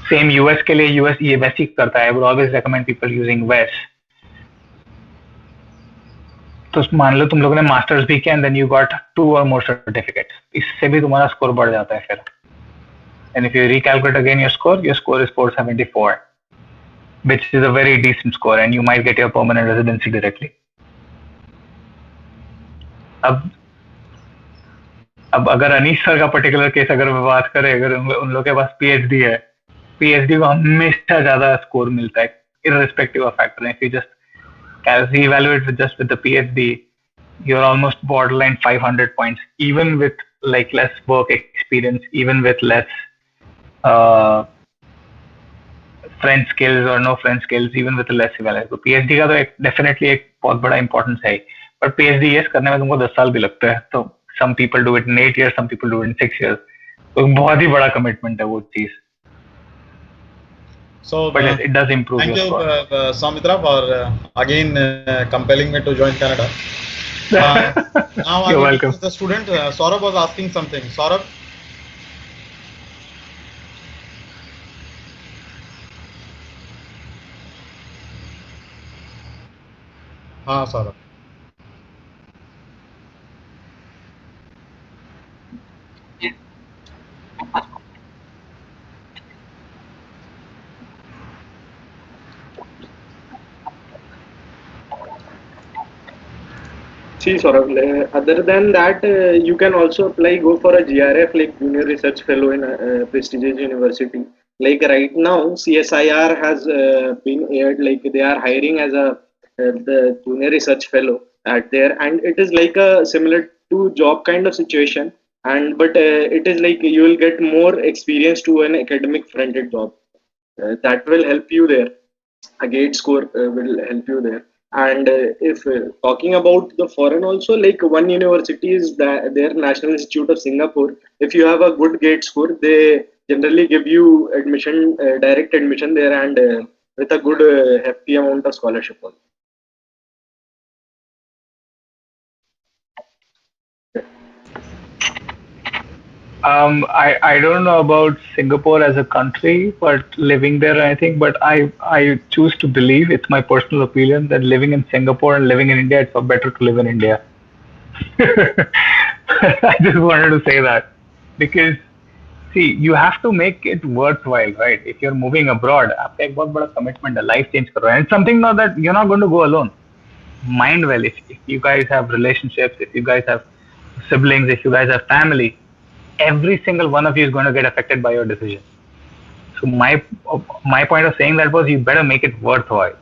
Same US के लिए US ये वेस्ट ही करता है. I would always recommend people using वेस्ट. तो मान लो तुम लोगों ने मास्टर्स भी किया एंड देन यू गॉट 2 और मोर सर्टिफिकेट्स, इससे भी तुम्हारा स्कोर बढ़ जाता है फिर. And if you recalculate again your score is 474, which is a very decent score, and you might get your permanent residency directly. अब अगर अनीश सर का पर्टिकुलर केस अगर मैं बात करें, अगर उन लोगों के पास PhD है, PhD को हमेशा ज्यादा स्कोर मिलता है irrespective of factor. If you just reevaluate with the PhD, you're almost borderline 500 points, even with like less work experience, even with less French skills or no French skills, even with less evaluation. तो PhD का तो definitely एक बहुत बड़ा importance है, but PhD yes करने में तुमको 10 साल भी लगता है. तो some people do it in 8 years, some people do it in 6 years. तो बहुत ही बड़ा commitment है वो चीज. So but yes, it does improve thank your you, score. Soumitra, for again compelling me to join Canada. Now I You're will welcome. discuss the student. Saurabh was asking something. Saurabh. Saurabh. See, Saurabh, other than that, you can also apply, go for a GRF, like Junior Research Fellow in a prestigious university. Like right now, CSIR has been aired, like they are hiring as a the Junior Research Fellow at there, and it is like a similar to job kind of situation. And but it is like you will get more experience to an academic fronted job. That will help you there. A gate score will help you there. And if talking about the foreign also, like one university is their National Institute of Singapore. If you have a good gate score, they generally give you admission, direct admission there, and with a good hefty amount of scholarship also. I don't know about Singapore as a country, but living there, I think. But I choose to believe, it's my personal opinion, that living in Singapore and living in India, it's better to live in India. I just wanted to say that because see, you have to make it worthwhile, right? If you're moving abroad, आपका एक बहुत बड़ा commitment है, life change करो, and it's something now that you're not going to go alone. Mind well, if you guys have relationships, if you guys have siblings, if you guys have family, every single one of you is going to get affected by your decision. So my point of saying that was, you better make it worthwhile.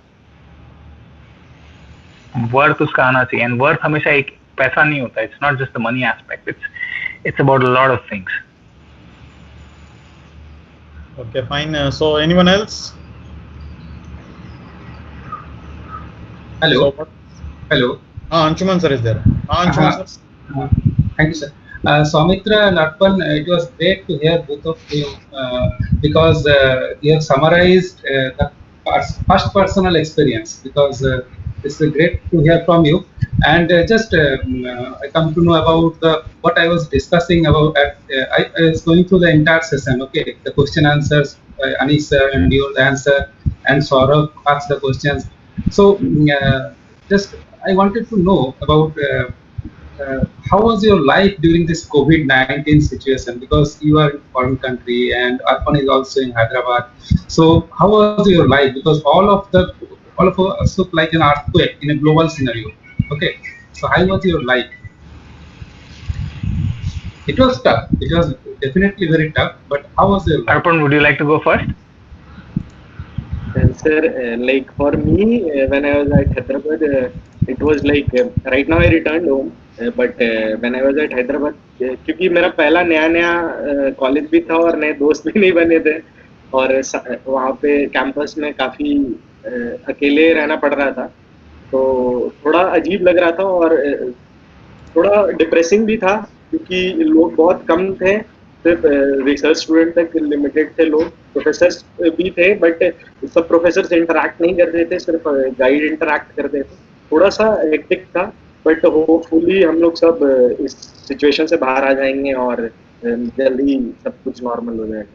Worth उसका आना चाहिए, and worth हमेशा एक पैसा नहीं होता. It's not just the money aspect. It's about a lot of things. Okay, fine. So anyone else? Hello. So, Hello. Anshuman sir is there. Anshuman sir. Thank you, sir. Soumitra and Arpan, it was great to hear both of you because you have summarized the first personal experience, because it's great to hear from you. And I come to know about what I was discussing about. I was going through the entire session. Okay, the question answers, Anish sir and your answer, and Saurabh asked the questions. So I wanted to know about how was your life during this COVID-19 situation, because you are in a foreign country and Arpan is also in Hyderabad. So how was your life? Because all of us look like an earthquake in a global scenario. Okay, so how was your life? It was tough. It was definitely very tough. But how was your life? Arpan, would you like to go first? Sir, like for me, when I was at Hyderabad, it was like right now I returned home, but when I was at Hyderabad, क्योंकि मेरा पहला नया college भी था और नए दोस्त भी नहीं बने थे, और वहाँ पे कैंपस में काफ़ी अकेले रहना पड़ रहा था, तो थोड़ा अजीब लग रहा था और थोड़ा डिप्रेसिंग भी था, क्योंकि लोग बहुत कम थे, सिर्फ रिसर्च स्टूडेंट तक लिमिटेड थे लोग, प्रोफेसर्स भी थे बट सब प्रोफेसर्स इंटरैक्ट नहीं कर रहे थे, सिर्फ गाइड इंटरैक्ट कर रहे थे, थोड़ा सा हेक्टिक था, बट होपफुली हम लोग सब इस सिचुएशन से बाहर आ जाएंगे और जल्दी सब कुछ नॉर्मल हो जाएगा.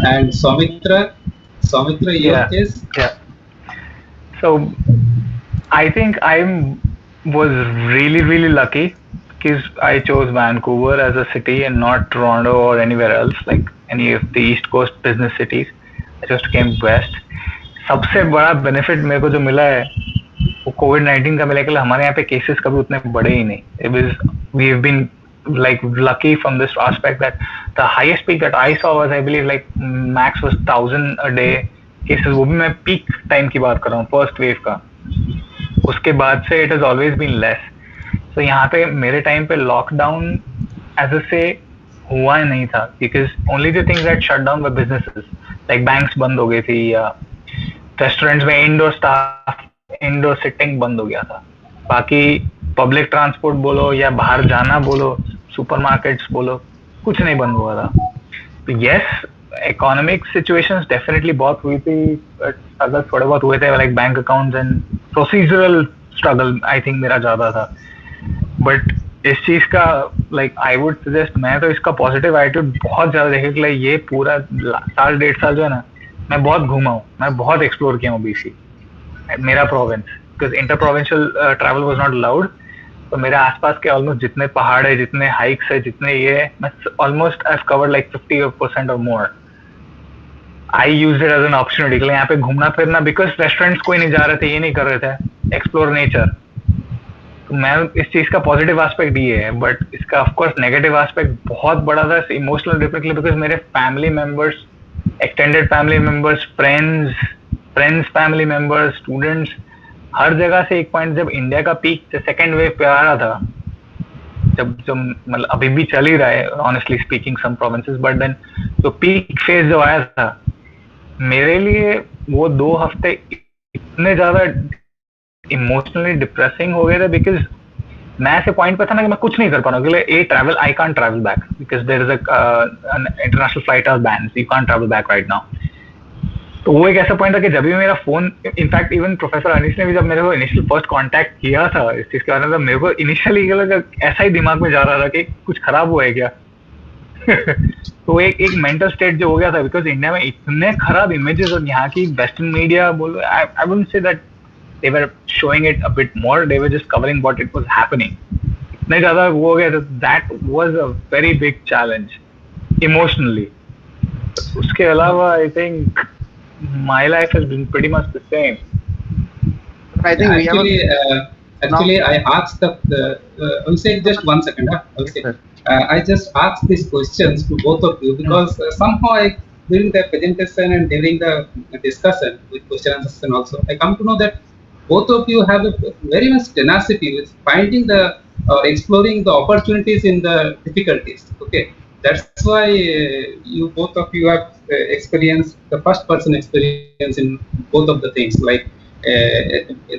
And Soumitra, your case? Yeah. So I think I was really lucky, because I chose Vancouver as a city and not Toronto or anywhere else, like any of the East Coast business cities. I just came west. सबसे बड़ा benefit मेरे को जो मिला है वो कोविड-19 का मिला कि हमारे यहाँ पे केसेस कभी उतने बड़े ही नहीं. We have been like lucky from this aspect that the highest peak that I saw was, I believe, like max was 1,000 a day cases. वो भी मैं peak time की बात कर रहा हूँ, first wave का. उसके बाद से it has always been less. So यहाँ पे मेरे टाइम पे लॉकडाउन ऐसे से हुआ ही नहीं था, because only the things that shut down were businesses, like banks बंद हो गई थी, या रेस्टोरेंट्स में इंडोर सिटिंग बंद हो गया था. बाकी पब्लिक ट्रांसपोर्ट बोलो या बाहर जाना बोलो, सुपरमार्केट्स बोलो, कुछ नहीं बंद हुआ था. तो yes, इकोनॉमिक सिचुएशंस डेफिनेटली बहुत हुई थी, स्ट्रगल थोड़े बहुत हुए थे, like bank accounts and procedural struggle I think मेरा ज्यादा था. बट इस चीज का लाइक आई वुड सजेस्ट, मैं तो इसका पॉजिटिव एटीट्यूड बहुत ज्यादा देखे कि लाइक ये पूरा साल 1.5 साल जो है ना, मैं बहुत घूमा हूँ, मैं बहुत एक्सप्लोर किया हूँ बीसी, मेरा province, because inter provincial travel was not allowed. तो मेरे आसपास के ऑलमोस्ट जितने पहाड़ है, जितने हाइक्स है, जितने ये है, मैं almost I have covered like 50% or more. I used it as an opportunity कि यहाँ पे घूमना फिरना, बिकॉज रेस्टोरेंट्स कोई नहीं जा रहे थे, ये नहीं कर रहे थे, एक्सप्लोर नेचर. तो मैं इस चीज का पॉजिटिव एस्पेक्ट ये है. बट इसका ऑफ कोर्स नेगेटिव एस्पेक्ट बहुत बड़ा था इमोशनल डिफरेंटली, बिकॉज मेरे family members, extended family members, friends family members, students, हर जगह से एक पॉइंट जब इंडिया का पीक सेकेंड वेव पे आ रहा था, जब मतलब अभी भी चल ही रहा है honestly speaking some provinces, but then तो पीक फेज जो आया था मेरे लिए, वो 2 हफ्ते इतने ज्यादा इमोशनली डिप्रेसिंग हो गए थे, बिकॉज मैं ऐसे पॉइंट पे था ना कि मैं कुछ नहीं कर पा रहा हूँ. Travel I can't travel back because there is an international flight are ban, you can't travel back right now. तो वो एक ऐसा पॉइंट था कि जब भी मेरा phone, in fact even professor Anish ने भी जब मेरे को इनिशियल फर्स्ट कांटेक्ट किया था इस चीज के बारे में, मेरे को इनिशियली ऐसा ही दिमाग में जा रहा था कि कुछ खराब हुआ है क्या. तो एक मेंटल स्टेट जो हो गया था, बिकॉज इंडिया में इतने खराब इमेजेस, और यहाँ की वेस्टर्न मीडिया बोलो, I wouldn't say that they were showing it a bit more, they were just covering what it was happening. इतने ज्यादा वो हो गया था, that was a very big challenge emotionally. उसके अलावा I think my life has been pretty much the same. I think actually I asked I'll say just 1 second. Okay. I just asked these questions to both of you because somehow during the presentation and during the discussion with question and answer also, I come to know that both of you have a very much tenacity with finding exploring the opportunities in the difficulties. Okay. That's why you both of you have experienced the first person experience in both of the things, like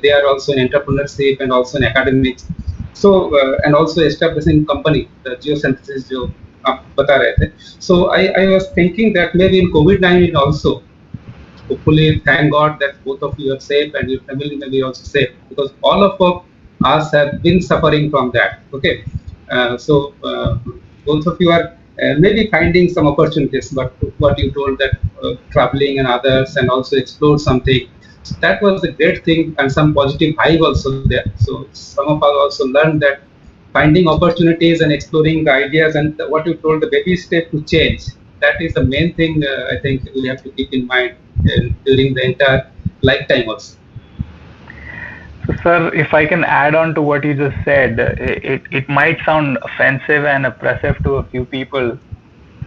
they are also in entrepreneurship and also in academics, so and also establishing company, the geosynthesis jo aap bata rahe the. So I was thinking that maybe in COVID-19 also, hopefully thank God that both of you are safe and your family may be also safe, because all of us have been suffering from that. Okay. So both of you are maybe finding some opportunities, but what you told that traveling and others and also explore something, so that was a great thing, and some positive vibe also there. So some of us also learned that finding opportunities and exploring the ideas and what you told, the baby step to change, that is the main thing. I think we have to keep in mind during the entire lifetime also. So, sir, if I can add on to what you just said, it might sound offensive and oppressive to a few people,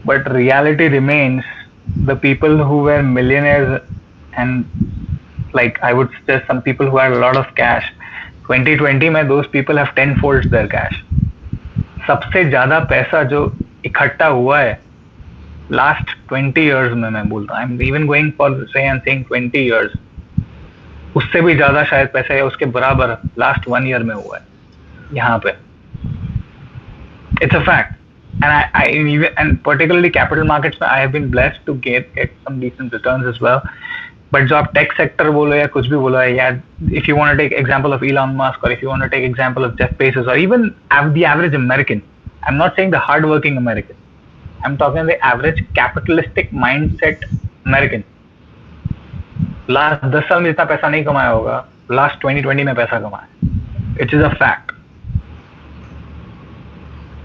but reality remains the people who were millionaires, and like I would suggest some people who had a lot of cash, 2020 में those people have 10-fold their cash. सबसे ज्यादा पैसा जो इकट्ठा हुआ है last 20 years में, मैं बोलता हूँ, I'm even going for saying 20 years, उससे भी ज्यादा शायद पैसा या उसके बराबर लास्ट 1 year में हुआ है यहाँ पे. It's a fact. and particularly capital markets में I have been blessed to get some decent returns as well. But जो आप tech sector बोलो या कुछ भी बोलो, या if you want to take example of Elon Musk, or if you want to take example of Jeff Bezos, or even the average American, I'm not saying the hardworking American, I'm talking the average capitalistic mindset American. Last 10 साल में इतना पैसा नहीं कमाया होगा, last 2020 में पैसा कमाया. It is a fact.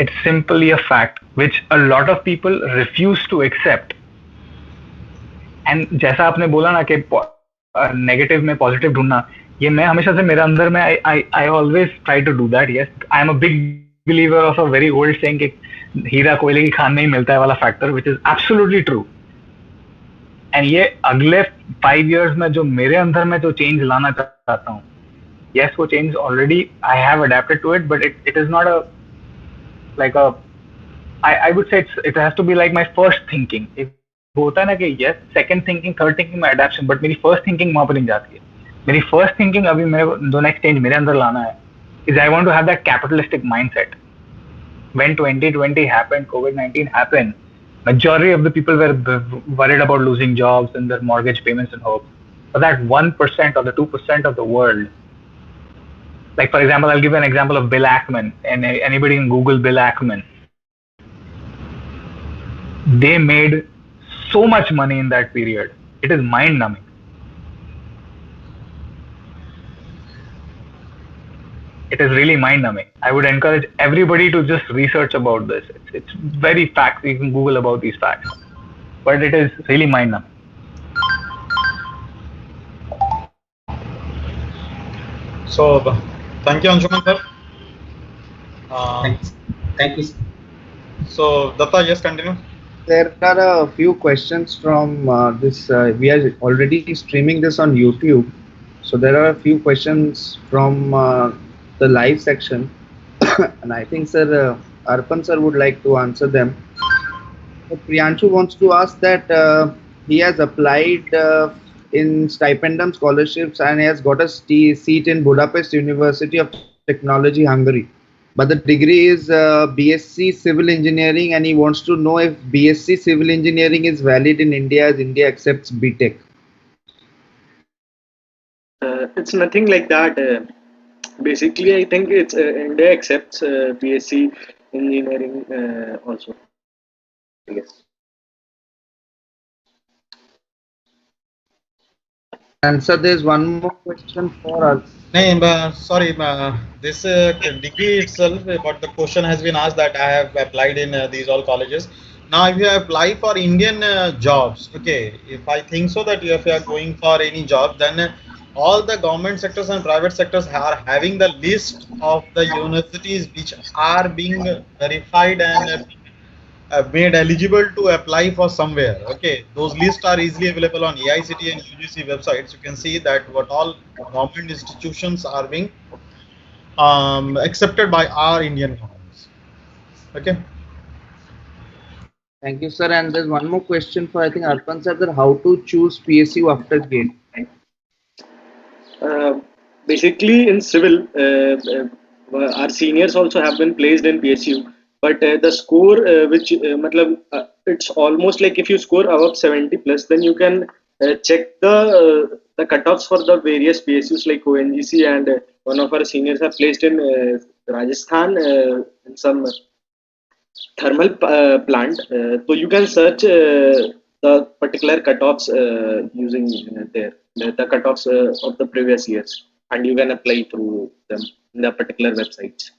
It's simply a fact which a lot of people refuse to accept. And जैसा आपने बोला ना कि नेगेटिव में पॉजिटिव ढूंढना, ये मैं हमेशा से मेरे अंदर में I always try to do that. Yes, I am a big believer of a very old saying कि हीरा कोयले की खान में ही मिलता है वाला factor, which is absolutely true. And ये अगले 5 years में जो मेरे अंदर में जो चेंज लाना चाहता हूँ, yes, वो change already I have adapted to it, but it is not a like a I would say it has to be like my first thinking. If होता है ना कि yes, second thinking, third thinking में adaptation, but मेरी first thinking वहाँ पर नहीं जाती है. मेरी first thinking अभी मेरे को जो next change मेरे अंदर लाना है is I want to have that capitalistic mindset. When 2020 happened, COVID-19 happened, Majority of the people were worried about losing jobs and their mortgage payments and hope. But that 1% or the 2% of the world, like for example, I'll give you an example of Bill Ackman, and anybody can Google Bill Ackman. They made so much money in that period. It is mind-numbing. It is really mind-numbing. I would encourage everybody to just research about this. It's very facts. You can Google about these facts, but it is really mind-numbing. So, thank you, Anshuman sir. Thank you. So, Datta, yes, continue. There are a few questions from this. We are already streaming this on YouTube. So there are a few questions from the live section. And I think, sir, Arpan sir would like to answer them. So Priyanshu wants to ask that he has applied in stipendum scholarships and he has got a seat in Budapest University of Technology, Hungary. But the degree is BSc Civil Engineering, and he wants to know if BSc Civil Engineering is valid in India as India accepts BTech. It's nothing like that. Basically, I think it's India accepts BSc Engineering also. Yes. And so there's one more question for us. Sorry, this degree itself, but the question has been asked that I have applied in these all colleges. Now, if you apply for Indian jobs, okay, if I think so that if you are going for any job, then all the government sectors and private sectors are having the list of the universities which are being verified and made eligible to apply for somewhere. Okay, those lists are easily available on AICTE and UGC websites. You can see that what all government institutions are being accepted by our Indian governments. Okay. Thank you, sir. And there's one more question for, I think, Arpan sir, that how to choose PSU after GATE. Basically, in civil, our seniors also have been placed in PSU. But the score, it's almost like if you score above 70 plus, then you can check the cutoffs for the various PSUs like ONGC, and one of our seniors are placed in Rajasthan in some thermal plant. So you can search the particular cutoffs using the cutoffs of the previous years, and you can apply through them in the particular websites.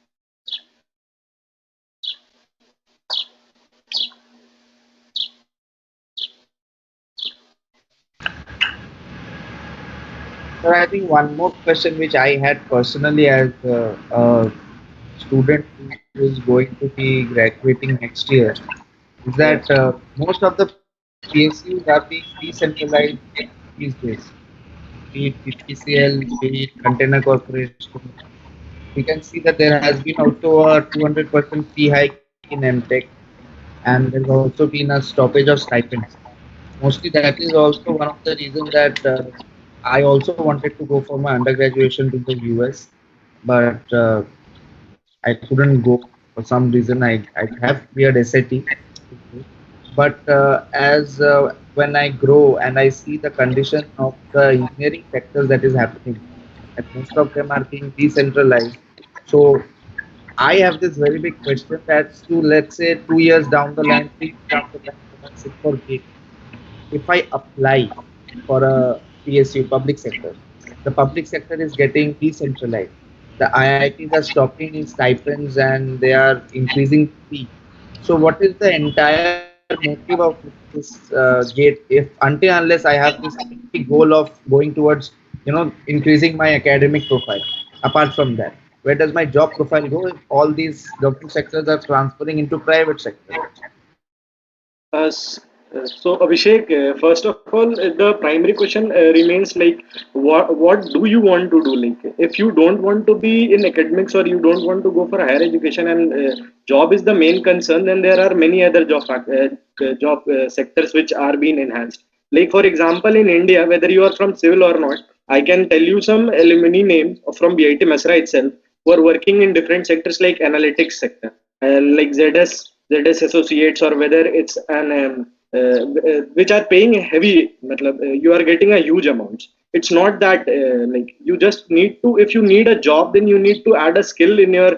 Sir, I think one more question which I had personally as a student who is going to be graduating next year is that most of the PSUs are being decentralized these days. Be it BPCL, be it Container Corporation. We can see that there has been also a 200% fee hike in MTech, and there's also been a stoppage of stipends. Mostly that is also one of the reasons that I also wanted to go for my undergraduation to the US, but I couldn't go for some reason. I have cleared SAT, but as when I grow and I see the condition of the engineering sectors that is happening, and most of them are being decentralized. So I have this very big question that's to, let's say, 2 years down the line, 3 years down the line, when I sit for GATE, if I apply for a PSU public sector, the public sector is getting decentralized. The IITs are stopping stipends and they are increasing fee. So what is the entire motive of this GATE, if until unless I have this goal of going towards, increasing my academic profile? Apart from that, where does my job profile go if all these government sectors are transferring into private sector? So Abhishek, first of all, the primary question remains like, what do you want to do? Like, if you don't want to be in academics or you don't want to go for higher education and job is the main concern, then there are many other job sectors which are being enhanced. Like for example, in India, whether you are from civil or not, I can tell you some alumni names from BIT Mesra itself who are working in different sectors like analytics sector, like ZS Associates, or whether it's an which are paying heavy, you are getting a huge amount. It's not that like you just need to, if you need a job, then you need to add a skill in your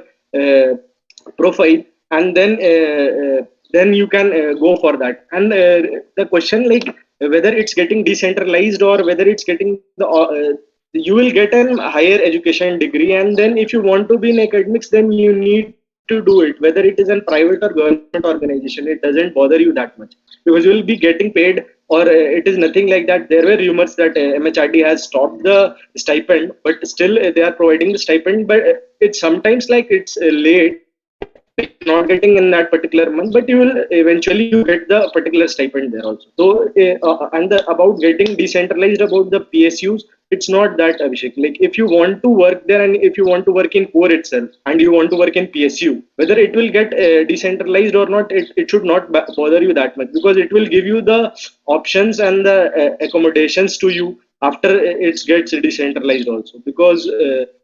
profile, and then you can go for that. And the question, like whether it's getting decentralized or whether it's getting the you will get an higher education degree, and then if you want to be in academics, then you need to do it, whether it is a private or government organization. It doesn't bother you that much, because you will be getting paid. Or it is nothing like that. There were rumors that MHRD has stopped the stipend, but still they are providing the stipend. But it's sometimes like it's late, not getting in that particular month, but you will eventually you get the particular stipend there also. So about getting decentralized, about the PSUs, it's not that, Abhishek. Like if you want to work there, and if you want to work in core itself, and you want to work in PSU, whether it will get decentralized or not, it should not bother you that much, because it will give you the options and the accommodations to you after it gets decentralized also. Because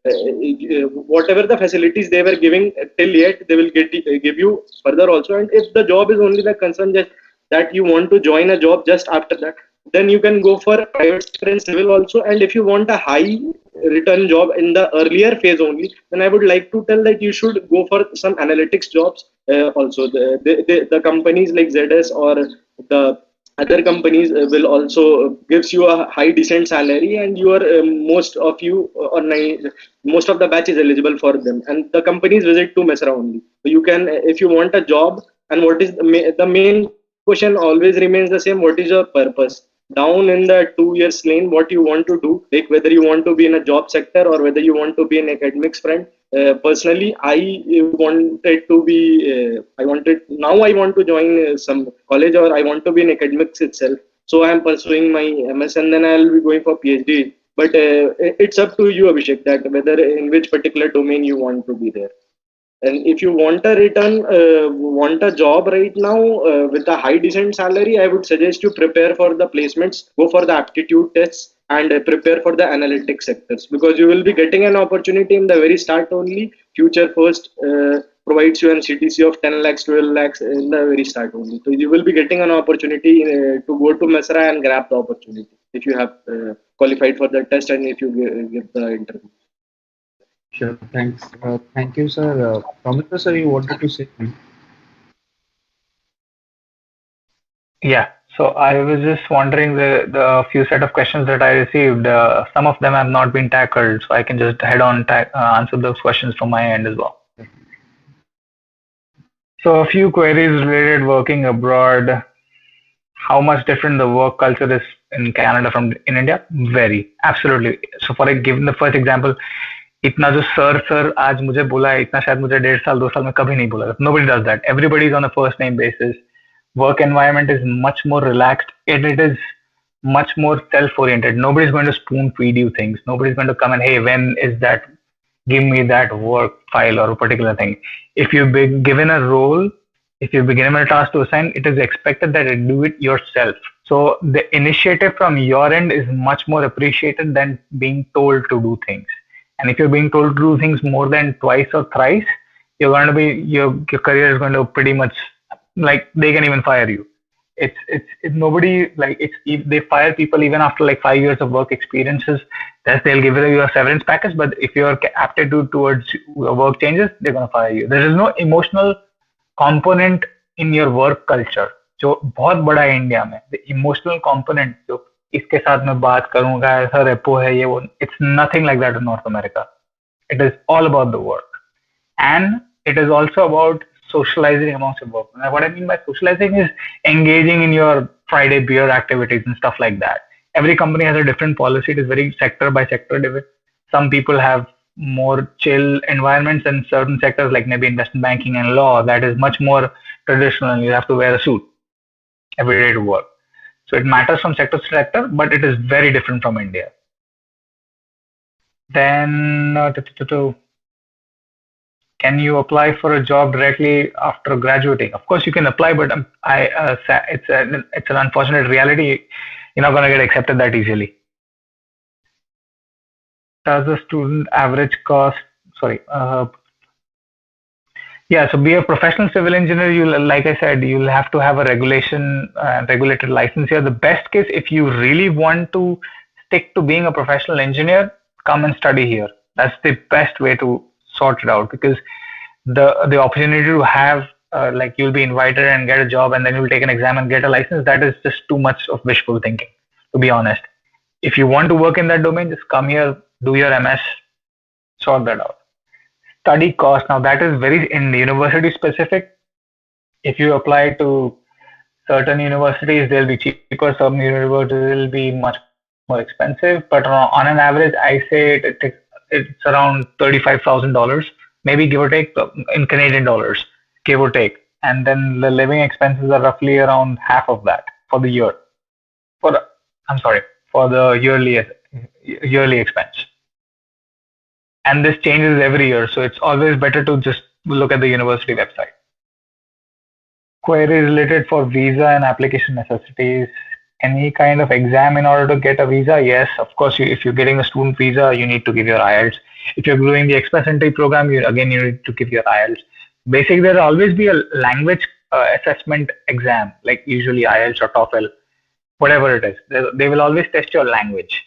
whatever the facilities they were giving till yet, they will give you further also. And if the job is only the concern that you want to join a job just after that, then you can go for private sector and civil also. And if you want a high return job in the earlier phase only, then I would like to tell that you should go for some analytics jobs also. The companies like ZS or the other companies will also gives you a high decent salary, and you are most of the batch is eligible for them, and the companies visit to Mesra only. So you can, if you want a job, and what is the main question always remains the same: what is your purpose down in the 2 years lane? What you want to do, like whether you want to be in a job sector or whether you want to be an academics friend. Personally, I wanted to be. I want to join some college, or I want to be in academics itself. So I am pursuing my MS, and then I'll be going for PhD. But it's up to you, Abhishek, that whether in which particular domain you want to be there. And if you want want a job right now with a high decent salary, I would suggest you prepare for the placements, go for the aptitude tests, and prepare for the analytics sectors, because you will be getting an opportunity in the very start only. Future First provides you an CTC of 10 lakhs, 12 lakhs in the very start only. So you will be getting an opportunity to go to Mesra and grab the opportunity if you have qualified for the test and if you give the interview. Sure, thanks. Thank you, sir. Pramitra sir, you wanted to say something? Yeah, so I was just wondering the few set of questions that I received. Some of them have not been tackled, so I can just head on answer those questions from my end as well. So a few queries related working abroad. How much different the work culture is in Canada from in India? Very, absolutely. So for given the first example, इतना जो sir आज मुझे बोला है, इतना शायद मुझे 1.5 साल 2 साल में कभी नहीं बोला. Nobody does that. Everybody is on a first name basis. Work environment is much more relaxed, and it is much more self-oriented. Nobody is going to spoon feed you things. Nobody is going to come and, hey, when is that? Give me that work file or a particular thing. If you've been given a role, if you've been given a task to assign, it is expected that you do it yourself. So the initiative from your end is much more appreciated than being told to do things. And if you're being told to do things more than twice or thrice, you're going to be your career is going to pretty much, like, they can even fire you. It's nobody, like, if they fire people even after like 5 years of work experiences, that they'll give you a severance package. But if your aptitude towards work changes, they're going to fire you. There is no emotional component in your work culture, जो बहुत बड़ा है India में. The emotional component, जो इसके साथ मैं बात करूंगा, ऐसा रेपो है ये वो, it's nothing like that in North America. It is all about the work, and it is also about socializing amongst your work. And what I mean by socializing is engaging in your Friday beer activities and stuff like that. Every company has a different policy. It is very sector by sector different. Some people have more chill environments, and certain sectors like maybe investment banking and law, that is much more traditional, and you have to wear a suit every day to work. So it matters from sector to sector, but it is very different from India. Then, can you apply for a job directly after graduating? Of course, you can apply, but it's an unfortunate reality. You're not going to get accepted that easily. Does the student average cost? Sorry. Yeah, so be a professional civil engineer. Like I said, you'll have to have a regulated license here. The best case, if you really want to stick to being a professional engineer, come and study here. That's the best way to sort it out, because the opportunity to have like you'll be invited and get a job, and then you'll take an exam and get a license. That is just too much of wishful thinking, to be honest. If you want to work in that domain, just come here, do your MS, sort that out. Study cost, now that is very in university specific. If you apply to certain universities, they'll be cheaper. Some universities will be much more expensive. But on an average, I say it's around $35,000, maybe give or take, in Canadian dollars, give or take. And then the living expenses are roughly around half of that for the year. For the yearly expense. And this changes every year, so it's always better to just look at the university website. Queries related for visa and application necessities. Any kind of exam in order to get a visa? Yes, of course. If you're getting a student visa, you need to give your IELTS. If you're doing the express entry program, you need to give your IELTS. Basically, there'll always be a language assessment exam, like usually IELTS or TOEFL, whatever it is. They will always test your language.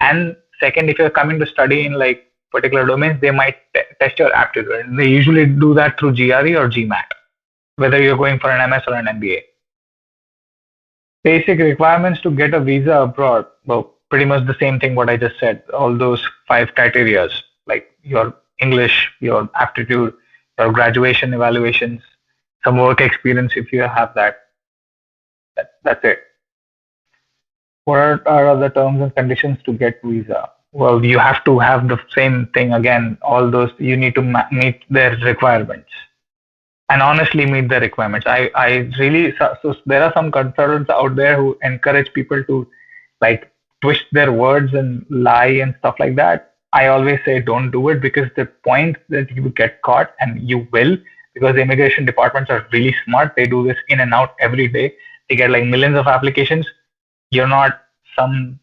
And second, if you're coming to study in like particular domains, they might test your aptitude. And they usually do that through GRE or GMAT, whether you're going for an MS or an MBA. Basic requirements to get a visa abroad. Well, pretty much the same thing what I just said. All those 5 criterias, like your English, your aptitude, your graduation evaluations, some work experience if you have that. That's it. What are the terms and conditions to get visa? Well, you have to have the same thing again. All those, you need to meet their requirements, and honestly meet the requirements. I really, so there are some consultants out there who encourage people to like twist their words and lie and stuff like that. I always say don't do it, because the point that you get caught, and you will, because the immigration departments are really smart. They do this in and out every day. They get like millions of applications. You're not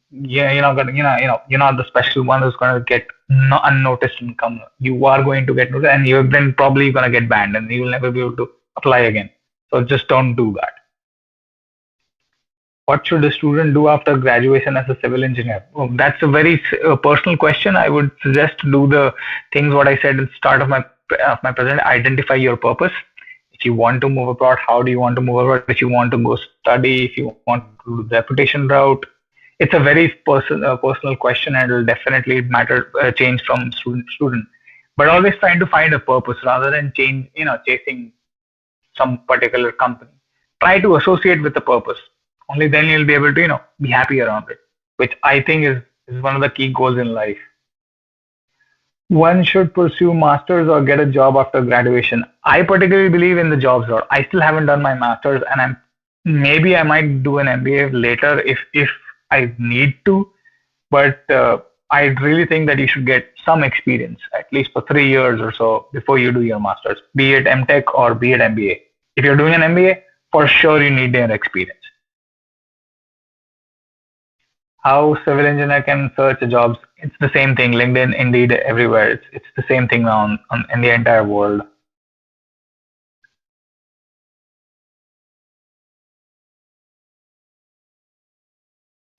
you're not the special one who's going to get unnoticed and come. You are going to get noticed, and you're then probably going to get banned, and you will never be able to apply again. So just don't do that. What should a student do after graduation as a civil engineer? Well, that's a very personal question. I would suggest to do the things what I said at the start of my presentation. Identify your purpose. If you want to move abroad, how do you want to move abroad? If you want to go study, if you want to do the reputation route, it's a very personal question, and it will definitely change from student to student. But always trying to find a purpose rather than chasing some particular company. Try to associate with the purpose. Only then you'll be able to be happy around it, which I think is one of the key goals in life. One should pursue masters or get a job after graduation. I particularly believe in the jobs route. I still haven't done my masters, and maybe I might do an MBA later if I need to. But I really think that you should get some experience, at least for 3 years or so, before you do your masters, be it MTech or be it MBA. If you're doing an MBA, for sure you need their experience. How civil engineer can search jobs? It's the same thing. LinkedIn, Indeed, everywhere. It's the same thing now in the entire world.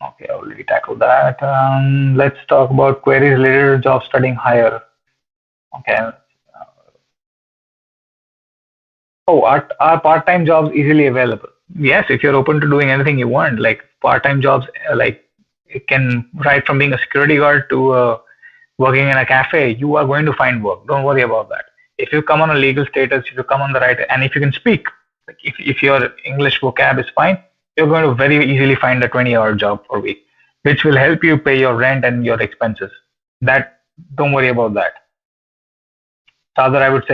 Okay, I already tackled that. Let's talk about queries related to job studying higher. Okay. Are part-time jobs easily available? Yes, if you're open to doing anything you want, like part-time jobs, like it can, right from being a security guard to working in a cafe, you are going to find work. Don't worry about that. If you come on a legal status, if you come on the right, and if you can speak, like if your English vocab is fine, you're going to very easily find a 20-hour job per week, which will help you pay your rent and your expenses. Don't worry about that. Rather, I would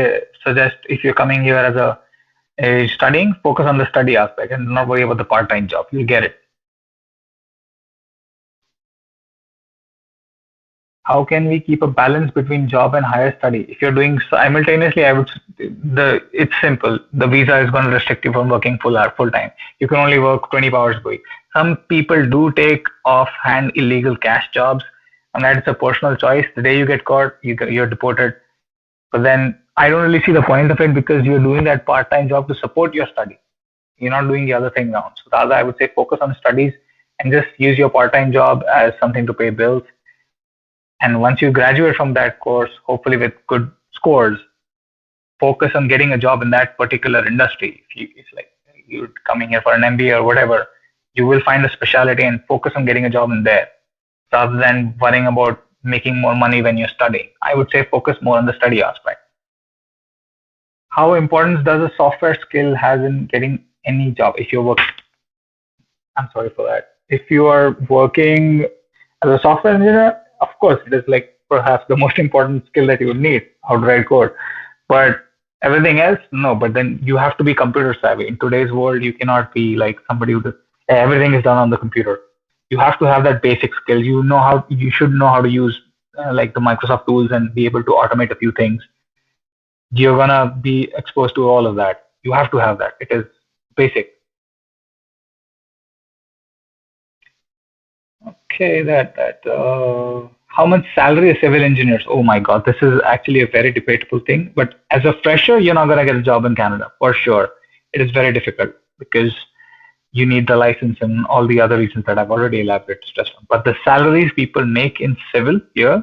suggest if you're coming here as a studying, focus on the study aspect and not worry about the part-time job. You'll get it. How can we keep a balance between job and higher study? If you're doing simultaneously, it's simple. The visa is going to restrict you from working full time. You can only work 20 hours a week. Some people do take offhand illegal cash jobs, and that is a personal choice. The day you get caught, you're deported. But then I don't really see the point of it because you're doing that part-time job to support your study. You're not doing the other thing now. So rather, I would say focus on studies and just use your part-time job as something to pay bills. And once you graduate from that course, hopefully with good scores, focus on getting a job in that particular industry. If like you're coming here for an MBA or whatever, you will find a specialty and focus on getting a job in there rather than worrying about making more money when you're studying. I would say focus more on the study aspect. How important does a software skill has in getting any job? If you're working, I'm sorry for that. If you are working as a software engineer, of course, it is like perhaps the most important skill that you would need, how to write code. But everything else, no. But then you have to be computer savvy. In today's world, you cannot be like somebody who does everything is done on the computer. You have to have that basic skill. You should know how to use like the Microsoft tools and be able to automate a few things. You're gonna be exposed to all of that. You have to have that. It is basic. Okay, how much salary are civil engineers? Oh my God, this is actually a very debatable thing. But as a fresher, you're not gonna get a job in Canada for sure. It is very difficult because you need the license and all the other reasons that I've already elaborated. But the salaries people make in civil here,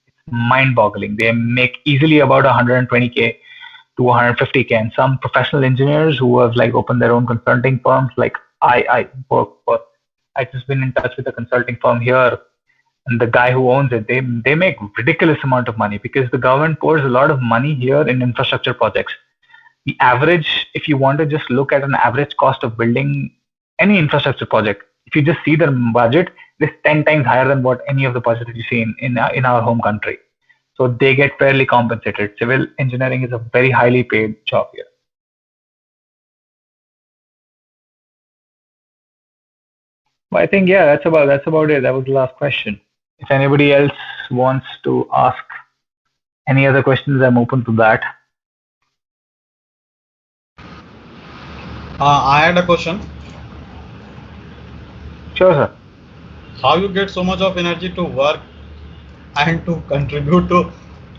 it's mind-boggling. They make easily about 120K to 150K, and some professional engineers who have like opened their own consulting firms, like I work for. I've just been in touch with a consulting firm here, and the guy who owns it, they make ridiculous amount of money because the government pours a lot of money here in infrastructure projects. The average, if you want to just look at an average cost of building any infrastructure project, if you just see the budget, it's 10 times higher than what any of the budget you see in our home country. So they get fairly compensated. Civil engineering is a very highly paid job here. But I think, yeah, that's about it. That was the last question. If anybody else wants to ask any other questions, I'm open to that. I had a question. Sure, sir. How you get so much of energy to work and to contribute to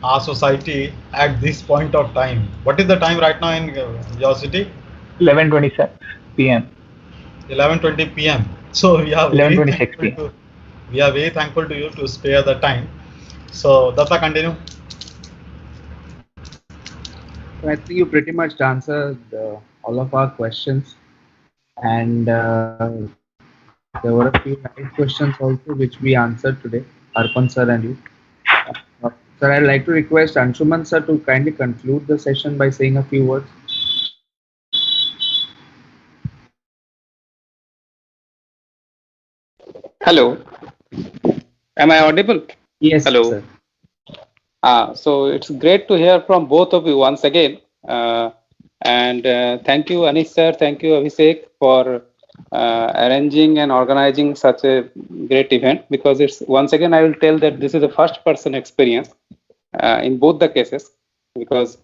our society at this point of time? What is the time right now in your city? 11:26 p.m. 11:20 p.m. So we are 11:26 p.m. We are very thankful to you to spare the time. So Datta, continue. I think you pretty much answered all of our questions, and there were a few live questions also which we answered today, Arpan sir and you. Sir, I'd like to request Anshuman sir to kindly conclude the session by saying a few words. Hello. Am I audible? Yes, hello. Sir. So it's great to hear from both of you once again. And thank you, Anish sir. Thank you, Abhishek, for arranging and organizing such a great event, because it's once again, I will tell that this is a first person experience in both the cases, because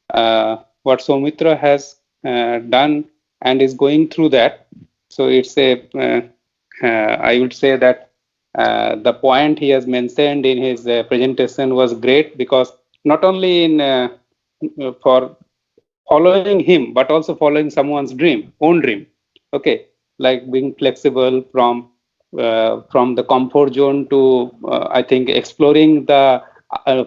what Soumitra has done and is going through that. So it's a, I would say that the point he has mentioned in his presentation was great, because not only in for following him, but also following someone's own dream. Okay, like being flexible from the comfort zone to I think exploring the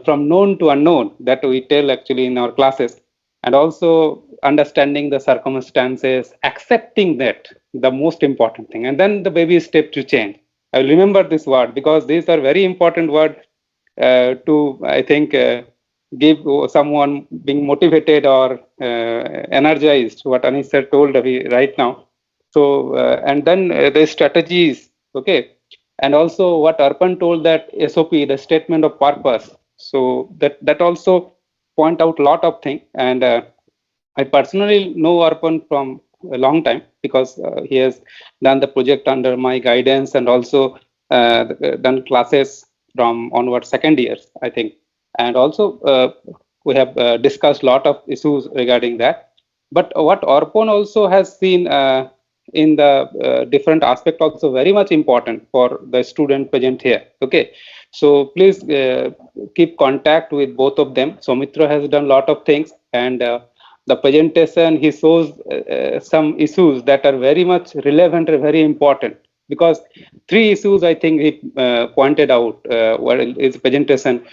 from known to unknown, that we tell actually in our classes, and also understanding the circumstances, accepting that, the most important thing, and then the baby step to change. I will remember this word, because these are very important words to, I think, give someone being motivated or energized, what Anish sir told right now. So, and then the strategies, okay. And also what Arpan told, that SOP, the statement of purpose. So that also point out a lot of things. And I personally know Arpan from a long time, because he has done the project under my guidance, and also done classes from onward second years, I think. And also we have discussed a lot of issues regarding that. But what Arpan also has seen in the different aspect also very much important for the student present here. Okay, so please keep contact with both of them. Soumitra has done a lot of things, and the presentation he shows some issues that are very much relevant and very important, because 3 issues I think he pointed out while his presentation.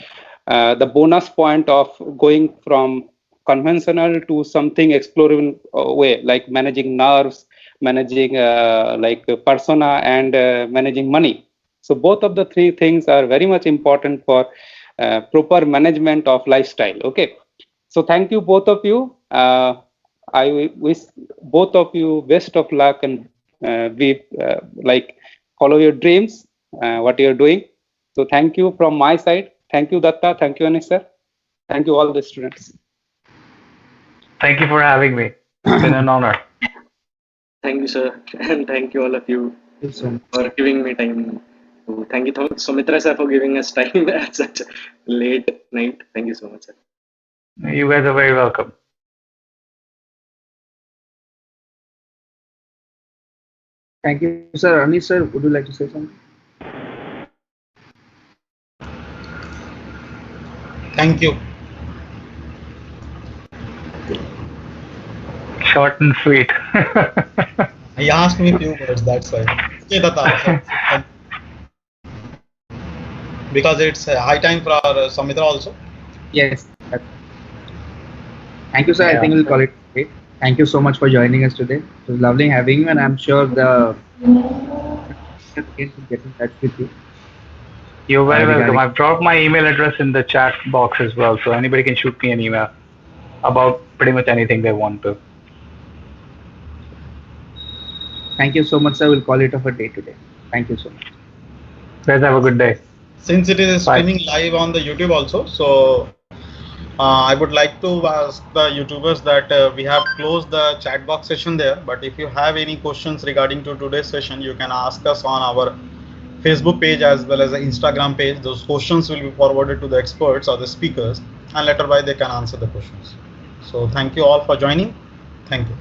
The bonus point of going from conventional to something exploring way, like managing nerves, managing like persona, and managing money. So both of the 3 things are very much important for proper management of lifestyle. Okay, so thank you both of you. I wish both of you best of luck, and like follow your dreams, what you're doing. So thank you from my side. Thank you, Datta. Thank you, Anish sir. Thank you, all the students. Thank you for having me. It's been an honor. Thank you, sir, and thank you all of you for giving me time. So thank you, Soumitra sir, for giving us time at such a late night. Thank you so much, sir. You guys are very welcome. Thank you, sir. Anish sir, would you like to say something? Thank you. Short and sweet. He asked me few words, that's why. Okay, Datta. Because it's high time for Soumitra also. Yes. Thank you, sir. Yeah. I think we'll call it today. Thank you so much for joining us today. It was lovely having you, and I'm sure the get in touch with you. You're very welcome. Regarding- I've dropped my email address in the chat box as well, so anybody can shoot me an email about pretty much anything they want to. Thank you so much, sir. We'll call it off a day today. Thank you so much. Guys, have a good day. Since it is Bye. streaming live on the YouTube also, so I would like to ask the YouTubers that we have closed the chat box session there, but if you have any questions regarding to today's session, you can ask us on our Facebook page as well as the Instagram page. Those questions will be forwarded to the experts or the speakers, and later by they can answer the questions. So thank you all for joining. Thank you.